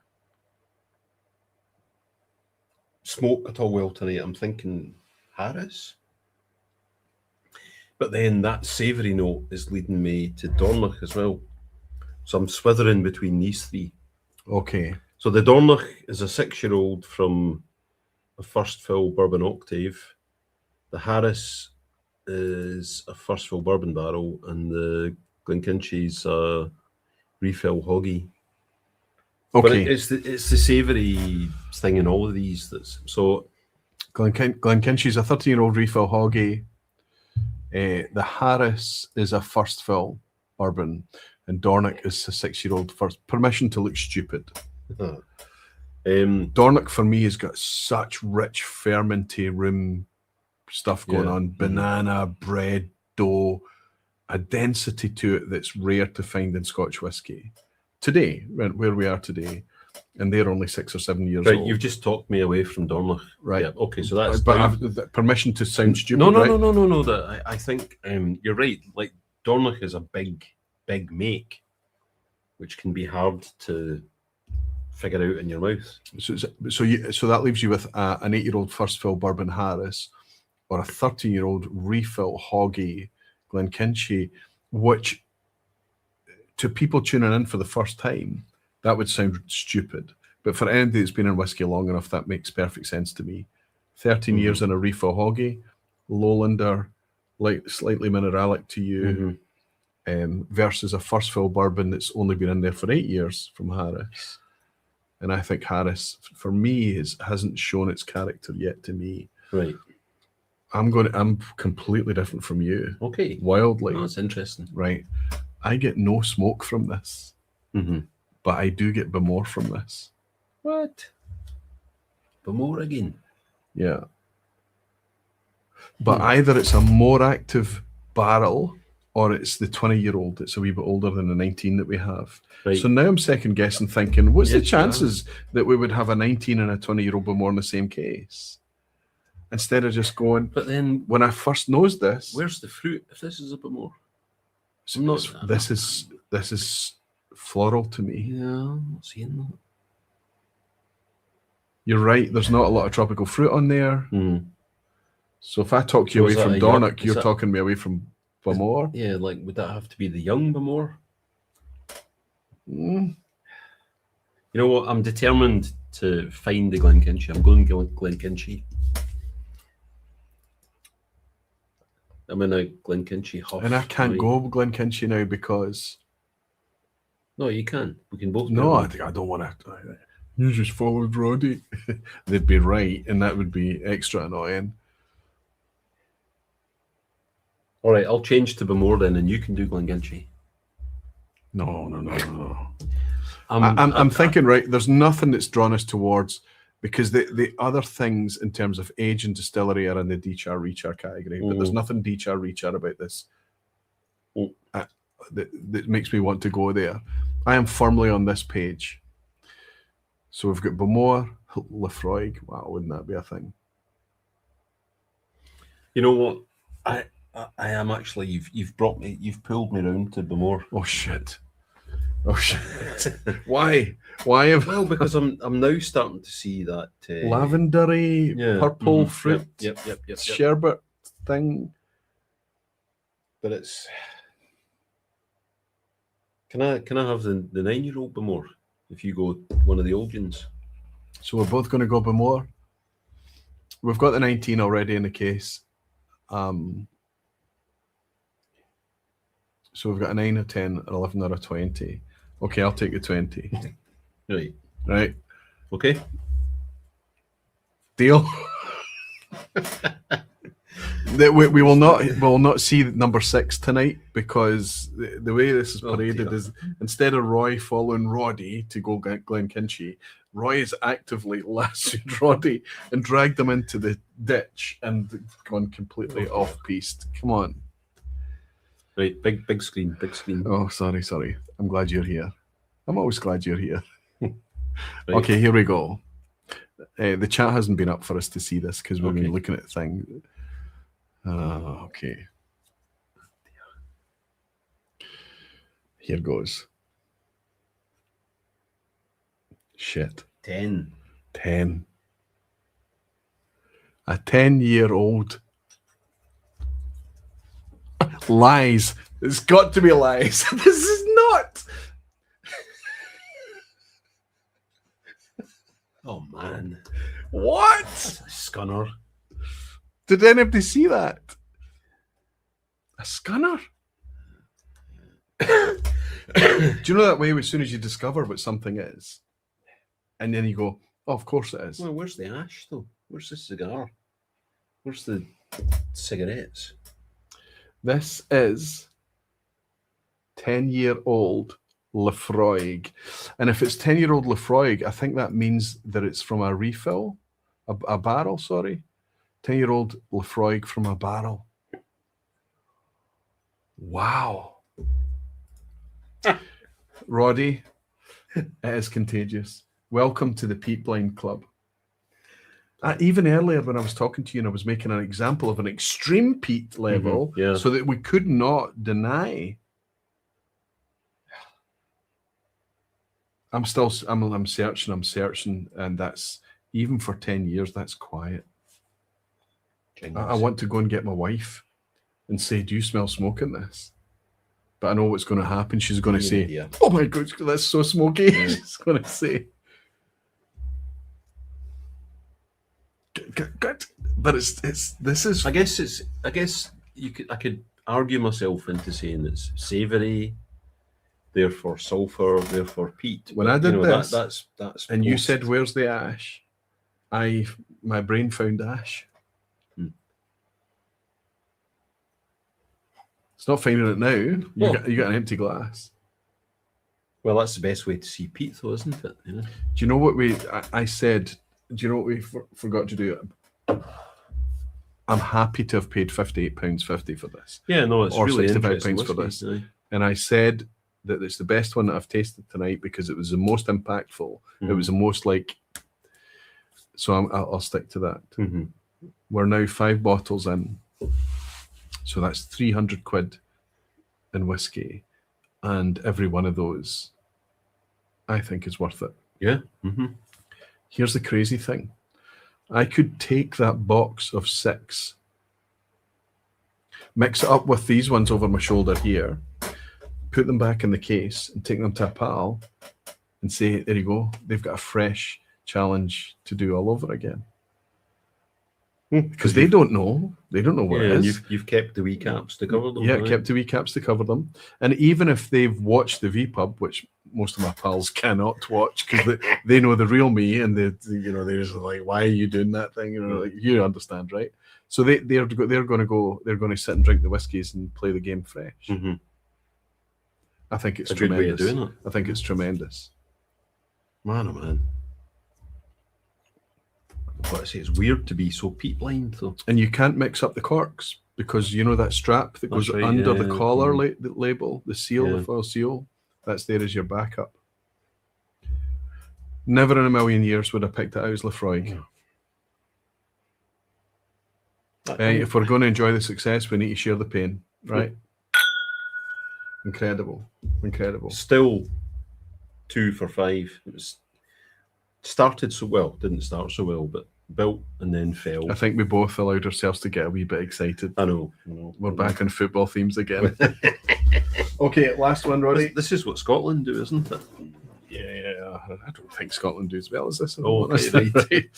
smoke at all well tonight, I'm thinking Harris. But then that savoury note is leading me to Dornoch as well. So I'm swithering between these 3. Okay. So the Dornoch is a 6-year-old from a first fill bourbon octave. The Harris is a first fill bourbon barrel, and the Glenkinchie's a refill hoggy. Okay. But it's the savoury thing in all of these. So Glenkinchie's a 13-year-old refill hoggy. The Harris is a first fill bourbon, and Dornoch is a 6-year-old first. Permission to look stupid. Dornoch for me has got such rich fermenty room stuff going on. Banana, bread, dough, a density to it that's rare to find in Scotch whisky. Today, where we are today, and they're only 6 or 7 years old. You've just talked me away from Dornoch. Right. Yeah, okay, so that's... But I've permission to sound stupid, No. right? That I think you're right. Like, Dornoch is a big make, which can be hard to figure out in your mouth. So that leaves you with an 8-year-old first fill bourbon Harris, or a 13-year-old refill hoggy Glenkinchie, which to people tuning in for the first time, that would sound stupid. But for anybody that's been in whiskey long enough, that makes perfect sense to me. 13 years in a refill hoggy, Lowlander, like slightly mineralic to you, versus a first fill bourbon that's only been in there for 8 years from Harris. And I think Harris, for me, hasn't shown its character yet to me. Right. I'm completely different from you. Okay. Wildly. Oh, that's interesting. Right. I get no smoke from this, but I do get Bowmore from this. What? Bowmore again? Yeah. But either it's a more active barrel, or it's the 20-year-old that's a wee bit older than the 19 that we have. Right. So now I'm second guessing, thinking, what's the chances that we would have a 19 and a 20-year-old Bowmore in the same case? Instead of just going, but then when I first nosed this, where's the fruit if this is a Bowmore? This is floral to me. Yeah, I'm not seeing that. You're right. There's not a lot of tropical fruit on there. So if I talk you away from Dornoch, you're talking me away from Bowmore. Yeah, like, would that have to be the young Bowmore? You know what? I'm determined to find the Glenkinchie. I'm going to Glenkinchie. I'm in a Glenkinchie huff. And I can't go Glenkinchie now because... No, you can. We can both. No, I don't want to. You just followed Roddy. They'd be right, and that would be extra annoying. All right, I'll change to Bowmore then, and you can do Glenkinchie. No. I'm thinking, right, there's nothing that's drawn us towards, because the other things in terms of age and distillery are in the D-char, rechar category, but there's nothing D-char, rechar about this that makes me want to go there. I am firmly on this page. So we've got Bowmore, Laphroaig. Wow, wouldn't that be a thing? You know what? I am actually. You've pulled me round to Bowmore. Oh shit! Why? Well, because I'm now starting to see that lavendery, purple fruit, yep, sherbet thing. But it's. Can I have the 9-year-old Bowmore? if you go one of the old ones. So we're both going to go Bowmore. We've got the 19 already in the case. So we've got a 9, a 10, an 11, or a 20. Okay, I'll take the 20. Right. Right. Okay. Deal. We will not see number 6 tonight, because the way this is paraded is, instead of Roy following Roddy to go Glenkinchie, Roy has actively lassoed Roddy and dragged him into the ditch and gone completely off-piste. Come on. Right, big screen. Oh, sorry. I'm glad you're here. I'm always glad you're here. Right. Okay, here we go. The chat hasn't been up for us to see this because we've been looking at things. Okay. Here goes. Shit. 10. A 10-year-old. Lies. It's got to be lies. This is not. Oh, man. What? That's a scunner. Did anybody see that? A scunner? Do you know that way as soon as you discover what something is? And then you go, oh, of course it is. Well, where's the ash, though? Where's the cigar? Where's the cigarettes? This is 10-year-old Laphroaig. And if it's 10-year-old Laphroaig, I think that means that it's from a refill, a barrel, sorry. 10-year-old Laphroaig from a barrel. Wow. Roddy, it is contagious. Welcome to the Peat Blind Club. Even earlier when I was talking to you and I was making an example of an extreme peat level, so that we could not deny. I'm searching, and that's, even for 10 years, that's quiet. I want to go and get my wife and say, do you smell smoke in this? But I know what's going to happen. She's going to say, oh my God, that's so smoky. Yeah. She's going to say. But this is. I guess I could argue myself into saying it's savoury, therefore sulphur, therefore peat. When I did this, that's and you said, where's the ash? My brain found ash. It's not finding it now. You got an empty glass. Well, that's the best way to see peat, though, isn't it? Do you know what I said? Do you know what we forgot to do? I'm happy to have paid £58.50 for this. Yeah, no, it's or really £65 for this. Yeah. And I said that it's the best one that I've tasted tonight because it was the most impactful. It was the most like. So I'll stick to that. We're now 5 bottles in. So that's 300 quid in whiskey, and every one of those, I think, is worth it. Yeah. Here's the crazy thing: I could take that box of 6, mix it up with these ones over my shoulder here, put them back in the case, and take them to a pal, and say, "There you go. They've got a fresh challenge to do all over again." Because they don't know what it is. And you've kept the wee caps to cover them. Yeah, kept the wee caps to cover them. And even if they've watched the vPub, which most of my pals cannot watch because they know the real me, and they're just like, why are you doing that thing? Like, you understand, right? So they're going to sit and drink the whiskies and play the game fresh. I think it's tremendous. Good way of doing it. I think it's tremendous. Man, oh man. But I say it's weird to be so peat blind, though. And you can't mix up the corks because you know that strap that goes under the collar the label, the seal, the foil seal. That's there as your backup. Never in a million years would I picked it out as Laphroaig. If we're going to enjoy the success, we need to share the pain, right? Incredible. Still 2 for 5. It was started so well, didn't start so well, but built and then fell. I think we both allowed ourselves to get a wee bit excited. I know. We're back on football themes again. Okay, last one, Roddy. This is what Scotland do, isn't it? Yeah. I don't think Scotland do as well as this. Oh, okay, right.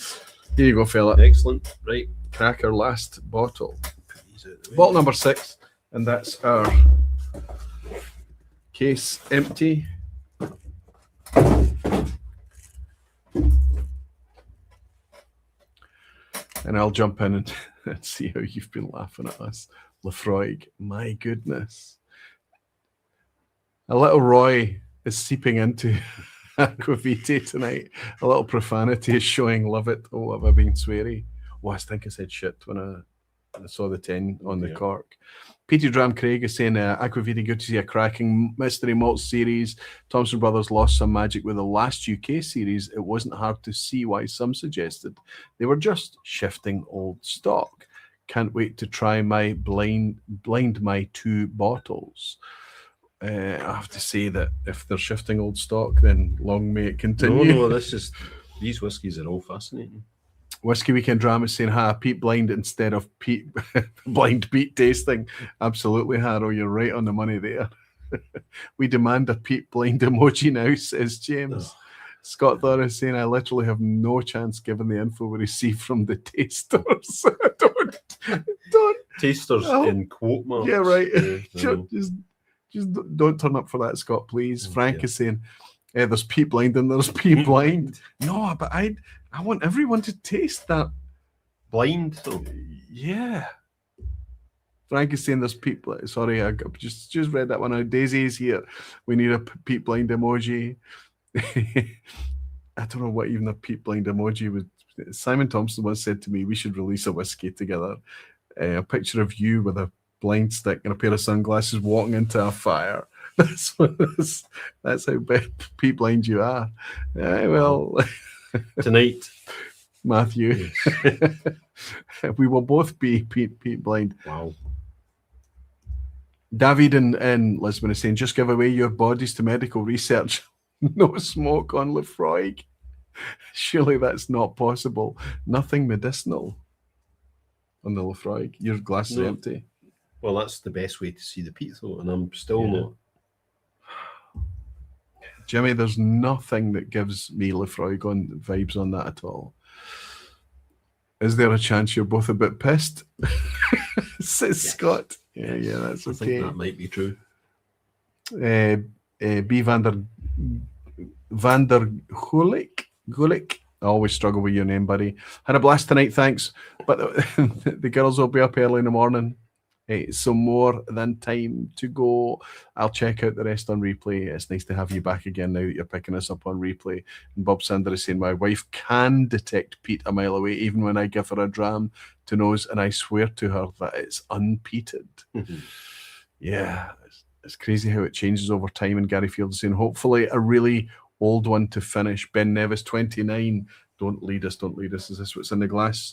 Here you go, fella. Excellent. Right. Crack our last bottle. Put these out the way. Bottle number 6, and that's our case empty. And I'll jump in and see how you've been laughing at us. Laphroaig, my goodness. A little Roy is seeping into Aquavite tonight. A little profanity is showing. Love it. Oh, have I been sweary? Oh, I think I said shit when I saw the 10 on the cork. Peter Dram Craig is saying, Aquavite, good to see a cracking Mystery Malt Series. Thompson Brothers lost some magic with the last UK series. It wasn't hard to see why some suggested they were just shifting old stock. Can't wait to try my blind my 2 bottles. I have to say that if they're shifting old stock, then long may it continue. No, these whiskies are all fascinating. Whiskey Weekend Drama saying, Pete Blind instead of Pete Blind Pete tasting. Absolutely, Harrow, you're right on the money there. We demand a Pete Blind emoji now, says James. Oh. Scott Thor is saying, I literally have no chance given the info we received from the tasters. don't. Tasters in quote marks. Yeah, right. Just don't turn up for that, Scott, please. Frank is saying, there's Pete Blind and there's Pete Blind. No, but I want everyone to taste that. Blind, though. Yeah. Frank is saying there's Pete Blind. Sorry, I just read that one out. Daisy is here. We need a Pete Blind emoji. I don't know what even a Pete Blind emoji was. Simon Thompson once said to me, we should release a whiskey together. A picture of you with a blind stick and a pair of sunglasses walking into a fire. That's how Pete Blind you are. Well, tonight, Matthew, yes. We will both be Pete Blind. Wow. David in Lisbon is saying, just give away your bodies to medical research. No smoke on Laphroaig. Surely that's not possible. Nothing medicinal on the Laphroaig. Your glass is empty. Well, that's the best way to see the peat, though, and I'm still not. Jimmy, there's nothing that gives me Laphroaig on vibes on that at all. Is there a chance you're both a bit pissed? Says Scott. Yeah, that's okay. I think that might be true. B. Vander Gulik. I always struggle with your name, buddy. Had a blast tonight, thanks. But the girls will be up early in the morning. So more than time to go. I'll check out the rest on replay. It's nice to have you back again now that you're picking us up on replay. And Bob Sander is saying, my wife can detect peat a mile away, even when I give her a dram to nose, and I swear to her that it's unpeated. Mm-hmm. Yeah, it's crazy how it changes over time. And Gary Field is saying, hopefully a really old one to finish. Ben Nevis, 29. Don't lead us. Is this what's in the glass?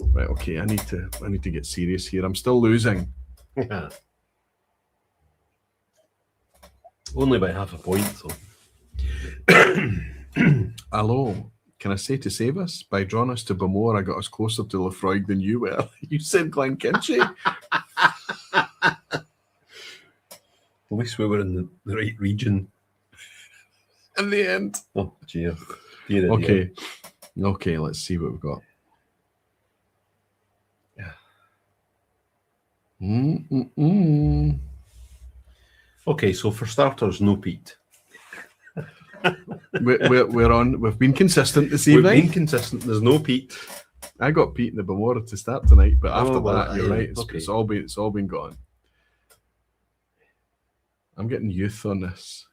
Right, okay, I need to get serious here. I'm still losing. Yeah. Only by half a point, though. Hello. Can I say to save us? By drawing us to Bowmore, I got us closer to Laphroaig than you were. You said Glenkinchie. At least we were in the right region. In the end. Oh, dear. Okay, let's see what we've got. Okay, so for starters, no peat. we're on. We've been consistent this evening. We've been consistent. There's no peat. I got peat in the Bowmore to start tonight, but after that, you're right. Okay. It's all been gone. I'm getting youth on this.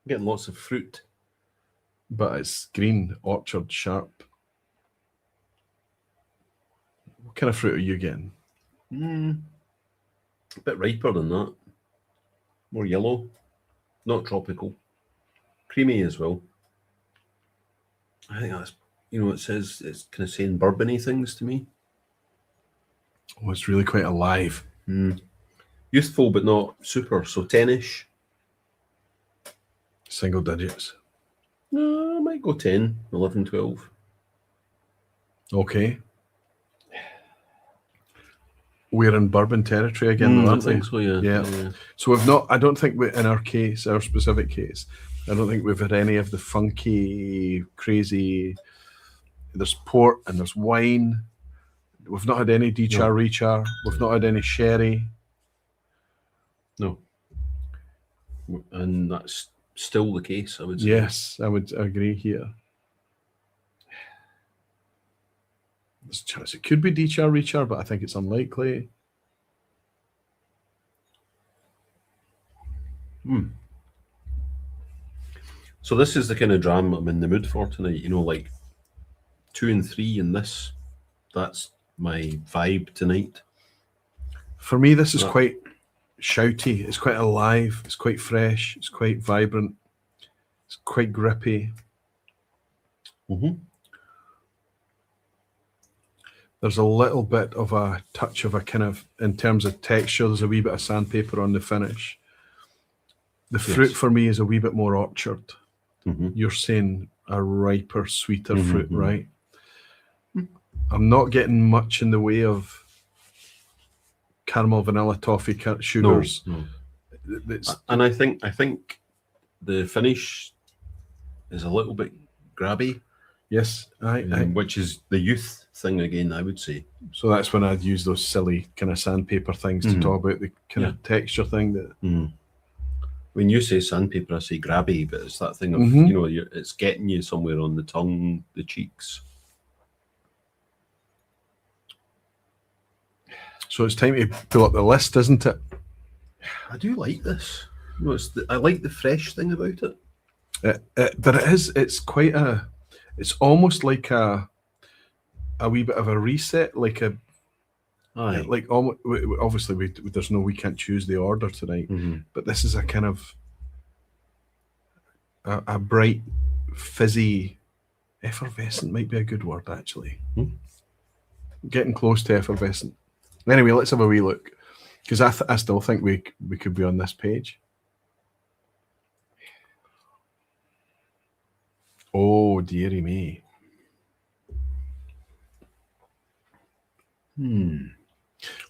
I'm getting lots of fruit, but it's green orchard sharp. What kind of fruit are you getting? A bit riper than that. More yellow. Not tropical. Creamy as well. I think that's, it says, it's kind of saying bourbony things to me. Oh, it's really quite alive. Youthful, but not super. So 10-ish. Single digits. No, I might go 10, 11, 12. Okay. We're in bourbon territory again, though, aren't we? I think so, yeah. So we've not, I don't think in our specific case, I don't think we've had any of the funky, crazy. There's port and there's wine. We've not had any D-char, rechar. We've not had any sherry. No. And that's still the case, I would say. Yes, I would agree here. There's a chance it could be D-char, rechar, but I think it's unlikely. So this is the kind of dram I'm in the mood for tonight. You know, like 2 and 3 in this. That's my vibe tonight. For me, this is quite shouty. It's quite alive. It's quite fresh. It's quite vibrant. It's quite grippy. There's a little bit of a touch of a kind of, in terms of texture, there's a wee bit of sandpaper on the finish. The fruit for me is a wee bit more orchard. You're saying a riper, sweeter fruit, right? I'm not getting much in the way of caramel, vanilla, toffee, sugars. No. And I think the finish is a little bit grabby. Yes, which is the youth thing again, I would say. So that's when I'd use those silly kind of sandpaper things to talk about the kind of texture thing that. When you say sandpaper, I say grabby, but it's that thing of, you know, it's getting you somewhere on the tongue, the cheeks. So it's time to pull up the list, isn't it? I do like this. You know, I like the fresh thing about it. But it is, it's quite a, it's almost like a wee bit of a reset, like a, like almost, obviously we can't choose the order tonight, but this is a kind of a bright, fizzy, effervescent might be a good word actually. Getting close to effervescent. Anyway, let's have a wee look, because I still think we could be on this page. Oh dearie me.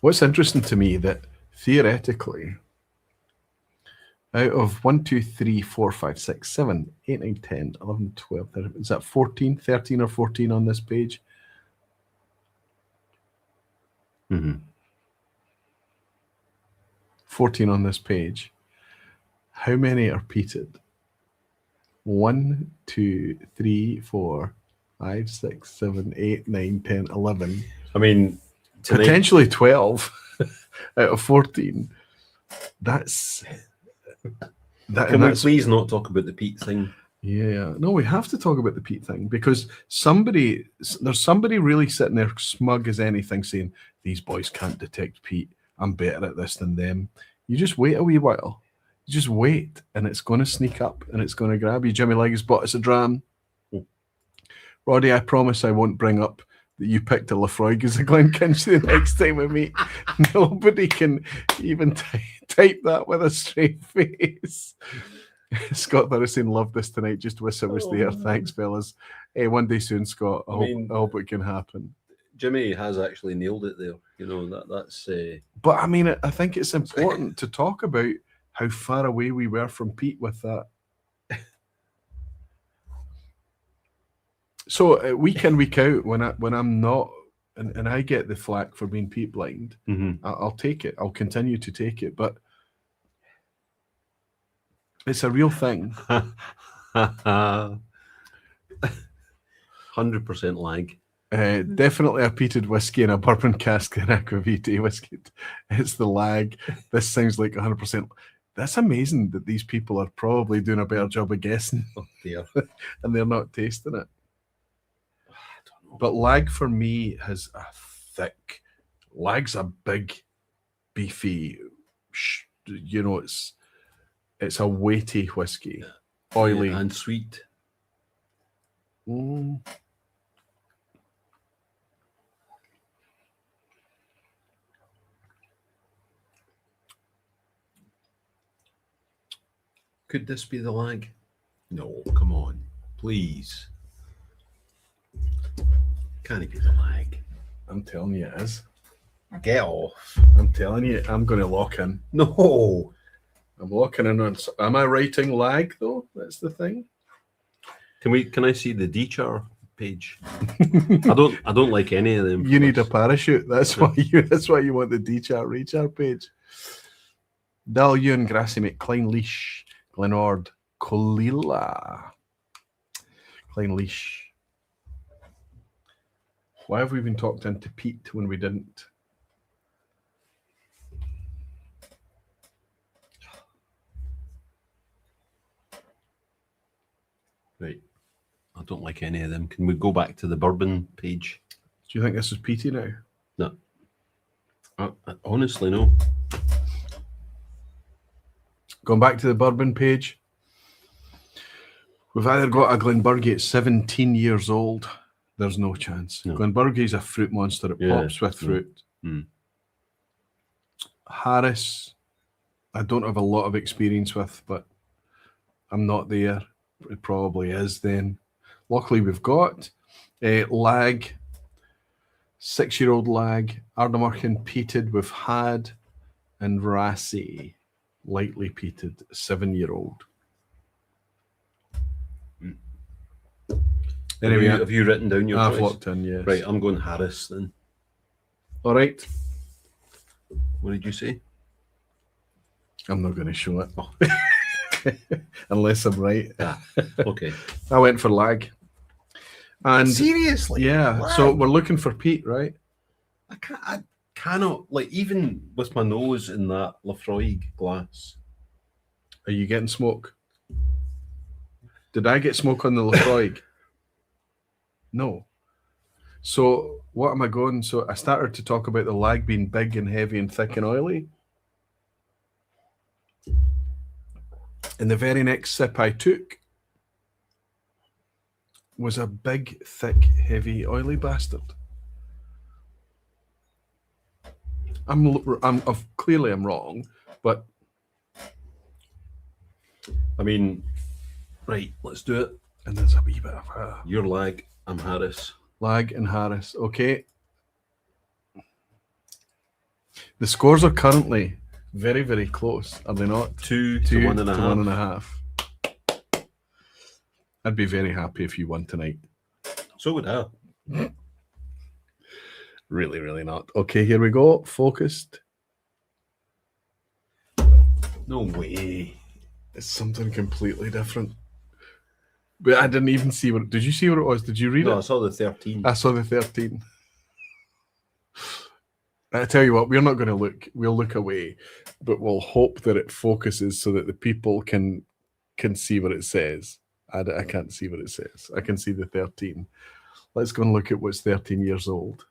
What's interesting to me that theoretically, out of 1, 2, 3, 4, 5, 6, 7, 8, 9, 10, 11, 12, 13, is that 14, 13 or 14 on this page? 14 on this page. How many are peated? 1, 2, 3, 4, 5, 6, 7, 8, 9, 10, 11. I mean, tonight, potentially 12 out of 14. That's that. Can we please not talk about the peat thing? Yeah, no, we have to talk about the peat thing, because there's somebody really sitting there smug as anything saying, these boys can't detect peat. I'm better at this than them. You just wait a wee while. You just wait, and it's going to sneak up, and it's going to grab you. Jimmy Legg has bought us a dram. Roddy, I promise I won't bring up that you picked a Laphroaig as a Glenkinchie the next time we meet. Nobody can even type that with a straight face. Scott Burrison loved this tonight. Just wish I was there. Thanks, fellas. Hey, one day soon, Scott. I hope it can happen. Jimmy has actually nailed it there. You know, that's. But I mean, I think it's important to talk about how far away we were from peat with that. So week in, week out, when I'm not, and I get the flack for being peat blind, I'll take it. I'll continue to take it, but it's a real thing. 100% lag. Definitely a peated whiskey and a bourbon cask and aquavitae whiskey. It's the lag. This sounds like 100%. That's amazing that these people are probably doing a better job of guessing. Oh dear. And they're not tasting it. But lag for me has a thick. Lag's a big, beefy. You know, it's a weighty whiskey, oily and sweet. Could this be the lag? No, come on, please. Can it be the lag? I'm telling you it is. Get off. I'm telling you, I'm going to lock in. No. I'm locking in on. Am I writing lag though? That's the thing. Can I see the D-char page? I don't like any of them. You need a parachute. That's why you want the D-char rechar page. Dal Ewan Grassimate, Klein Leash, Glenord, Colila. Klein Leash. Why have we been talked into peat when we didn't? Right. I don't like any of them. Can we go back to the bourbon page? Do you think this is peaty now? No. I honestly, no. Going back to the bourbon page. We've either got a Glenburgie at 17 years old. There's no chance. No. Glenburgie's a fruit monster. It pops with fruit. Mm. Harris, I don't have a lot of experience with, but I'm not there. It probably is then. Lochlea we've got. Lag, 6-year-old lag. Ardnamurchan peated we've had. And Rassie, lightly peated, 7-year-old. Anyway, have you written down your I've choice? locked in, yes. Right, I'm going Harris then. All right. What did you say? I'm not going to show it. Oh. Unless I'm right. Ah, okay. I went for lag. And seriously? Yeah. Lag? So we're looking for peat, right? I cannot, like, even with my nose in that Laphroaig glass. Are you getting smoke? Did I get smoke on the Laphroaig? No. So what am I going? So I started to talk about the lag being big and heavy and thick and oily. And the very next sip I took was a big, thick, heavy, oily bastard. Clearly I'm wrong, but I mean, right, let's do it. And there's a wee bit of your lag. I'm Harris. Lag and Harris. Okay. The scores are currently very, very close, are they not? 2 to 1.5. I'd be very happy if you won tonight. So would I. Really, really not. Okay, here we go. Focused. No way. It's something completely different. But I didn't even see what. Did you see what it was? Did you read it? No, I saw the 13. I saw the 13. I tell you what, we're not going to look. We'll look away, but we'll hope that it focuses so that the people can see what it says. I can't see what it says. I can see the 13. Let's go and look at what's 13 years old.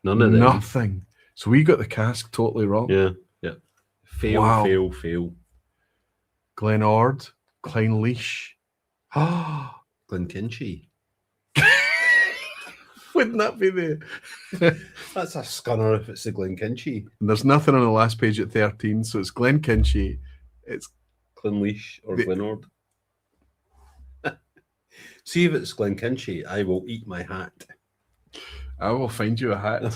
None of them. Nothing. So we got the cask totally wrong. Yeah, yeah. Fail, Wow. fail. Glenord, Klein Leash. Glenkinchie. Wouldn't that be the... That's a scunner if it's the Glenkinchie. And there's nothing on the last page at 13, so it's Glenkinchie. It's Glenleash or Glenord. See if it's Glenkinchie, I will eat my hat. I will find you a hat. It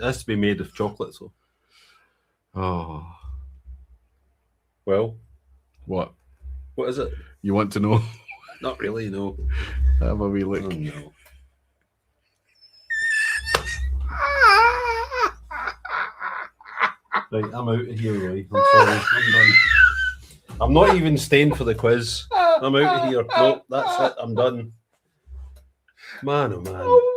has to be made of chocolate, so. Oh. Well. What? What is it? You want to know? Not really, no. Have a wee look. Oh, no. Right, I'm out of here, Roy. I'm sorry. I'm done. I'm not even staying for the quiz. I'm out of here. No, that's it. I'm done. Man, oh man. Oh,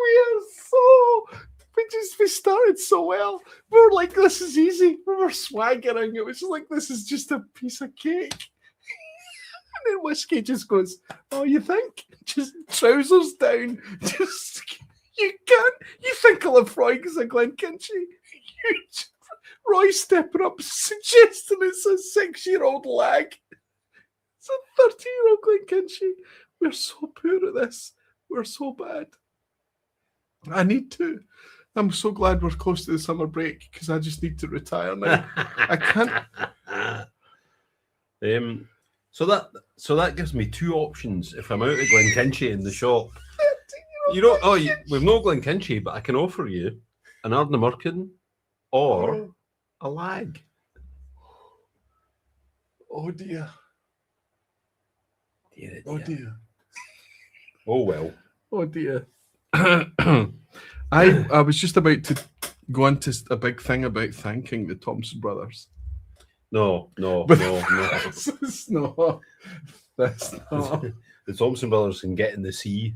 we started so well. We were like, this is easy. We were swaggering. It was like, this is just a piece of cake. And then Whiskey just goes, oh, you think? Just trousers down. Just, you can't. You think Laphroaig is a Glenkinchie? Roy stepping up, suggesting it's a 6-year-old lag. It's a 13-year-old Glenkinchie. We're so poor at this. We're so bad. I need to. I'm so glad we're close to the summer break because I just need to retire now. I can't. So that gives me two options if I'm out of Glenkinchie in the shop. You know, we've no Glenkinchie, but I can offer you an Ardnamurchan or A lag. Oh dear. Dear, Oh dear. Oh well. Oh dear. I was just about to go into a big thing about thanking the Thompson Brothers. No, no, But no, no. that's not. That's not. The Thompson Brothers can get in the sea.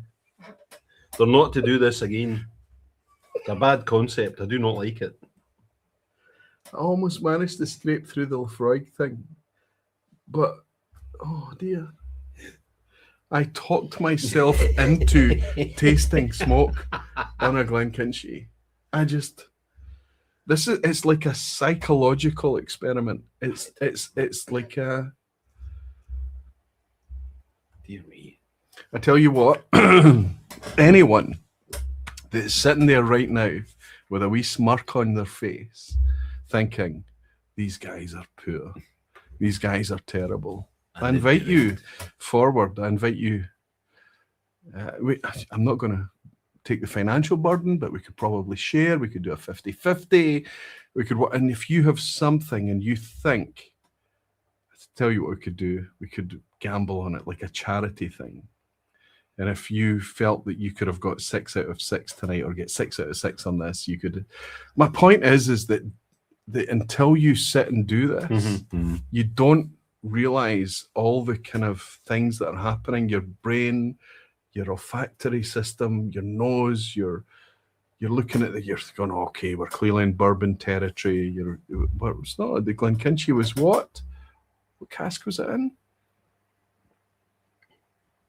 They're not to do this again. It's a bad concept. I do not like it. I almost managed to scrape through the Laphroaig thing. But, oh dear. I talked myself into tasting smoke on a Glenkinchie. It's like a psychological experiment. It's like a... Dear me. I tell you what, anyone that's sitting there right now with a wee smirk on their face, thinking, these guys are poor, these guys are terrible, I invite you forward. I invite you. I'm not going to take the financial burden, but we could probably share. We could do a 50-50. We could, and if you have something and you think, I'll tell you what we could do. We could gamble on it like a charity thing. And if you felt that you could have got 6 out of 6 tonight, or get 6 out of 6 on this, you could. My point is that until you sit and do this, you don't realize all the kind of things that are happening. Your brain, your olfactory system, your nose, you're looking at you're going, okay, we're clearly in bourbon territory. But it's not. The Glenkinchie was what? What cask was it in?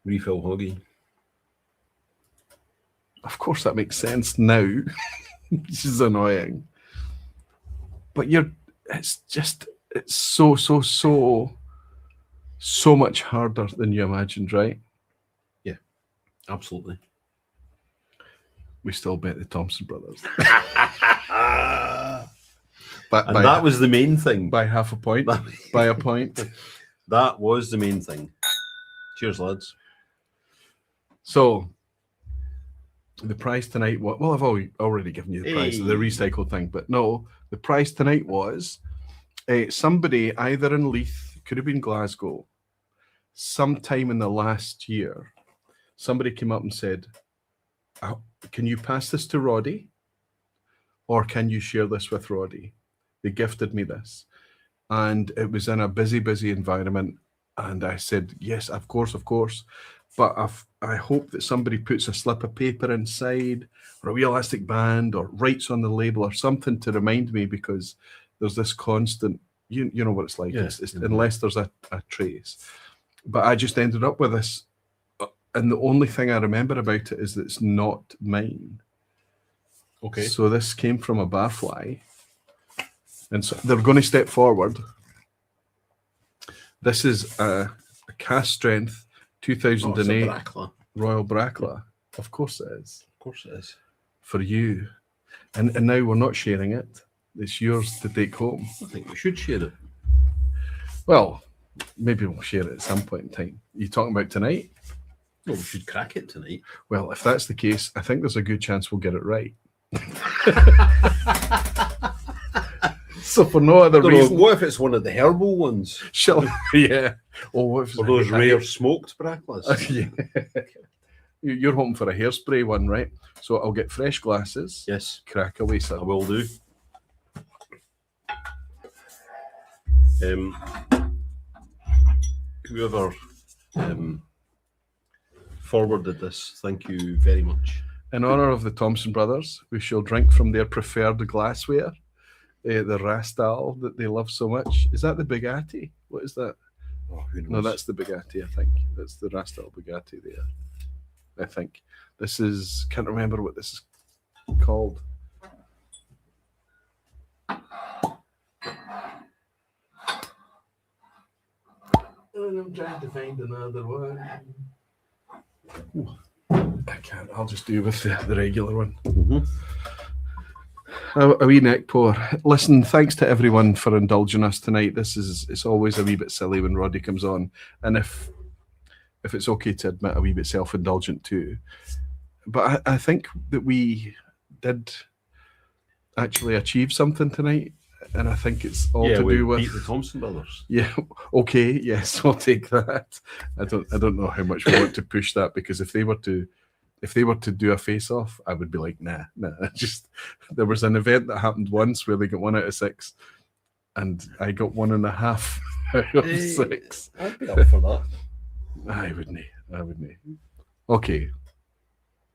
Refill Hoggy. Of course, that makes sense now. This is annoying. But it's so much harder than you imagined, right? Yeah, absolutely. We still bet the Thompson Brothers. But that was the main thing. By half a point. By a point. That was the main thing. Cheers, lads. So, the prize tonight, well, I've already given you the prize of the recycled thing, but no, the prize tonight was somebody either in Leith, could have been Glasgow, sometime in the last year, somebody came up and said, can you pass this to Roddy? Or can you share this with Roddy? They gifted me this. And it was in a busy environment. And I said, yes, of course. But I hope that somebody puts a slip of paper inside, or a wee elastic band, or writes on the label or something to remind me, because there's this constant, you know what it's like, unless there's a trace. But I just ended up with this, and the only thing I remember about it is that it's not mine. Okay. So this came from a barfly, and so they're going to step forward. This is a cast strength 2008 Royal Bracla. Of course it is. Of course it is. For you. And now we're not sharing it. It's yours to take home. I think we should share it. Well, maybe we'll share it at some point in time. Are you talking about tonight? Well, we should crack it tonight. Well, if that's the case, I think there's a good chance we'll get it right. So for no other reason. What if it's one of the herbal ones? Yeah. Oh, what if or those rare smoked Braclas? Yeah. You're hoping for a hairspray one, right? So I'll get fresh glasses. Yes. Crack away, sir. I will do. Whoever forwarded this, thank you very much. In honour of the Thompson Brothers, we shall drink from their preferred glassware, the Rastal that they love so much. Is that the Bugatti? What is that? Oh, who knows? No, that's the Bugatti, I think. That's the Rastal Bugatti there, I think. This is, can't remember what this is called. And I'm trying to find another one. Ooh, I can't. I'll just do with the regular one. Mm-hmm. A wee neck pour. Listen, thanks to everyone for indulging us tonight. It's always a wee bit silly when Roddy comes on, and if it's okay to admit, a wee bit self-indulgent too. But I think that we did actually achieve something tonight. and I think it's all Yeah, to we do with beat the Thompson Brothers. Yeah. Okay. Yes, I'll take that. I don't know how much we want to push that, because if they were to do a face-off, I would be like, nah. Just there was an event that happened once where they got 1 out of 6, and I got 1.5 out of 6. I'd be up for that. I wouldn't. Okay.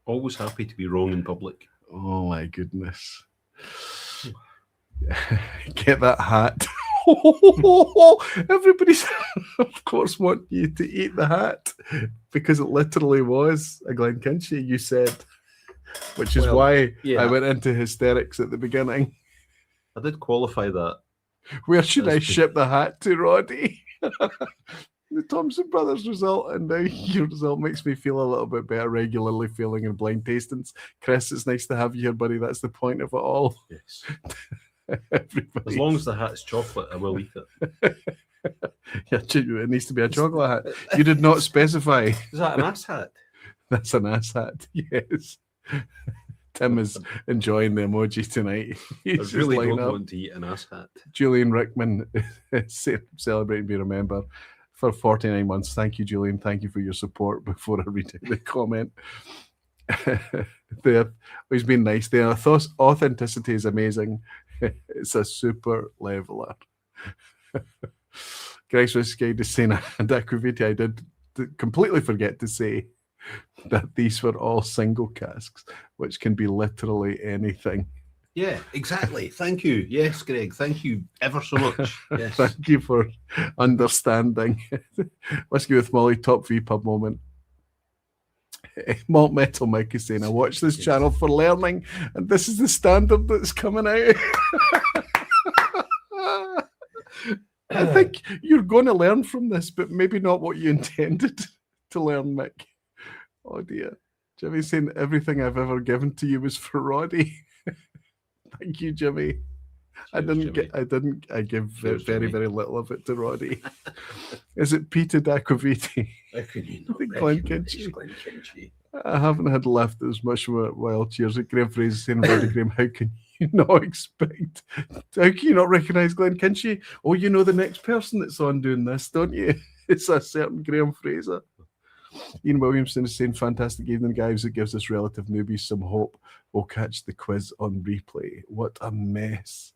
Always happy to be wrong in public. Oh my goodness. Get that hat. Everybody's of course want you to eat the hat, because it literally was a Glenkinchie, you said, which is why I went into hysterics at the beginning. I did qualify that. Where should I ship the hat to, Roddy? The Thompson Brothers result, and now your result makes me feel a little bit better regularly failing in blind tastings. Chris, it's nice to have you here, buddy. That's the point of it all. Yes. Everybody. As long as the hat's chocolate, I will eat it. Yeah, it needs to be a chocolate hat. You did not specify. Is that an ass hat? That's an ass hat, yes. Tim is enjoying the emoji tonight. I really don't want to eat an ass hat. Julian Rickman celebrating being a member for 49 months. Thank you, Julian. Thank you for your support. Before I read the comment, he's been nice. The authenticity is amazing. It's a super leveler. Grace Whiskey just saying, and Aquaviti, I did completely forget to say that these were all single casks, which can be literally anything. Yeah, exactly. Thank you. Yes, Greg. Thank you ever so much. Yes. Thank you for understanding. Whiskey with Molly, top vPub moment. Malt Metal Mike is saying, I watch this channel for learning, and this is the standard that's coming out. I think you're going to learn from this, but maybe not what you intended to learn, Mick. Oh dear. Jimmy saying everything I've ever given to you was for Roddy. Thank you, Jimmy. I give very little of it to Roddy. Is it Peter D'Acquaviti? How can you not Glenkinchie? I haven't had left as much while. Cheers. Graham Fraser saying, Roddy Graham, how can you not recognise Glenkinchie? Oh, you know the next person that's on doing this, don't you? It's a certain Graham Fraser. Ian Williamson is saying, fantastic evening, guys. It gives us relative newbies some hope. We'll catch the quiz on replay. What a mess.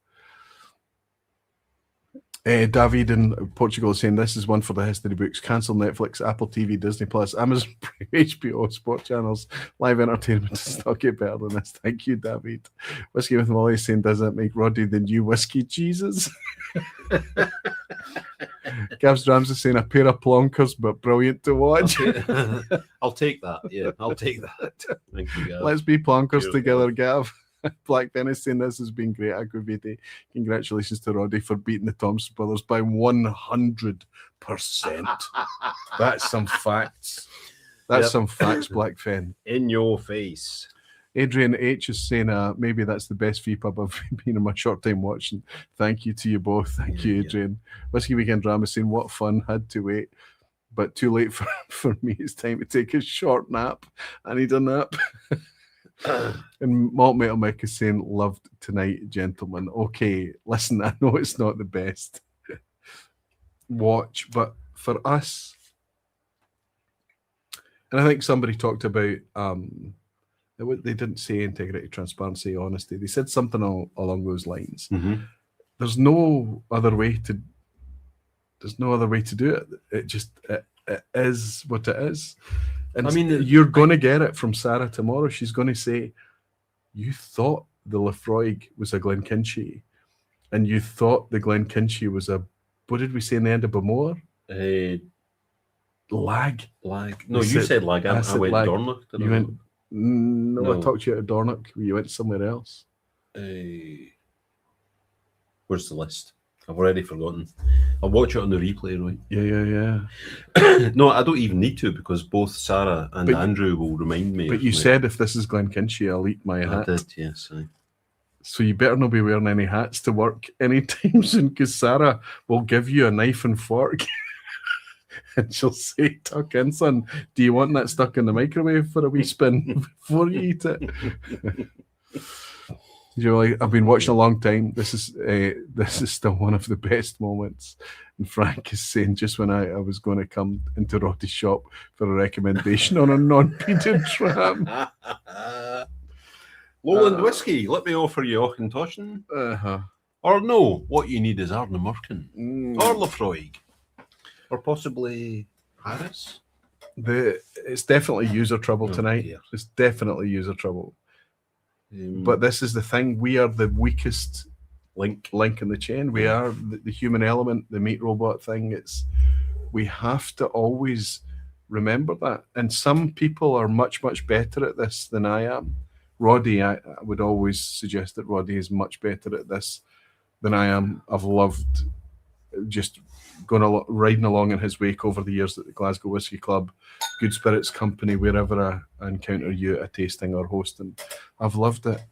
David in Portugal is saying, this is one for the history books. Cancel Netflix, Apple TV, Disney Plus, Amazon, HBO, sport channels, live entertainment does not get better than this. Thank you, David. Whiskey with Molly is saying, does that make Roddy the new whiskey Jesus? Gavs Rams is saying, a pair of plonkers, but brilliant to watch. I'll take that. Yeah, I'll take that. Thank you, Gav. Let's be plonkers together, Gav. Black Dennis saying, this has been great, Aquaviti. Congratulations to Roddy for beating the Thompson Brothers by 100%. That's some facts. That's some facts, Black Fen. In your face. Adrian H is saying, maybe that's the best vPub I've been in my short time watching. Thank you to you both. Thank you, Adrian. Whiskey Weekend Drama saying, what fun, had to wait. But too late for me. It's time to take a short nap. I need a nap. And Malt Metal Mick is saying, loved tonight, gentlemen. Okay, listen, I know it's not the best watch, but for us, and I think somebody talked about, they didn't say integrity, transparency, honesty. They said something along those lines. Mm-hmm. There's no other way to do it. It is what it is. And I mean, you're going to get it from Sarah tomorrow. She's going to say, you thought the Laphroaig was a Glenkinchie, and you thought the Glenkinchie was a, what did we say in the end of Bowmore? Lag. No, you said lag. I went lag. Dornoch. You went, no, I talked to you at Dornoch. You went somewhere else. Where's the list? I've already forgotten. I'll watch it on the replay, right? Yeah. No, I don't even need to, because both Sarah and Andrew will remind me. But you said if this is Glenkinchie, I'll eat my hat. I did, yes. So you better not be wearing any hats to work anytime soon, because Sarah will give you a knife and fork. And she'll say, tuck in, son. Do you want that stuck in the microwave for a wee spin before you eat it? You're like, I've been watching a long time. This is still one of the best moments. And Frank is saying, just when I was going to come into Roddy's shop for a recommendation on a non-peated dram. Lowland whiskey. Let me offer you Auchentoshan. Or no, what you need is Ardnamurchan. Or Laphroaig. Or possibly Harris. It's definitely user trouble tonight. Dear. It's definitely user trouble. But this is the thing. We are the weakest link in the chain. We are the human element, the meat robot thing. We have to always remember that. And some people are much, much better at this than I am. Roddy, I would always suggest that Roddy is much better at this than I am. I've loved just riding along in his wake over the years at the Glasgow Whisky Club, Good Spirits Company, wherever I encounter you at a tasting or hosting. I've loved it.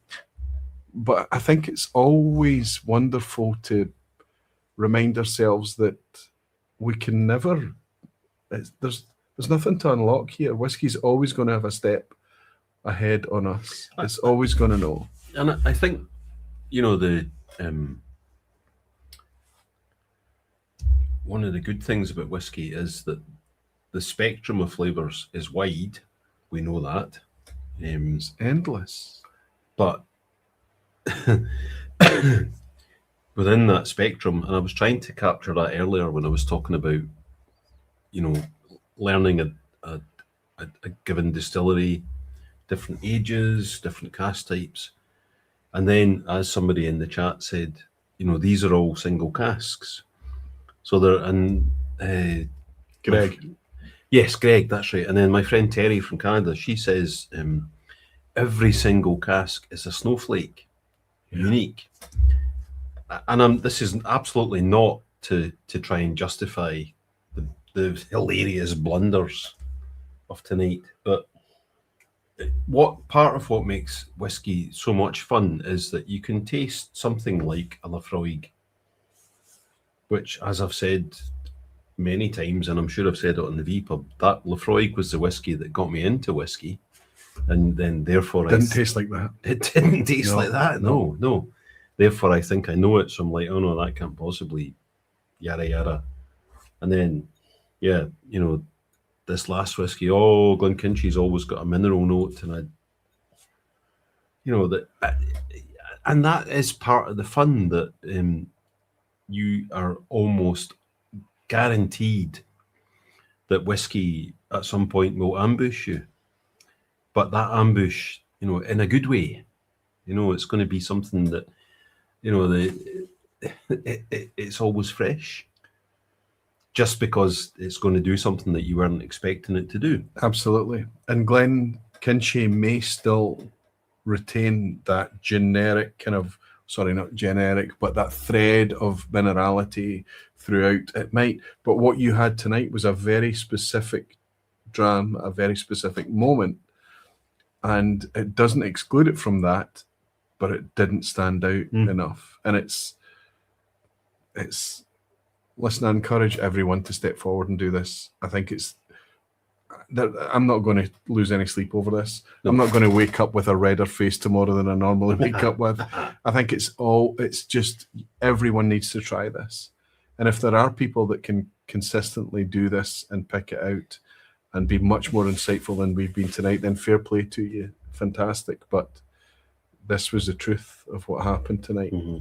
But I think it's always wonderful to remind ourselves that we can never, there's nothing to unlock here. Whiskey's always going to have a step ahead on us. It's always going to know. And I think, one of the good things about whiskey is that the spectrum of flavours is wide. We know that. It's endless. But within that spectrum, and I was trying to capture that earlier when I was talking about, learning a given distillery, different ages, different cask types. And then, as somebody in the chat said, these are all single casks. So they're, Greg. Yes, Greg, that's right. And then my friend Terry from Canada, she says every single cask is a snowflake, unique. And this is absolutely not to try and justify the hilarious blunders of tonight, but part of what makes whiskey so much fun is that you can taste something like a Laphroaig, which, as I've said many times, and I'm sure I've said it on the vPub, that Laphroaig was the whiskey that got me into whiskey, and then therefore didn't taste like that. It didn't taste like that. No. Therefore, I think I know it, so I'm like, oh no, that can't possibly, yada yada. And then, this last whiskey, Glenkinchie's always got a mineral note, and and that is part of the fun, that you are almost guaranteed that whiskey at some point will ambush you, but that ambush, in a good way. It's going to be something that, it's always fresh, just because it's going to do something that you weren't expecting it to do. Absolutely. And Glenkinchie may still retain that generic kind of, sorry, not generic, but that thread of minerality throughout. It might, but what you had tonight was a very specific dram, a very specific moment, and it doesn't exclude it from that, but it didn't stand out enough. And it's listen, I encourage everyone to step forward and do this. I think I'm not going to lose any sleep over this. No. I'm not going to wake up with a redder face tomorrow than I normally wake up with. I think it's just everyone needs to try this. And if there are people that can consistently do this and pick it out and be much more insightful than we've been tonight, then fair play to you. Fantastic. But this was the truth of what happened tonight. Mm-hmm.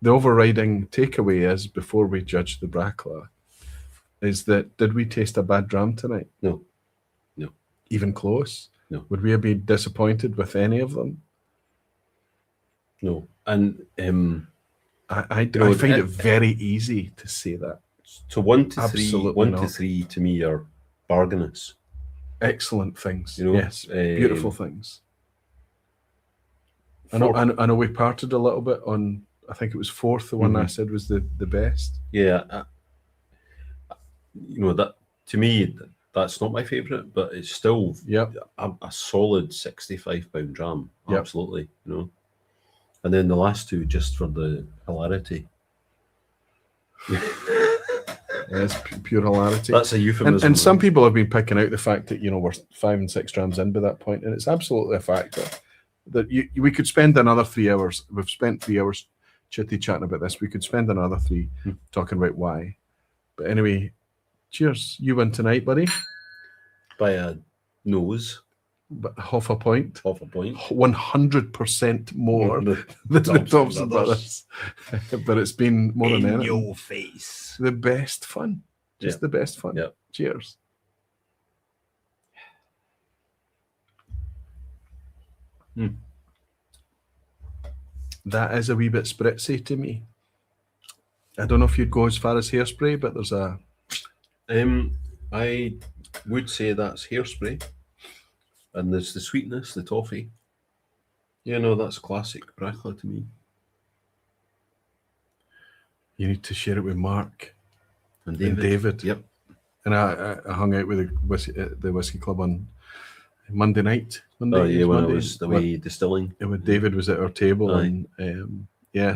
The overriding takeaway is, before we judge the Bracla, is that did we taste a bad dram tonight? No. Even close? No. Would we have been disappointed with any of them? No. And I find it very easy to say that. So 1 to 3, Absolutely 1 not. to 3 to me are bargainous. Excellent things. Yes, beautiful things. I know we parted a little bit on. I think it was 4th. The one I said was the best. Yeah, that to me, that's not my favourite, but it's still a solid £65 dram. Yep. Absolutely, And then the last two, just for the hilarity. Yes, pure hilarity. That's a euphemism. And some people have been picking out the fact that we're 5 and 6 drams in by that point, and it's absolutely a factor. that we could spend another 3 hours. We've spent 3 hours chitty chatting about this. We could spend another 3 talking about why. But anyway, cheers. You win tonight, buddy. By a nose. But half a point. 100% more than the Thompson Brothers. But it's been more than anything. In your face. The best fun. Just the best fun. Yep. Cheers. That is a wee bit spritzy to me. I don't know if you'd go as far as hairspray, but there's a... I would say that's hairspray. And there's the sweetness, the toffee. You know, that's classic Bracla to me. You need to share it with Mark And and David. Yep. And I hung out with the Whiskey Club on Monday night. Oh, yeah, when it was the way distilling. Yeah, when David was at our table. Aye. And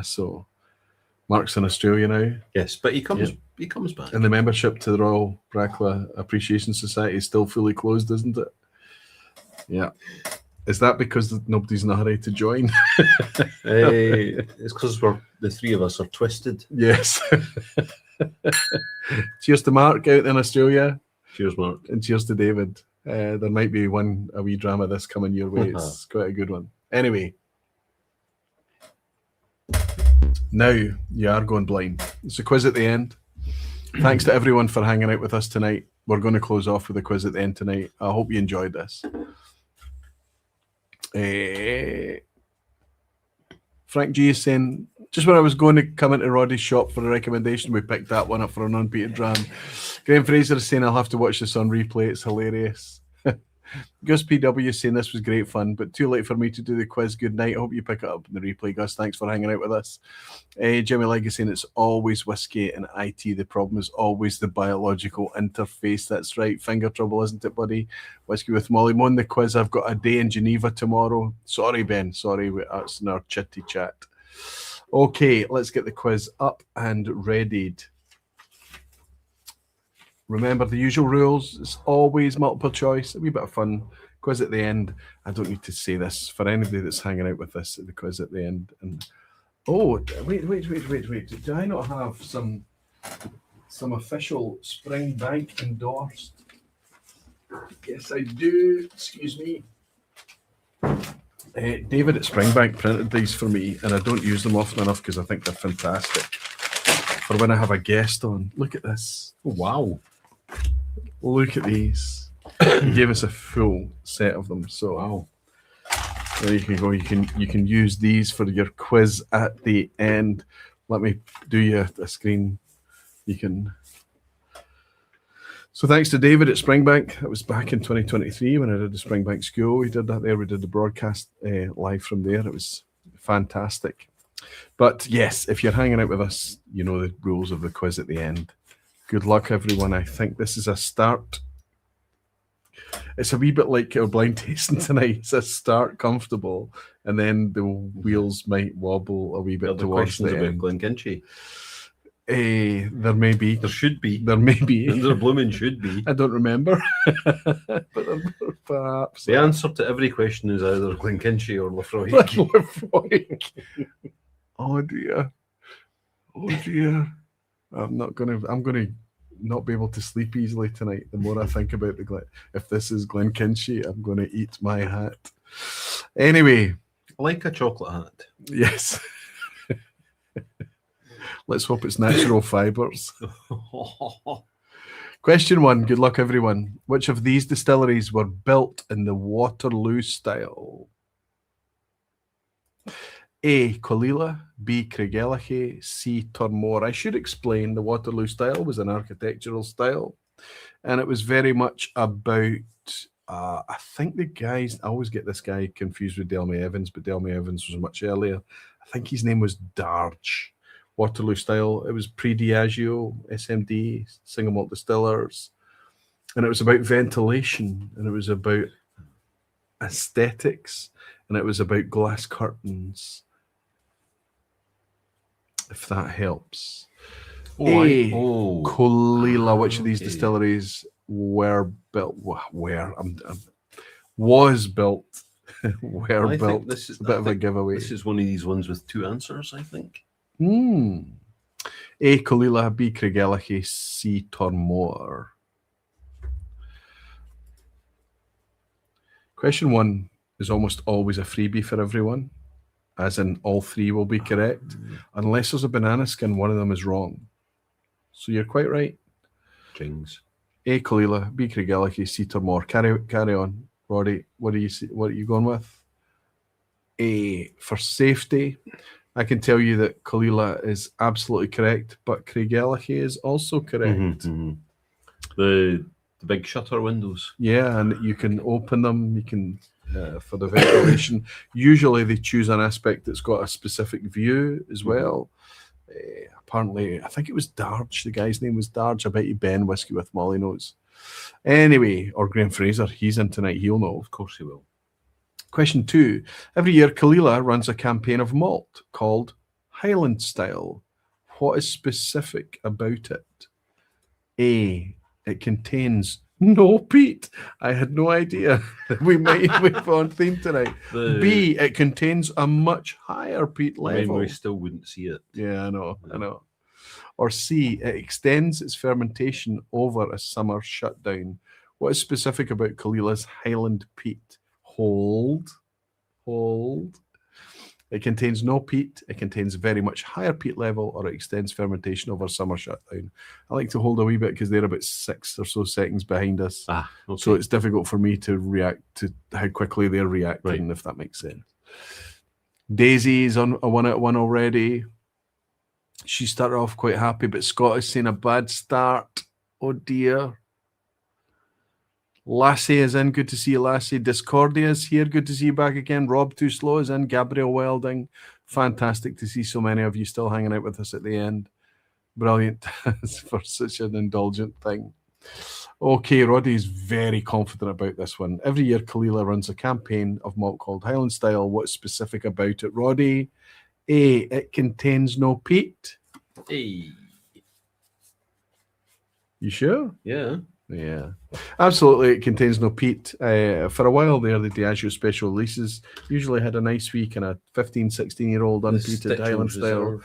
so Mark's in Australia now. Yes, but he comes back. And the membership to the Royal Bracla Appreciation Society is still fully closed, isn't it? Yeah. Is that because nobody's in a hurry to join? It's because the 3 of us are twisted. Yes. Cheers to Mark out in Australia. Cheers, Mark. And cheers to David. There might be a wee drama of this coming your way. It's quite a good one. Anyway. Now you are going blind. It's a quiz at the end. Thanks to everyone for hanging out with us tonight. We're going to close off with a quiz at the end tonight. I hope you enjoyed this. Frank G is saying, just when I was going to come into Roddy's shop for a recommendation, we picked that one up for an unbeaten dram. Graham Fraser is saying, I'll have to watch this on replay. It's hilarious. Gus PW is saying, this was great fun, but too late for me to do the quiz. Good night. I hope you pick it up in the replay, Gus. Thanks for hanging out with us. Jimmy Legg is saying, it's always whiskey and IT. The problem is always the biological interface. That's right. Finger trouble, isn't it, buddy? Whiskey with Molly. On the quiz, I've got a day in Geneva tomorrow. Sorry, Ben. Sorry, that's in our chitty chat. Okay, let's get the quiz up and readied. Remember the usual rules. It's always multiple choice. A wee bit of fun. Quiz at the end. I don't need to say this for anybody that's hanging out with us at the quiz at the end. And oh, wait. Do I not have some official Springbank endorsed? Yes, I do. Excuse me. David at Springbank printed these for me, and I don't use them often enough because I think they're fantastic for when I have a guest on. Look at this. Oh, wow. Look at these. He gave us a full set of them. So wow. There you can go. You can use these for your quiz at the end. Let me do you a screen. You can. So thanks to David at Springbank. That was back in 2023 when I did the Springbank School. We did that there. We did the broadcast live from there. It was fantastic. But yes, if you're hanging out with us, you know the rules of the quiz at the end. Good luck, everyone. I think this is a start. It's a wee bit like our blind tasting tonight. It's a start comfortable, and then the wheels might wobble a wee bit towards the end. About Glenkinchie. There may be. There should be. There may be. There blooming should be. I don't remember. But perhaps. The answer to every question is either Glenkinchie or Laphroaig. Laphroaig. Oh dear. Oh dear. I'm gonna not be able to sleep easily tonight. The more I think about if this is Glenkinchie, I'm gonna eat my hat. Anyway. Like a chocolate hat. Yes. Let's hope it's natural fibers. Question 1. Good luck, everyone. Which of these distilleries were built in the Waterloo style? A. Colilla, B. Craigellachie, C. Turmore. I should explain the Waterloo style was an architectural style, and it was very much about, I think the guys, I always get this guy confused with Delmy Evans, but Delmy Evans was much earlier. I think his name was Darge. Waterloo style. It was pre-Diageo, SMD, single malt distillers, and it was about ventilation, and it was about aesthetics, and it was about glass curtains. If that helps. Colilla. Which of these distilleries were built? Was built Where I built. think this is a bit I of a think giveaway. This is one of these ones with 2 answers, I think. A. Colila, B. Craigellachie, C. Tormore. Question 1 is almost always a freebie for everyone, as in all 3 will be correct, unless there's a banana skin, one of them is wrong. So you're quite right. Jings. A. Colila, B. Craigellachie, C. Tormore. Carry on, Roddy. What are you going with? A. For safety, I can tell you that Colila is absolutely correct, but Craigellachie is also correct. The big shutter windows. Yeah, and you can open them. You can for the ventilation. Usually, they choose an aspect that's got a specific view as well. Apparently, I think it was Darge. The guy's name was Darge. I bet you Ben Whiskey with Molly knows. Anyway, or Graham Fraser. He's in tonight. He'll know. Of course he will. Question 2. Every year, Colila runs a campaign of malt called Highland Style. What is specific about it? A. It contains no peat. I had no idea we might be on theme tonight. B. It contains a much higher peat level. We still wouldn't see it. Yeah, I know. Or C. It extends its fermentation over a summer shutdown. What is specific about Colila's Highland peat? Hold. It contains no peat. It contains very much higher peat level, or it extends fermentation over summer shutdown. I like to hold a wee bit because they're about 6 or so seconds behind us. Okay. So it's difficult for me to react to how quickly they're reacting, if that makes sense. Daisy's on a 1 out of 1 already. She started off quite happy, but Scott has seen a bad start. Oh dear. Lassie is in. Good to see you, Lassie. Discordia is here. Good to see you back again. Rob Too Slow is in. Gabriel Welding. Fantastic to see so many of you still hanging out with us at the end. Brilliant for such an indulgent thing. Okay, Roddy is very confident about this one. Every year, Colila runs a campaign of malt called Highland Style. What's specific about it, Roddy? A. It contains no peat. Hey. You sure? Yeah. Yeah, absolutely. It contains no peat. For a while there, the Diageo special releases usually had a nice wee kind of 15, 16-year-old unpeated Highland Style.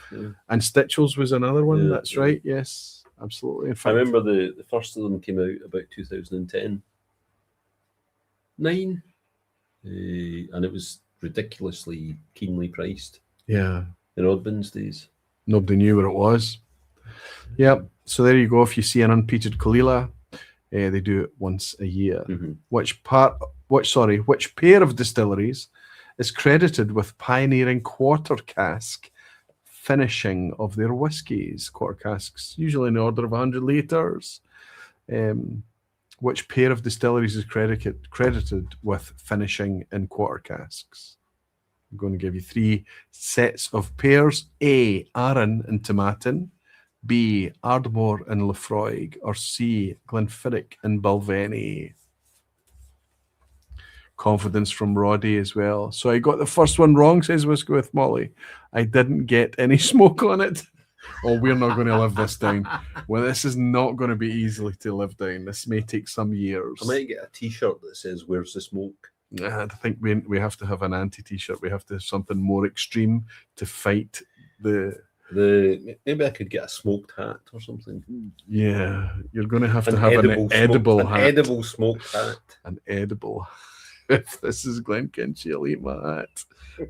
And Stitchell's was another one. That's right. Yes, absolutely. In fact, I remember the first of them came out about 2010. 9. And it was ridiculously keenly priced. Yeah. In Oddbins days. Nobody knew what it was. Yep. So there you go. If you see an unpeated Colila, they do it once a year. Which pair of distilleries is credited with pioneering quarter cask finishing of their whiskies? Quarter casks, usually in the order of 100 litres. Which pair of distilleries is credited with finishing in quarter casks? I'm going to give you 3 sets of pairs. A. Arran and Tomatin. B. Ardmore and Laphroaig, or C. Glenfiddich and Balvenie. Confidence from Roddy as well. So I got the first one wrong, says Whiskey with Molly. I didn't get any smoke on it. Oh, we're not going to live this down. Well, this is not going to be easily to live down. This may take some years. I might get a T-shirt that says, "Where's the smoke?" I think we have to have an anti-T-shirt. We have to have something more extreme to fight maybe I could get a smoked hat or something. Yeah, you're going to have an edible hat. An edible smoked hat. An edible. If this is Glenkinchie, I'll eat my hat.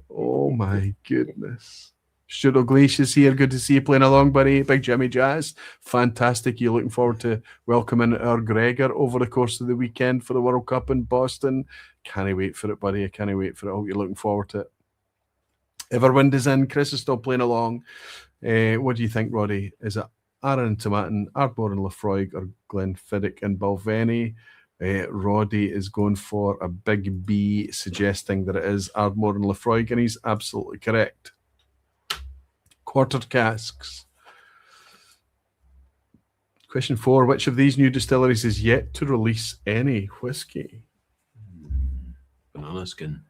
Oh my goodness. Stuart Glacius here. Good to see you playing along, buddy. Big Jimmy Jazz. Fantastic. You looking forward to welcoming our Gregor over the course of the weekend for the World Cup in Boston. Can't wait for it, buddy. I can't wait for it. I hope you're looking forward to it. Everwind is in. Chris is still playing along. What do you think, Roddy? Is it Arran and Tomatin, Ardmore and Laphroaig, or Glenfiddich and Balvenie? Roddy is going for a big B, suggesting that it is Ardmore and Laphroaig, and he's absolutely correct. Quartered casks. Question 4. Which of these new distilleries is yet to release any whiskey? Banana skin.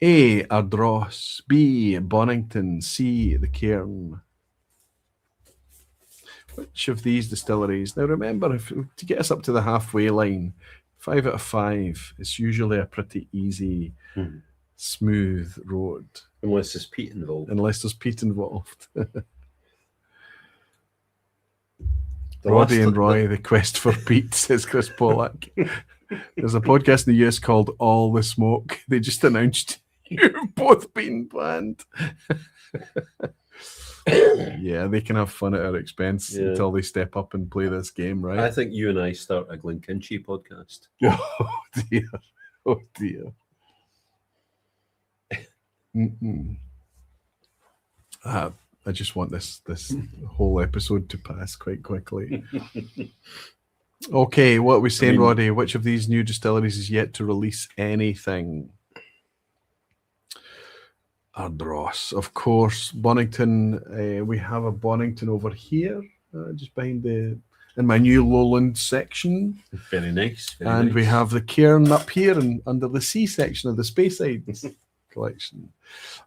A. Ardross. B. Bonington. C. The Cairn. Which of these distilleries? Now remember, to get us up to the halfway line, 5 out of 5. It's usually a pretty easy, smooth road. Unless there's peat involved. Unless there's peat involved. Roddy and Roy, the quest for Pete, says Chris Pollack. There's a podcast in the US called All the Smoke. They just announced you've both been banned. Yeah, they can have fun at our expense until they step up and play this game, right? I think you and I start a Glenkinchie podcast. Oh dear. Oh dear. I just want this whole episode to pass quite quickly. Okay, what are we saying, Roddy? Which of these new distilleries is yet to release anything? Ardross, of course. Bonington. We have a Bonington over here, just behind in my new Lowland section. Very nice. And we have the Cairn up here and under the sea section of the Speyside collection.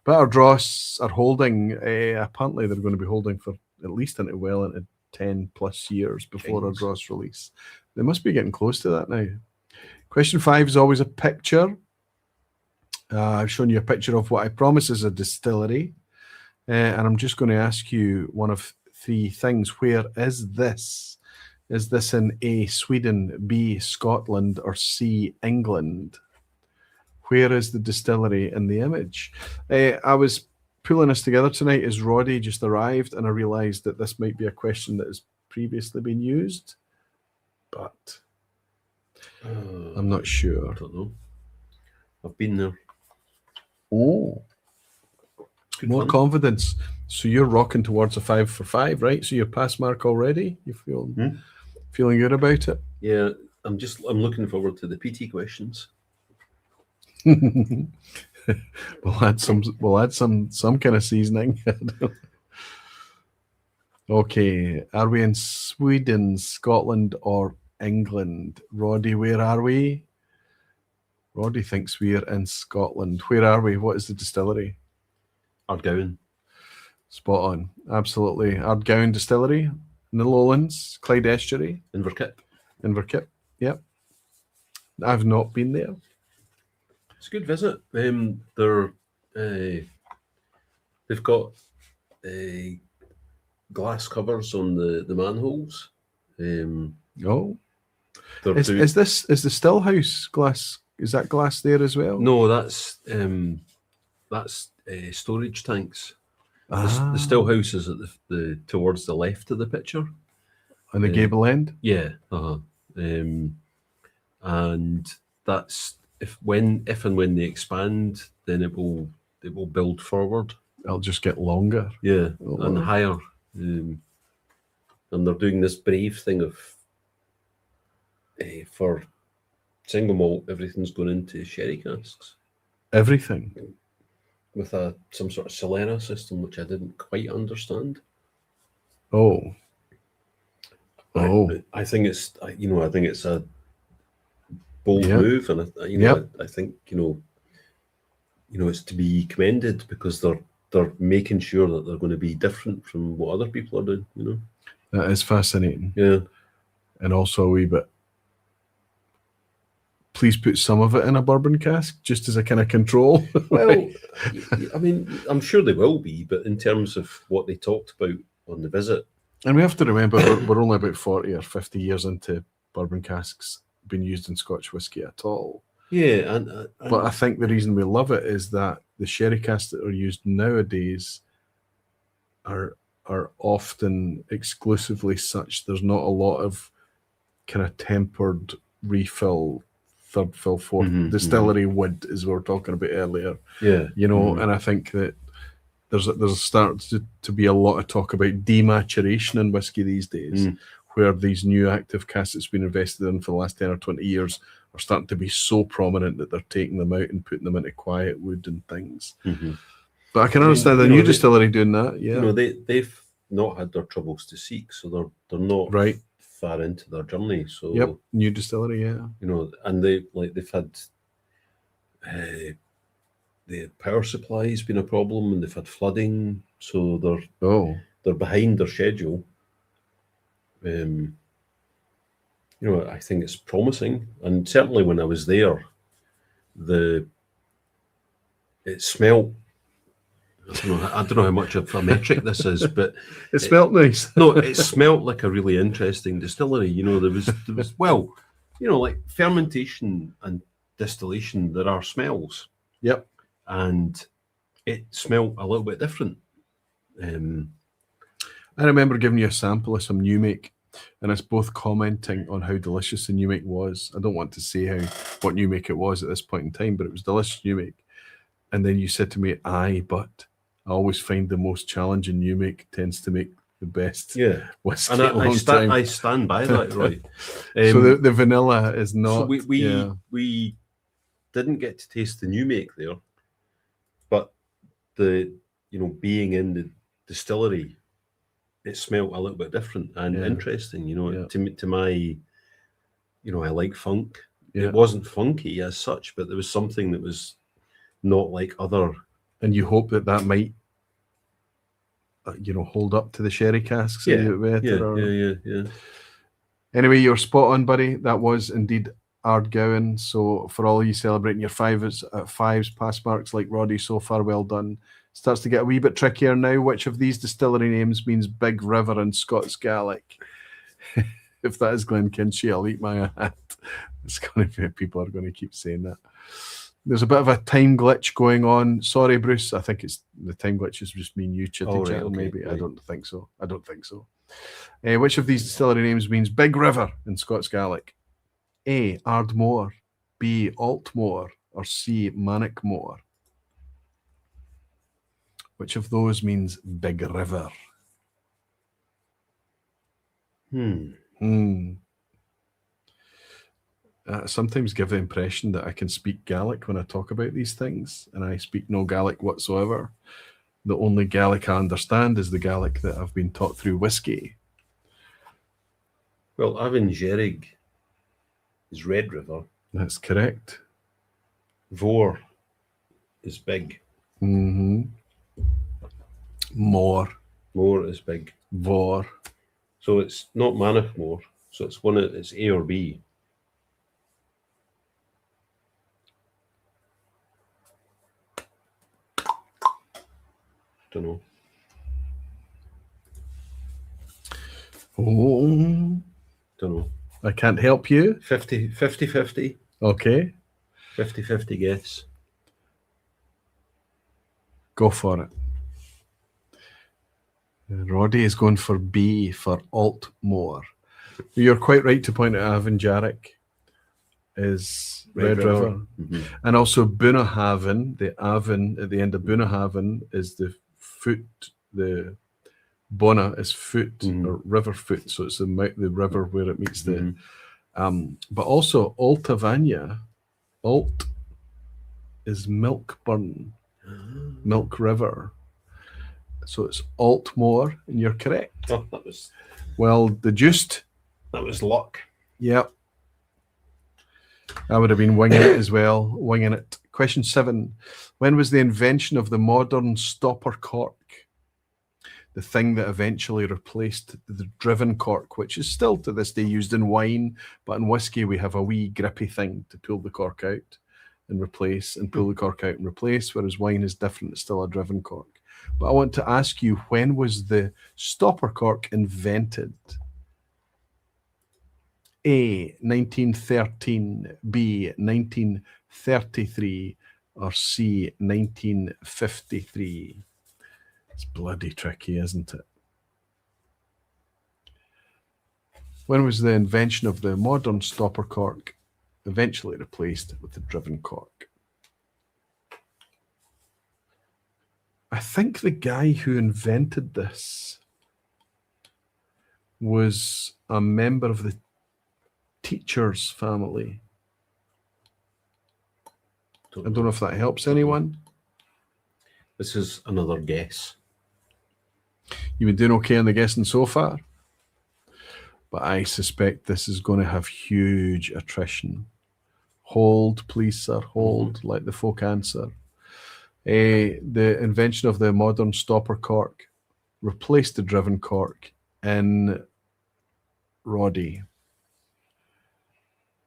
But Ardross are holding, apparently they're going to be holding for at least into 10 plus years before Ardross release. They must be getting close to that now. Question 5 is always a picture. I've shown you a picture of what I promise is a distillery. And I'm just going to ask you one of 3 things. Where is this? Is this in A, Sweden, B, Scotland, or C, England? Where is the distillery in the image? I was pulling this together tonight as Roddy just arrived, and I realised that this might be a question that has previously been used, but I'm not sure. I don't know. I've been there. Oh, more confidence. So you're rocking towards a 5 for 5, right? So you're pass mark already. You feeling good about it? Yeah, I'm looking forward to the PT questions. We'll add some kind of seasoning. Okay, are we in Sweden, Scotland, or England? Roddy, where are we? Roddy thinks we're in Scotland. Where are we? What is the distillery? Ardgowan. Spot on. Absolutely. Ardgowan Distillery in the Lowlands, Clyde Estuary. Inverkip. Yep. I've not been there. It's a good visit. They've got glass covers on the manholes. Is the still house glass? Is that glass there as well? No, that's storage tanks. The still house is at the towards the left of the picture, on the gable end. Yeah, and that's if and when they expand, then it will build forward. It'll just get longer. Yeah, and higher. And they're doing this brave thing of for single malt, everything's going into sherry casks. Everything. With some sort of Solera system, which I didn't quite understand. I think it's a bold move, and I think it's to be commended because they're making sure that they're going to be different from what other people are doing. That is fascinating. Yeah, and also a wee bit. Please put some of it in a bourbon cask, just as a kind of control. Well, I mean, I'm sure they will be, but in terms of what they talked about on the visit. And we have to remember we're only about 40 or 50 years into bourbon casks being used in Scotch whisky at all. Yeah, but I think the reason we love it is that the sherry casks that are used nowadays are often exclusively such. There's not a lot of kind of tempered refill, third fill, fourth distillery wood, as we were talking about earlier. Yeah, and I think that there's start to be a lot of talk about dematuration in whiskey these days, where these new active casks that's been invested in for the last 10 or 20 years are starting to be so prominent that they're taking them out and putting them into quiet wood and things. But I can understand the new distillery doing that. Yeah, they've not had their troubles to seek, so they're not right far into their journey. So new distillery, and they've had the power supply has been a problem, and they've had flooding, so they're behind their schedule. I think it's promising. And certainly when I was there, it smelt. I don't know how much of a metric this is, but It smelt nice. No, it smelt like a really interesting distillery. There was like fermentation and distillation. There are smells. Yep. And it smelt a little bit different. I remember giving you a sample of some new make, and us both commenting on how delicious the new make was. I don't want to say what new make it was at this point in time, but it was delicious new make. And then you said to me, "Aye, but I always find the most challenging new make tends to make the best." Yeah, whiskey and time. I stand by that, Roy. So the vanilla is not. So we didn't get to taste the new make there, but being in the distillery, it smelled a little bit different and interesting. To my, I like funk. Yeah. It wasn't funky as such, but there was something that was not like other. And you hope that might, hold up to the sherry casks. Yeah. Anyway, you're spot on, buddy. That was indeed Ardgowan. So for all of you celebrating your fives pass marks like Roddy, so far well done. Starts to get a wee bit trickier now. Which of these distillery names means Big River in Scots Gaelic? If that is Glenkinchie, I'll eat my hat. It's going to be, people are going to keep saying that. There's a bit of a time glitch going on. Sorry, Bruce. I think it's the time glitch is just me and you chitty-chatting, maybe. Right. I don't think so. Which of these distillery names means Big River in Scots Gaelic? A, Ardmore, B, Altmore, or C, Manickmore? Which of those means Big River? I sometimes give the impression that I can speak Gaelic when I talk about these things, and I speak no Gaelic whatsoever. The only Gaelic I understand is the Gaelic that I've been taught through whiskey. Well, Avongerig is Red River. That's correct. Vor is big. More is big. Vor. So it's not Manickmore. So it's A or B. Don't know. Oh. Don't know. I can't help you. 50-50. Okay. 50-50 guess. Go for it. Roddy is going for B for Altmore. You're quite right to point out Avongerig is Red River. And also Bunnahabhain, the Avon at the end of Bunnahabhain is the foot, the Bonna is foot or river foot, so it's the river where it meets the but also Altavania, Alt is Milkburn, Milk River. So it's Altmore, and you're correct. Oh, that was well deduced. That was luck. Yep. I would have been winging it as well. Winging it. Question 7. When was the invention of the modern stopper cork? The thing that eventually replaced the driven cork, which is still to this day used in wine, but in whiskey we have a wee grippy thing to pull the cork out and replace, and pull the cork out and replace, whereas wine is different. It's still a driven cork. But I want to ask you, when was the stopper cork invented? A, 1913, B, 1933, or C, 1953? It's bloody tricky, isn't it? When was the invention of the modern stopper cork eventually replaced with the driven cork? I think the guy who invented this was a member of the teacher's family. I don't know if that helps anyone. This is another guess. You've been doing okay on the guessing so far, but I suspect this is going to have huge attrition. Hold, please, sir. Hold, like the folk answer. The invention of the modern stopper cork replaced the driven cork in Roddy.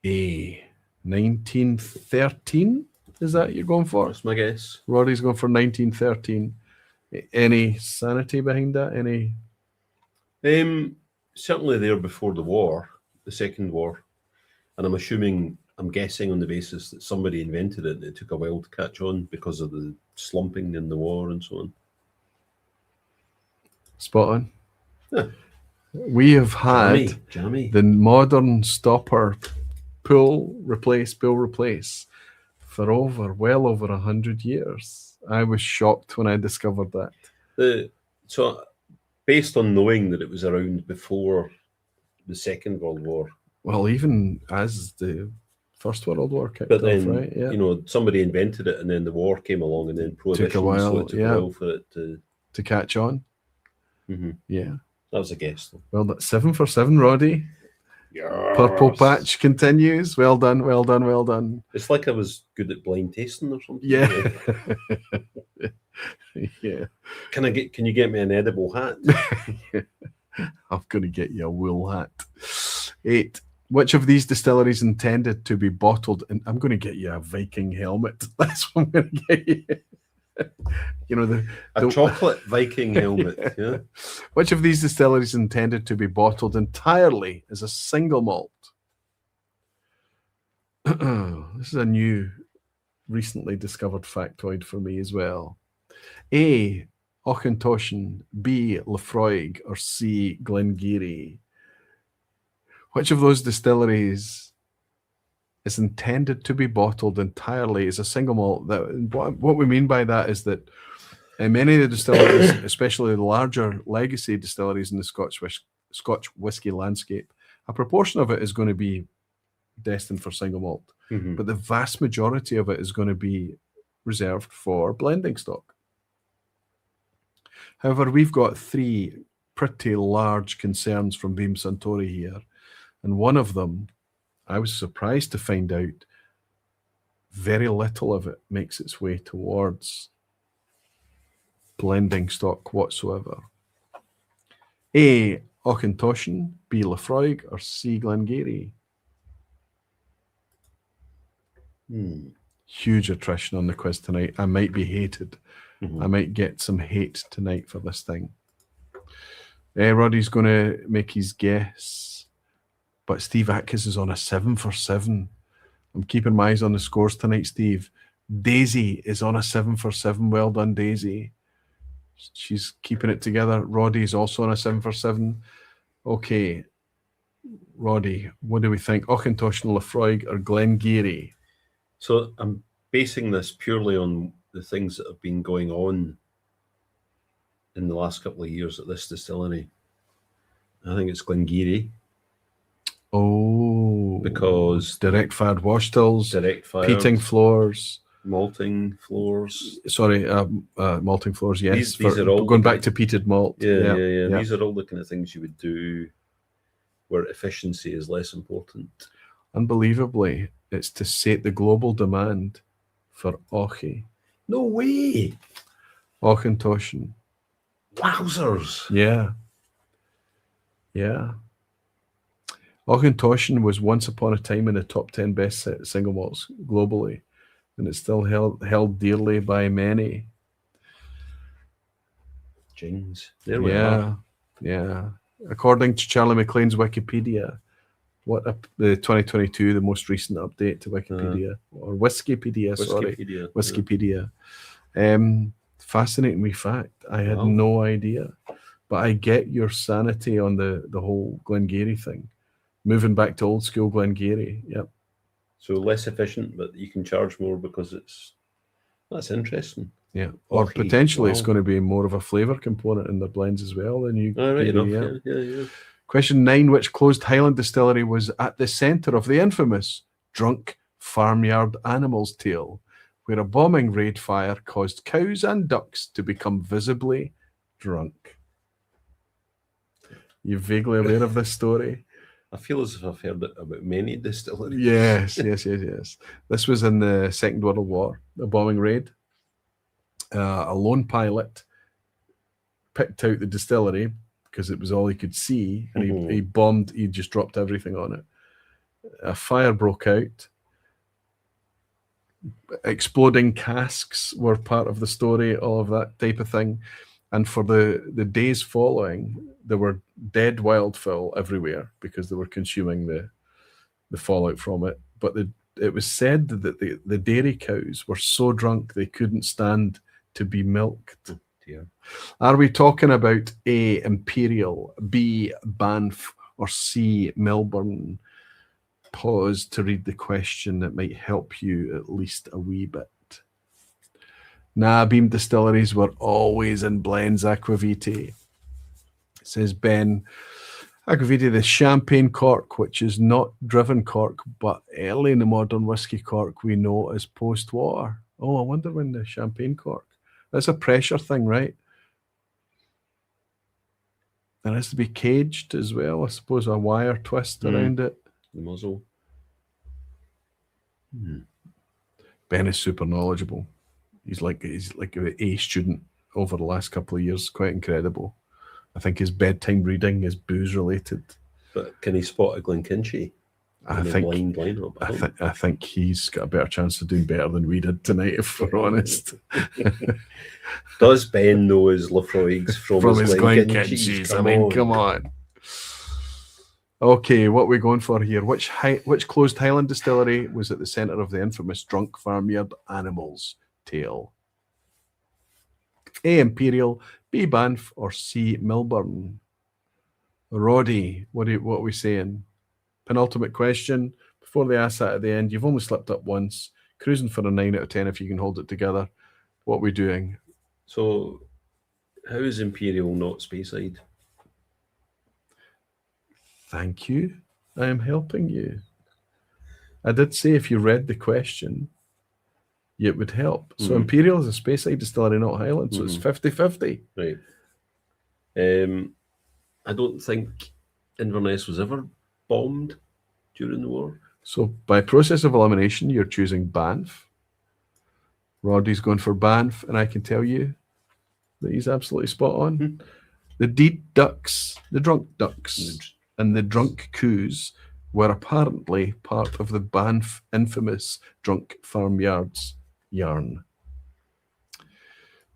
A, 1913. Is that you're going for? That's my guess. Roddy's going for 1913. Any sanity behind that? Any? Certainly there before the war, the Second War, and I'm guessing on the basis that somebody invented it and it took a while to catch on because of the slumping in the war and so on. Spot on. Yeah. We have had Jammy. the modern stopper pull, replace for well over 100 years. I was shocked when I discovered that. So based on knowing that it was around before the Second World War. Well, even as the First World War kicked but then, off, right? Yeah. You know, somebody invented it and then the war came along and then prohibition. Took a while, so it took a while for it to catch on. Mm-hmm. Yeah. That was a guess, though. Well, that's 7 for 7, Roddy. Yes. Purple patch continues. Well done, well done, well done. It's like I was good at blind tasting or something. Yeah. Yeah. Can you get me an edible hat? I'm going to get you a wool hat. 8. Which of these distilleries intended to be bottled? And I'm going to get you a Viking helmet. That's what I'm going to get you. You know, the chocolate Viking helmet. Yeah. Which of these distilleries intended to be bottled entirely as a single malt? This is a new, recently discovered factoid for me as well. A, Auchentoshan, B, Laphroaig, or C, Glenkinchie. Which of those distilleries is intended to be bottled entirely as a single malt? What we mean by that is that in many of the distilleries, especially the larger legacy distilleries in the Scotch whisky landscape, a proportion of it is going to be destined for single malt. Mm-hmm. But the vast majority of it is going to be reserved for blending stock. However, we've got 3 pretty large concerns from Beam Suntory here. And one of them, I was surprised to find out very little of it makes its way towards blending stock whatsoever. A, Auchentoshan, B, Laphroaig, or C, Glenkinchie. Huge attrition on the quiz tonight. I might be hated. Mm-hmm. I might get some hate tonight for this thing. Roddy's going to make his guess, but Steve Atkins is on a 7 for 7. I'm keeping my eyes on the scores tonight, Steve. Daisy is on a 7 for 7. Well done, Daisy. She's keeping it together. Roddy is also on a 7 for 7. Okay, Roddy, what do we think? Auchentoshan, Laphroaig, or Glenkinchie? So I'm basing this purely on the things that have been going on in the last couple of years at this distillery. I think it's Glenkinchie. Oh, because direct fired wash tills, peating floors, malting floors. Sorry, malting floors. Yes, these are all going back to peated malt. Yeah. These are all the kind of things you would do where efficiency is less important. Unbelievably, it's to sate the global demand for Auchi. No way. Auchentoshan. Wowzers. Yeah. Auchentoshan was once upon a time in the top 10 best single malts globally, and it's still held dearly by many. Jings. There we are. Yeah. According to Charlie McLean's Wikipedia, the 2022, the most recent update to Wikipedia, or Whiskipedia, sorry. Whiskipedia. Fascinating wee fact. I had no idea. But I get your sanity on the whole Glenkinchie thing. Moving back to old school Glenkinchie. Yep. So less efficient, but you can charge more because that's interesting. Yeah. Or potentially it's going to be more of a flavour component in the blends as well. Than you. Right enough. Yeah. Question 9. Which closed Highland distillery was at the centre of the infamous drunk farmyard animal's tale, where a bombing raid fire caused cows and ducks to become visibly drunk? You vaguely aware of this story? I feel as if I've heard it about many distilleries. Yes. This was in the Second World War, a bombing raid. A lone pilot picked out the distillery because it was all he could see, and he bombed. He just dropped everything on it. A fire broke out. Exploding casks were part of the story, all of that type of thing. And for the days following, there were dead wildfowl everywhere because they were consuming the fallout from it. But it was said that the dairy cows were so drunk they couldn't stand to be milked. Oh, dear. Are we talking about A, Imperial, B, Banff, or C, Melbourne? Pause to read the question that might help you at least a wee bit. Nah, Beam Distilleries were always in blends aquavitae. Says Ben. Aquavitae, the champagne cork, which is not driven cork, but early in the modern whiskey cork we know as post-war. Oh, I wonder when the champagne cork. That's a pressure thing, right? It has to be caged as well, I suppose, a wire twist around it. The muzzle. Ben is super knowledgeable. He's like an A student over the last couple of years. Quite incredible. I think his bedtime reading is booze related. But can he spot a Glenkinchie? I think he's got a better chance of doing better than we did tonight, if we're honest. Does Ben know his Laphroaigs from his Glenkinchies? I mean, come on. Okay, what are we going for here? Which closed Highland distillery was at the centre of the infamous drunk farmyard animals tale? A, Imperial, B, Banff, or C, Melbourne? Roddy, what are we saying? Penultimate question. Before they ask that at the end, you've only slipped up once. Cruising for a 9 out of 10 if you can hold it together. What are we doing? So, how is Imperial not Speyside? Thank you. I am helping you. I did say if you read the question, it would help. So Imperial is a Speyside distillery, not Highland, so it's 50-50. Right. I don't think Inverness was ever bombed during the war. So by process of elimination, you're choosing Banff. Roddy's going for Banff, and I can tell you that he's absolutely spot on. The deed ducks, the drunk ducks, and the drunk coos were apparently part of the Banff infamous drunk farmyards yarn.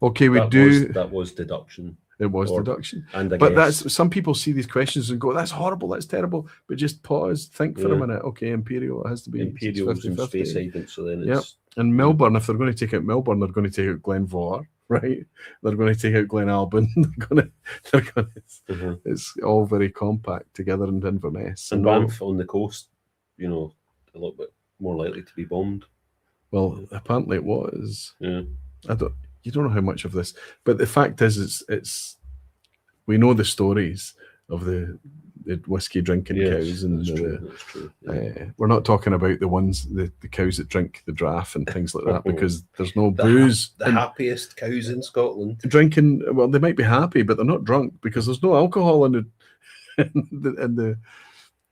Okay, that was deduction. It was deduction. And but that's some people see these questions and go, that's horrible, that's terrible. But just pause, think for a minute. Okay, Imperial, it has to be Imperial and Speyside, so then it's and Melbourne, if they're going to take out Melbourne, they're going to take out Glenvoar, right? They're going to take out Glenalbin. It's all very compact together in Inverness. And Banff on the coast, a little bit more likely to be bombed. Well, apparently it was. Yeah. You don't know how much of this, but the fact is, it's we know the stories of the whiskey drinking cows, and that's true. Yeah. We're not talking about the ones the cows that drink the draff and things like that, because there's no booze. The happiest cows in Scotland drinking. Well, they might be happy, but they're not drunk because there's no alcohol in the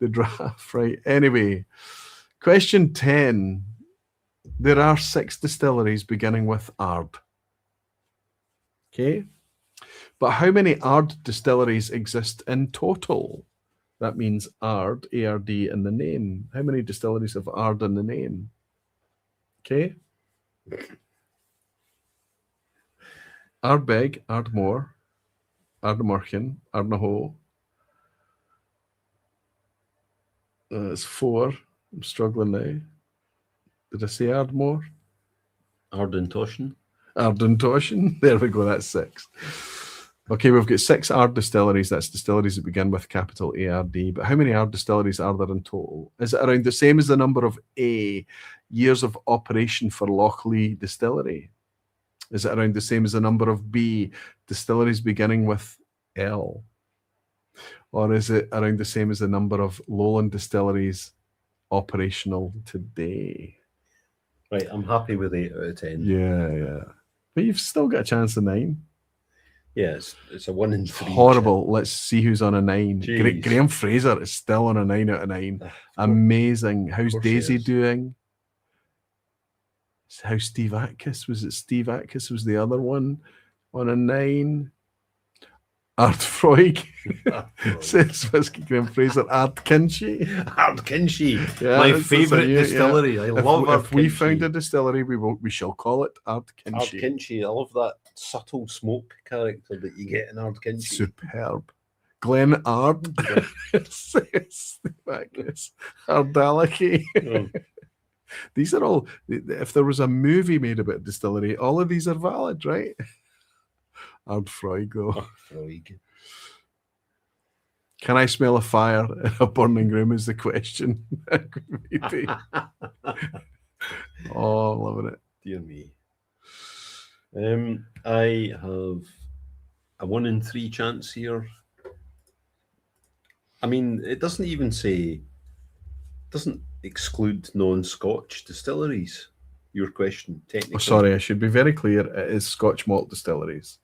draff, right? Anyway, question 10. There are 6 distilleries beginning with Ard. Okay, but how many Ard distilleries exist in total? That means Ard, A-R-D, in the name. How many distilleries have Ard in the name? Okay. Ardbeg, Ardmore, Ardnamurchan, Ardnahoe. That's 4. I'm struggling now. Did I say Ardmore? Ardnamurchan. Ardnamurchan. There we go. That's 6. Okay, we've got 6 Ard distilleries. That's distilleries that begin with capital A-R-D. But how many Ard distilleries are there in total? Is it around the same as the number of A, years of operation for Lochlea distillery? Is it around the same as the number of B, distilleries beginning with L? Or is it around the same as the number of Lowland distilleries operational today? Right, I'm happy with 8 out of 10. Yeah. But you've still got a chance of 9. Yes, it's a 1 in 3. Horrible. Let's see who's on a 9. Jeez. Graham Fraser is still on a 9 out of 9. Amazing. How's Daisy doing? How's Steve Atkiss? Was it Steve Atkiss was the other one on a 9? Ardfroig, says Whiskey Graham Fraser. Ardkinchie. Ardkinchie, Yeah, my that's favourite yeah. distillery. I love Ardkinchie. If we found a distillery, we shall call it Ardkinchie. Ardkinchie, I love that subtle smoke character that you get in Ardkinchie. Superb. Glen Ard says Magnus. Ardalaki. Oh. These are all, if there was a movie made about distillery, all of these are valid, right? Ardfroig, though. Ardfroig. Can I smell a fire in a burning room is the question. Maybe. Oh, I'm loving it. Dear me. I have a 1 in 3 chance here. I mean, it doesn't even say, doesn't exclude non-Scotch distilleries. Your question, technically. Oh, sorry, I should be very clear. It is Scotch malt distilleries.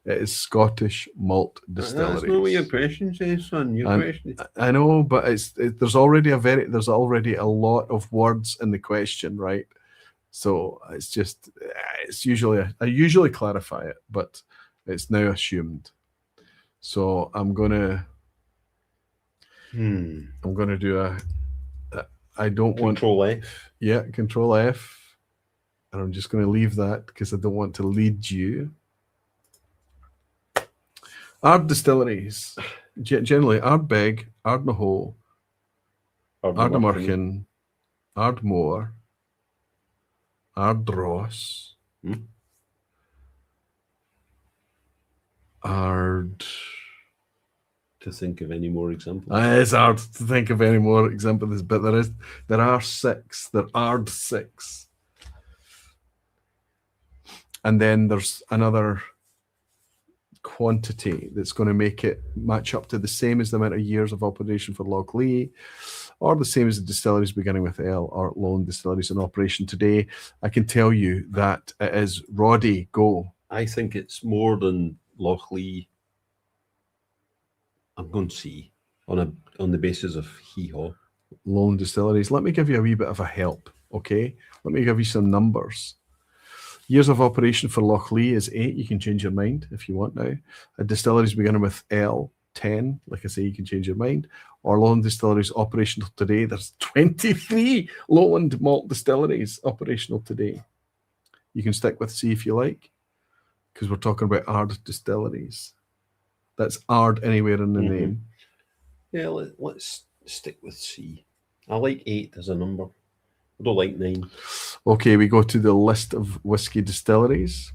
It is Scottish malt distilleries. That's not what your question says, son. Your question. I know, but there's already a lot of words in the question, right? So it's usually I usually clarify it, but it's now assumed. So I'm gonna do I don't want Control F. Yeah, Control F. And I'm just going to leave that because I don't want to lead you. Ard distilleries. Generally, Ardbeg, Ardnahoe, Ardnamurchan, Ardmore, Ardross, Ard... To think of any more examples. It's hard to think of any more examples, but there are 6. There are 6. And then there's another quantity that's going to make it match up to the same as the amount of years of operation for Lochlea, or the same as the distilleries beginning with L, or Lone distilleries in operation today. I can tell you that it is Roddy, go. I think it's more than Lochlea. I'm going to see on the basis of hee-haw. Lone distilleries. Let me give you a wee bit of a help, okay? Let me give you some numbers. Years of operation for Lochlea is 8. You can change your mind if you want now. A distilleries beginning with L, 10. Like I say, you can change your mind. Or Lowland distilleries operational today. There's 23 Lowland malt distilleries operational today. You can stick with C if you like, because we're talking about Ard distilleries. That's Ard anywhere in the name. Yeah, let's stick with C. I like 8 as a number. I don't like 9. Okay, we go to the list of whiskey distilleries,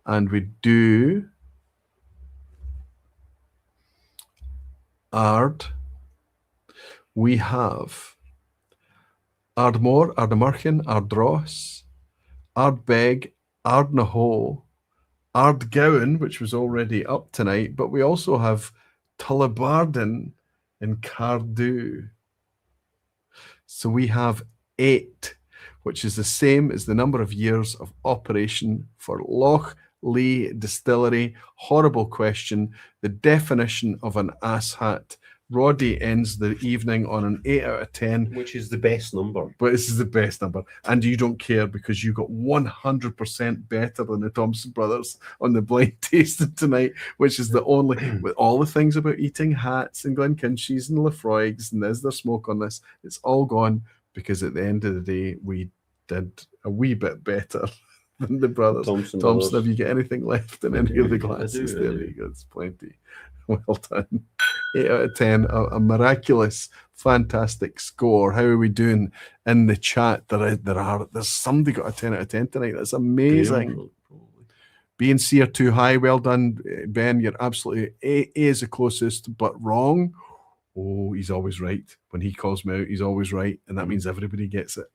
and we do Ard. We have Ardmore, Ardnamurchan, Ardross, Ardbeg, Ardnahoe, Ardgowan, which was already up tonight, but we also have Tullibardine and Cardew. So we have 8, which is the same as the number of years of operation for Lochlea Distillery. Horrible question. The definition of an asshat. Roddy ends the evening on an 8 out of 10. Which is the best number. But this is the best number. And you don't care because you got 100% better than the Thompson Brothers on the blind tasting tonight, which is the only, with all the things about eating hats and Glenkinchies and Laphroaigs and is there smoke on this, it's all gone because at the end of the day, we did a wee bit better than the brothers. Thompson, have you got anything left in any of the glasses? There you go, it's plenty. Well done. 8 out of 10, a miraculous, fantastic score. How are we doing in the chat? There's somebody got a 10 out of 10 tonight. That's amazing. B and C are too high. Well done, Ben. You're absolutely A is the closest, but wrong. Oh, he's always right. When he calls me out, he's always right, and that means everybody gets it.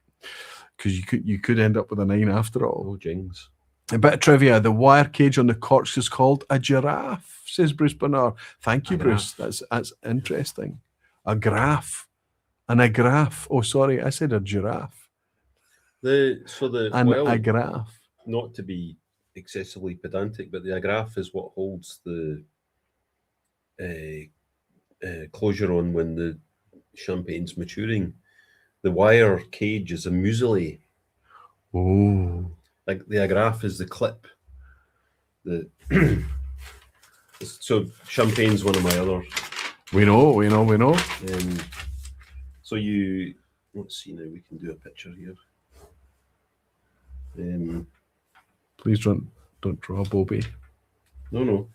Because you could end up with a 9 after all. Oh, jings. A bit of trivia. The wire cage on the corks is called a giraffe, says Bruce Bernard. Thank you, Bruce. That's interesting. A graph. And a graph. Oh, sorry, I said a giraffe. A graph. Not to be excessively pedantic, but the agraph is what holds the closure on when the champagne's maturing. The wire cage is a muesli. Oh. Like the agraph is the clip. So champagne's one of my other. We know. So let's see now. We can do a picture here. Please don't draw Bobby. No.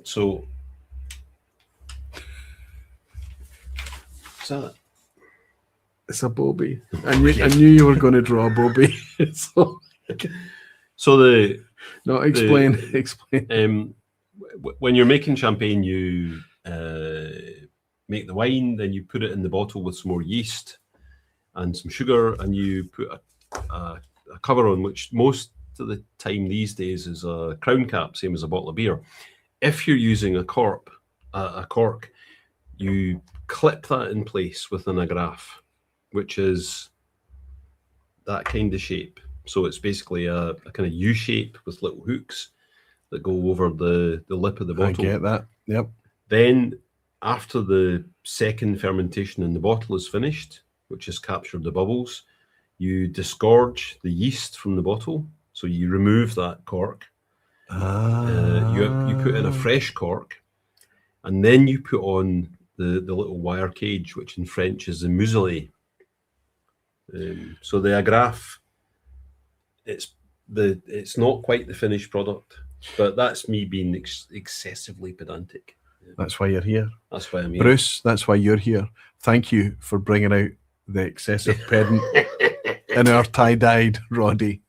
So what's that? It's a Bobby. I knew you were going to draw a Bobby. Explain. When you're making champagne, you make the wine, then you put it in the bottle with some more yeast and some sugar, and you put a cover on, which most of the time these days is a crown cap, same as a bottle of beer. If you're using a cork, you clip that in place with an agraff, which is that kind of shape. So it's basically a kind of U shape with little hooks that go over the lip of the bottle. I get that. Yep. Then after the second fermentation in the bottle is finished, which has captured the bubbles, you disgorge the yeast from the bottle. So you remove that cork. You put in a fresh cork, and then you put on the little wire cage, which in French is the muselet. So the agraff, it's not quite the finished product, but that's me being excessively pedantic. That's why you're here. That's why I'm here. Bruce, that's why you're here. Thank you for bringing out the excessive pedant in our tie-dyed Roddy.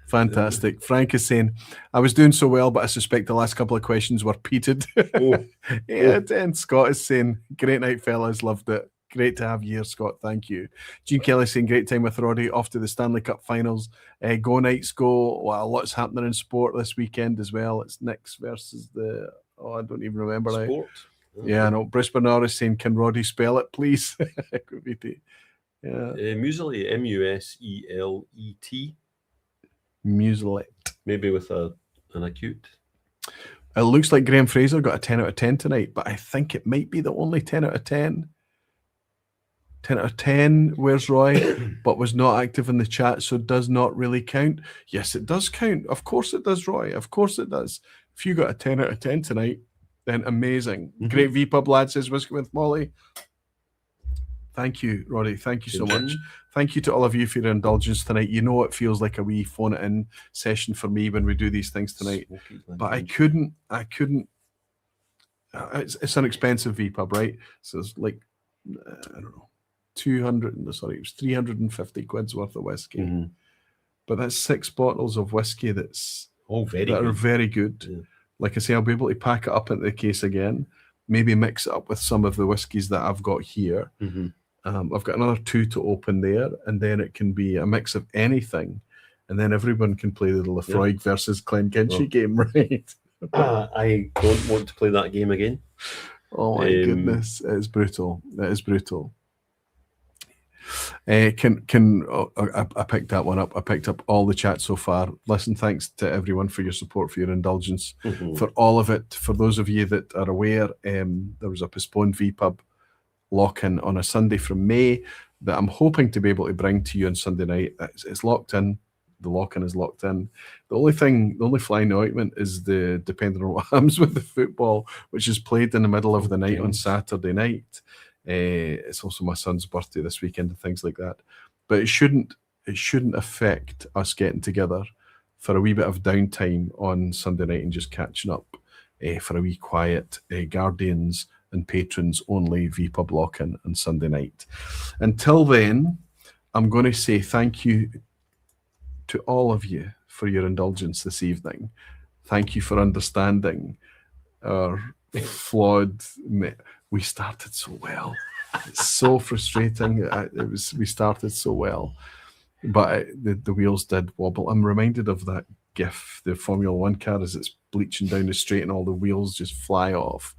Fantastic. Frank is saying, I was doing so well, but I suspect the last couple of questions were peated. And Scott is saying, great night, fellas. Loved it. Great to have you here, Scott. Thank you. Gene Kelly saying, great time with Roddy. Off to the Stanley Cup finals. Go Knights, go. Well, a lot's happening in sport this weekend as well. It's Knicks versus I don't even remember now. Sport? Yeah, I know. Bruce Bernard is saying, can Roddy spell it, please? Muselet, M-U-S-E-L-E-T. Muselet. Maybe with an acute. It looks like Graham Fraser got a 10 out of 10 tonight, but I think it might be the only 10 out of 10. 10 out of 10, where's Roy? But was not active in the chat, so does not really count. Yes, it does count. Of course it does, Roy. Of course it does. If you got a 10 out of 10 tonight, then amazing. Mm-hmm. Great vPub, lad, says Whiskey with Molly. Thank you, Roddy. Thank you so much. Thank you to all of you for your indulgence tonight. You know it feels like a wee phone it in session for me when we do these things tonight. But I couldn't. It's an expensive vPub, right? So it's like, I don't know, 350 quid's worth of whiskey. Mm-hmm. But that's 6 bottles of whiskey that are very good. Yeah. Like I say, I'll be able to pack it up into the case again, maybe mix it up with some of the whiskies that I've got here. Mm-hmm. I've got another 2 to open there, and then it can be a mix of anything, and then everyone can play the Laphroaig versus Glenkinchie game, right? I don't want to play that game again. Oh my goodness, it is brutal. It is brutal. I picked that one up. I picked up all the chat so far. Listen, thanks to everyone for your support, for your indulgence, for all of it. For those of you that are aware, there was a postponed vPub lock-in on a Sunday from May that I'm hoping to be able to bring to you on Sunday night. It's locked in. The lock-in is locked in. The only fly in the ointment is depending on what happens with the football, which is played in the middle of the night on Saturday night. It's also my son's birthday this weekend and things like that. But it shouldn't affect us getting together for a wee bit of downtime on Sunday night and just catching up for a wee quiet Guardians and patrons only vPub lock-in on Sunday night. Until then, I'm going to say thank you to all of you for your indulgence this evening. Thank you for understanding our flawed. We started so well. It's so frustrating. We started so well, but the wheels did wobble. I'm reminded of that GIF, the Formula One car as it's bleaching down the straight and all the wheels just fly off.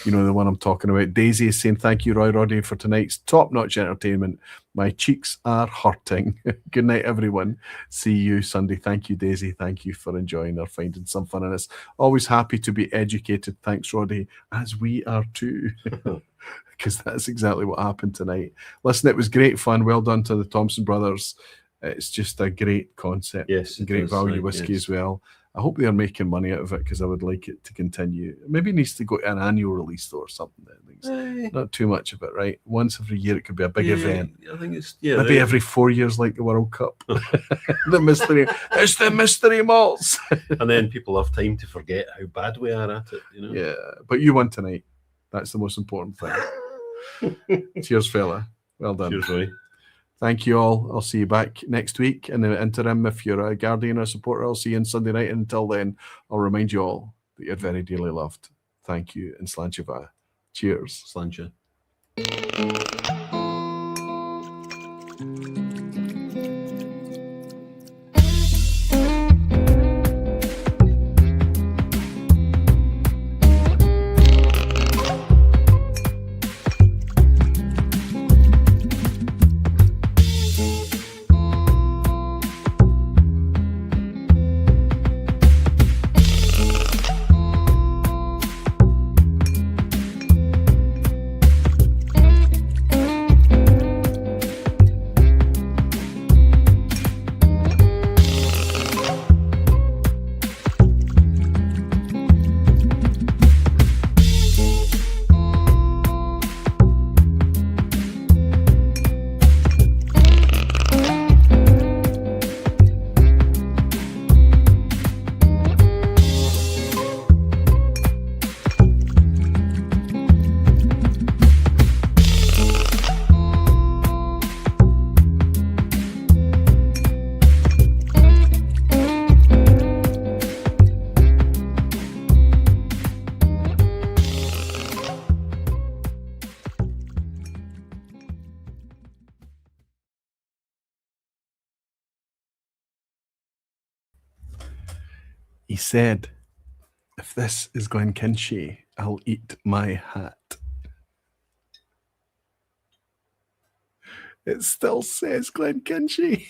You know the one I'm talking about. Daisy is saying, thank you, Roy Roddy, for tonight's top-notch entertainment. My cheeks are hurting. Good night, everyone. See you Sunday. Thank you, Daisy. Thank you for enjoying or finding some fun in us. Always happy to be educated. Thanks, Roddy, as we are too. Because that's exactly what happened tonight. Listen, it was great fun. Well done to the Thompson Brothers. It's just a great concept. Yes, great value whiskey as well. I hope they are making money out of it because I would like it to continue. Maybe it needs to go to an annual release though, or something. Not too much of it, right? Once every year it could be a big event. I think it's Maybe every 4 years, like the World Cup. The mystery. It's the mystery malts. And then people have time to forget how bad we are at it. You know. Yeah, but you won tonight. That's the most important thing. Cheers, fella. Well done. Cheers, Roy. Thank you all. I'll see you back next week. In the interim, if you're a Guardian or supporter, I'll see you on Sunday night. And until then, I'll remind you all that you're very dearly loved. Thank you, and Slanchiva. Cheers. Slancha. He said, if this is Glenkinchie, I'll eat my hat. It still says Glenkinchie.